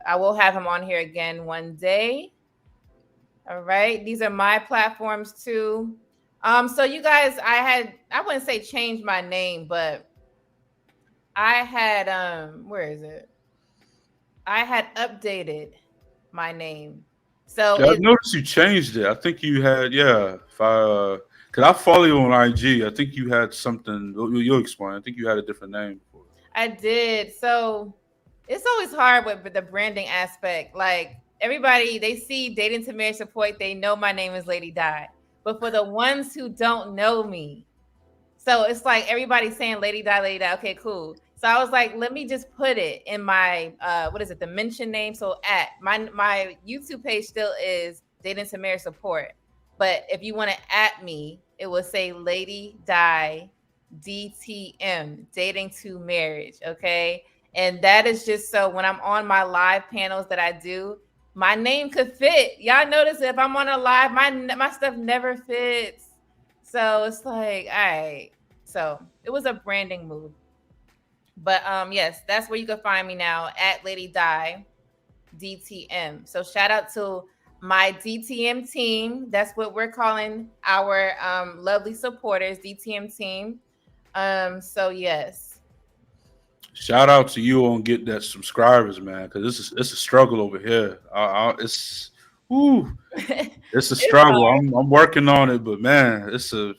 I will have him on here again one day. All right. These are my platforms too. So you guys, I wouldn't say change my name, but I had where is it? I had updated my name. So Yeah, I it's noticed you changed it. I think you had, yeah. If cause I follow you on IG. I think you had something. You'll explain. I think you had a different name for it. I did. So it's always hard with the branding aspect. Like everybody, they see dating to marriage support, they know my name is Lady Di. But for the ones who don't know me, so it's like everybody's saying Lady Di, Lady Di. Okay, cool. So I was like, let me just put it in my what is it, the mention name. So at my YouTube page still is dating to marriage support. But if you want to at me, it will say Lady Di DTM, dating to marriage. Okay. And that is just so when I'm on my live panels that I do, my name could fit. Y'all notice if I'm on a live, my stuff never fits. So it's like, all right. So it was a branding move. But yes, that's where you can find me now at Lady Di DTM. So shout out to my DTM team. That's what we're calling our lovely supporters, DTM team. So yes. Shout out to you on get that subscribers, man, because it's a struggle over here. Woo, it's a It's struggle. hard. I'm working on it, but man, I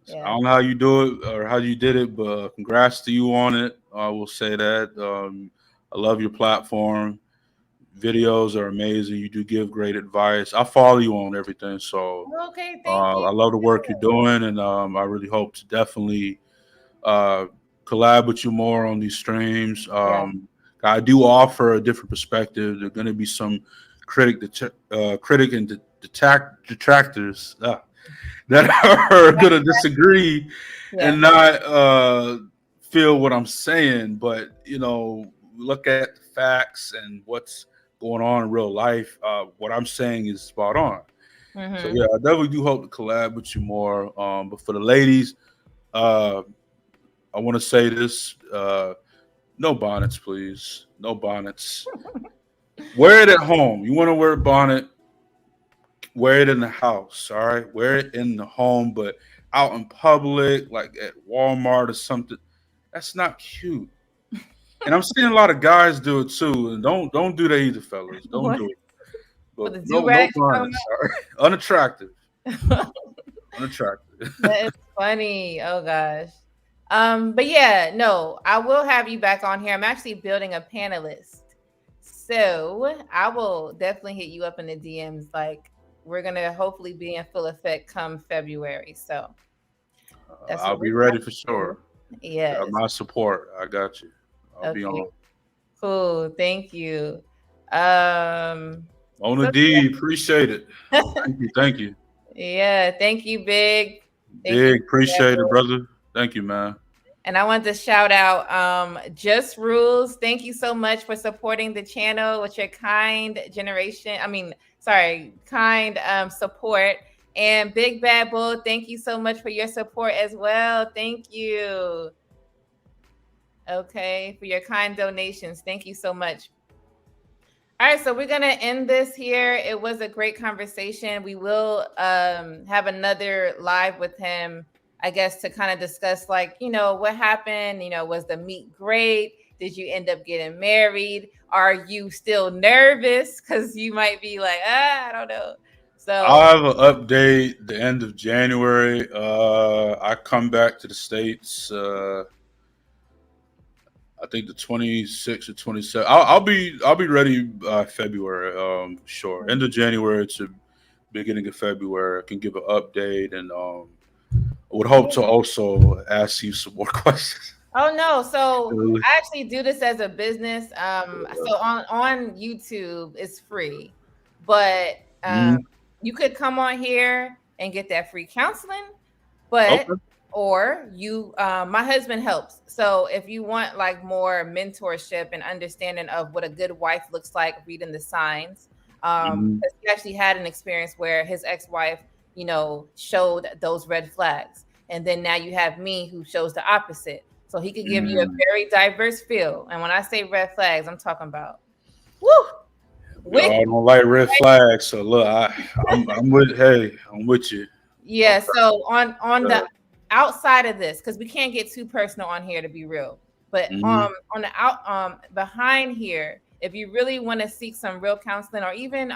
Yeah. don't know how you do it or how you did it, but congrats to you on it. I will say that. I love your platform. Videos are amazing. You do give great advice. I follow you on everything, so Okay, thank you. I love the work you're doing, and I really hope to definitely uh, collab with you more on these streams. Yeah. I do offer a different perspective. There are going to be some critic and detractors that are going to disagree Yeah. and not feel what I'm saying. But look at the facts and what's going on in real life. What I'm saying is spot on. So Mm-hmm. yeah, I definitely do hope to collab with you more. But for the ladies, uh, I want to say this: no bonnets, please. No bonnets. Wear it at home. You want to wear a bonnet, wear it in the house. All right, wear it in the home, but out in public, like at Walmart or something, that's not cute. And I'm seeing a lot of guys do it too. And don't do that either, fellas. Don't What? do it. For But the do no rags you bonnets. All right, unattractive. talking about? Unattractive. That is funny. Oh gosh. But yeah, no, I will have you back on here. I'm actually building a panelist. So I will definitely hit you up in the DMs. Like we're gonna hopefully be in full effect come February. So that's I'll what we're be trying ready for to do. sure. Got Yes. my support. I got you. I'll be Okay. on. Cool. Thank you. Um On the so D. Appreciate it. yeah. Thank you. Thank you. Yeah, thank you, Big. Thank you. Big. Appreciate it, brother. Thank you, man. And I want to shout out Just Rules. Thank you so much for supporting the channel with your kind generation. I mean, sorry, kind support. And Big Bad Bull, thank you so much for your support as well. Thank you. Okay, for your kind donations. Thank you so much. All right, so we're gonna end this here. It was a great conversation. We will have another live with him, I guess, to kind of discuss like, what happened. Was the meet great? Did you end up getting married? Are you still nervous? Because you might be like, I don't know. So I'll have an update the end of January. I come back to the States. I think the 26th or 27th. I'll be ready by February. Sure. End of January to beginning of February. I can give an update and I would hope to also ask you some more questions. oh no, so I actually do this as a business. So on YouTube it's free, but Mhm. you could come on here and get that free counseling, but Okay. or you my husband helps. So if you want like more mentorship and understanding of what a good wife looks like, reading the signs, Mhm. because he actually had an experience where his ex-wife, showed those red flags. And then now you have me who shows the opposite. So he could give you a Mhm. very diverse feel. And when I say red flags, I'm talking about woo, We wicked. all don't like red flags, so look, I'm with. Hey, I'm with you. Yeah, Okay. so on the Uh, outside of this, because we can't get too personal on here to be real, but mhm. on the out behind here, if you really want to seek some real counseling or even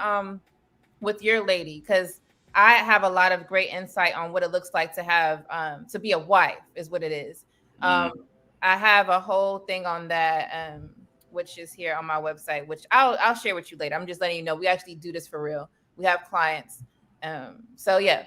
with your lady, because I have a lot of great insight on what it looks like to have to be a wife is what it is. Um Mhm. I have a whole thing on that. which is here on my website, which I'll share with you later. I'm just letting you know we actually do this for real. We have clients. So yeah.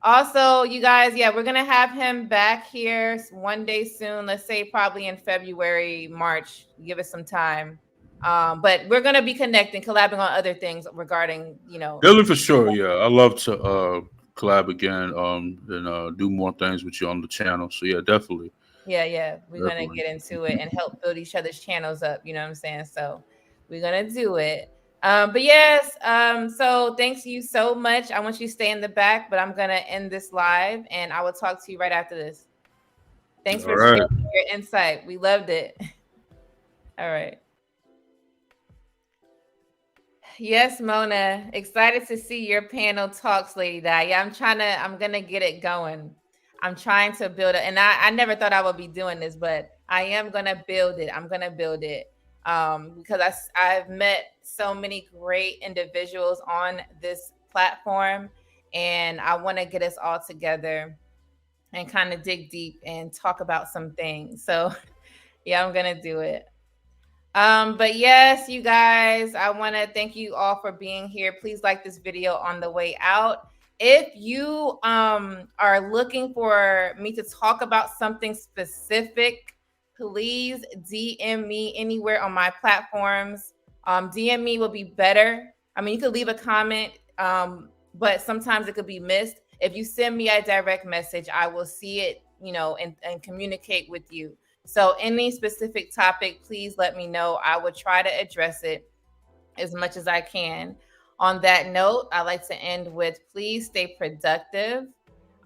Also, you guys, yeah, we're gonna have him back here one day soon. Let's say probably in February, March. Give us some time. But we're gonna be connecting, collabing on other things regarding, Definitely for sure. Yeah, I love to collab again. And do more things with you on the channel. So yeah, definitely, yeah, we're gonna definitely. get into it and help build each other's channels up. You know what I'm saying? So we're gonna do it. But yes, so thanks you so much. I want you to stay in the back, but I'm gonna end this live and I will talk to you right after this. Thanks All for right. sharing your insight. We loved it. All right. Yes, Mona. Excited to see your panel talks, Lady Di. Yeah, I'm gonna get it going. I'm trying to build it. And I never thought I would be doing this, but I am gonna build it. I'm gonna build it. Because I've met so many great individuals on this platform, and I want to get us all together and kind of dig deep and talk about some things. So yeah, I'm gonna do it. But yes, you guys, I want to thank you all for being here. Please like this video on the way out. If you are looking for me to talk about something specific, please DM me anywhere on my platforms. DM me will be better. I mean, you could leave a comment, but sometimes it could be missed. If you send me a direct message, I will see it, and communicate with you. So any specific topic, please let me know. I will try to address it as much as I can. On that note, I like to end with please stay productive.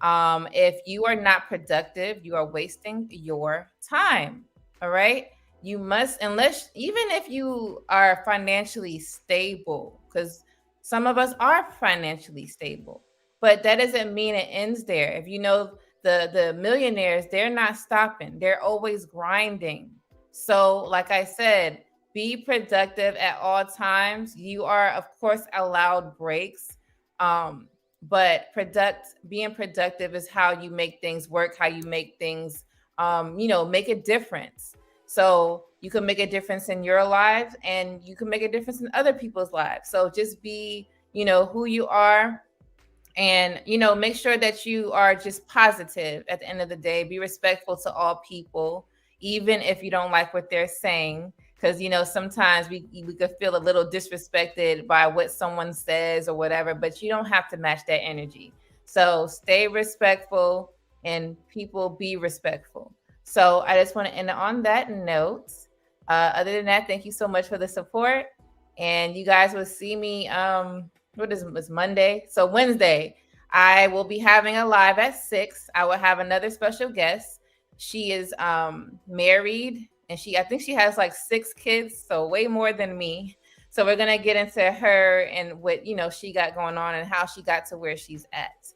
If you are not productive, you are wasting your time. All right. You must, unless, even if you are financially stable, because some of us are financially stable, but that doesn't mean it ends there. If you know the millionaires, they're not stopping, they're always grinding. So, like I said, be productive at all times. You are, of course, allowed breaks. But being productive is how you make things work, how you make things make a difference. So you can make a difference in your lives and you can make a difference in other people's lives. So just be, who you are, and make sure that you are just positive at the end of the day. Be respectful to all people, even if you don't like what they're saying, because sometimes we could feel a little disrespected by what someone says or whatever, but you don't have to match that energy. So stay respectful and people be respectful. So I just want to end on that note. Other than that, thank you so much for the support, and you guys will see me what is it's Monday? So Wednesday, I will be having a live at 6. I will have another special guest. She is married, and I think she has like 6 kids, so way more than me. So we're gonna get into her and what she got going on and how she got to where she's at.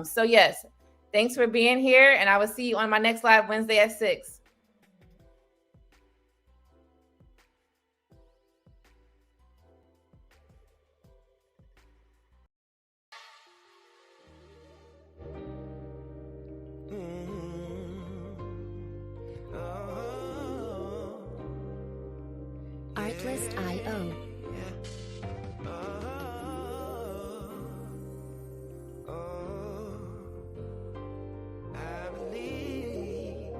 So yes, thanks for being here, and I will see you on my next live Wednesday at 6. Artlist.io. I believe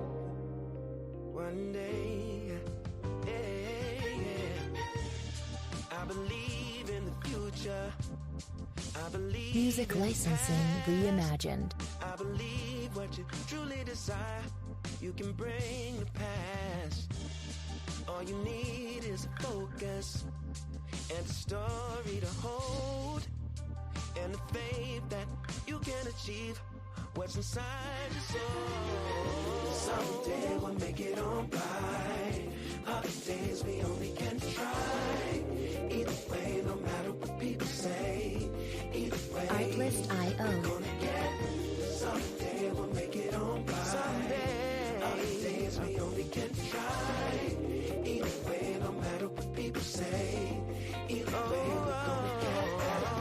one day, I believe in the future. I believe Music licensing reimagined. I believe what you truly desire, you can bring to pass. All you need is a focus and a story to hold, and the faith that you can achieve what's inside your soul. Someday we'll make it on by. Other days we only can try. Either way, no matter what people say. Either way, Artlist.io. gonna get. Someday we'll make it on by. Someday. Other days we only can try. Either way, no matter what people say. Either way, we're gonna get better.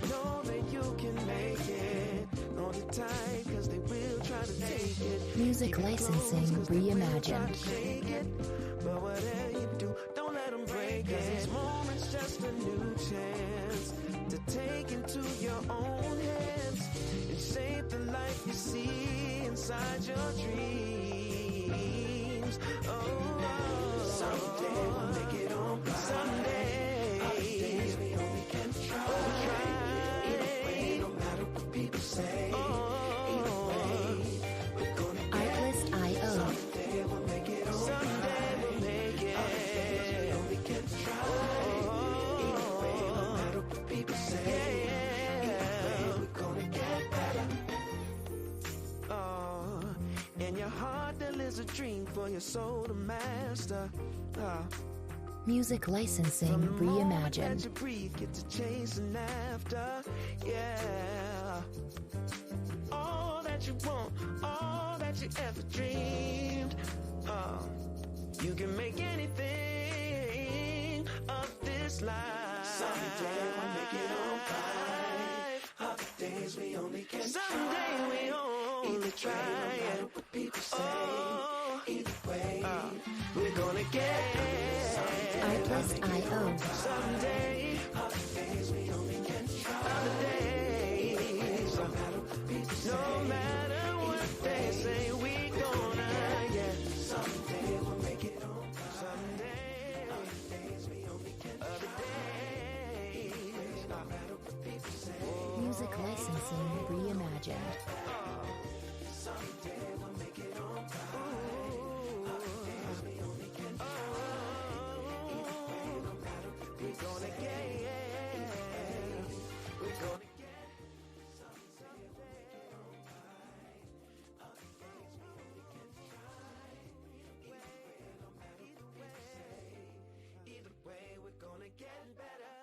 Know that you can make it. Hold it tight, cause they will try to take it. Music Music licensing reimagined. Shake it, but whatever you do, don't let them break it. 'Cause each moment's just a new chance to take into your own hands and shape the life you see inside your dreams. Oh, someday we'll make it on. Someday, other days we only can try. Either way, no matter what people say. Either way, we're gonna get Artlist.io. someday we'll make it on. Someday we'll make it. Other days we only can try. Either way, no matter what people say. Either way, we're gonna get better. Oh, in your heart there lives a dream for your soul to master. Music licensing From the moment that reimagined. you breathe, get to chasing after, yeah. All that you want, all that you ever dreamed. You can make anything of this life. Someday we'll make it on right. Other days we only can someday try. We only try. No matter what people say. Either way, we're gonna get Artlist.io. someday. Other days we only can try. Other days, no matter what people say. No matter what they say, we gonna get. Someday we'll make it on. Someday. Other days we only can try. Other days, no matter what people say. Music licensing reimagined. Someday we'll make it on.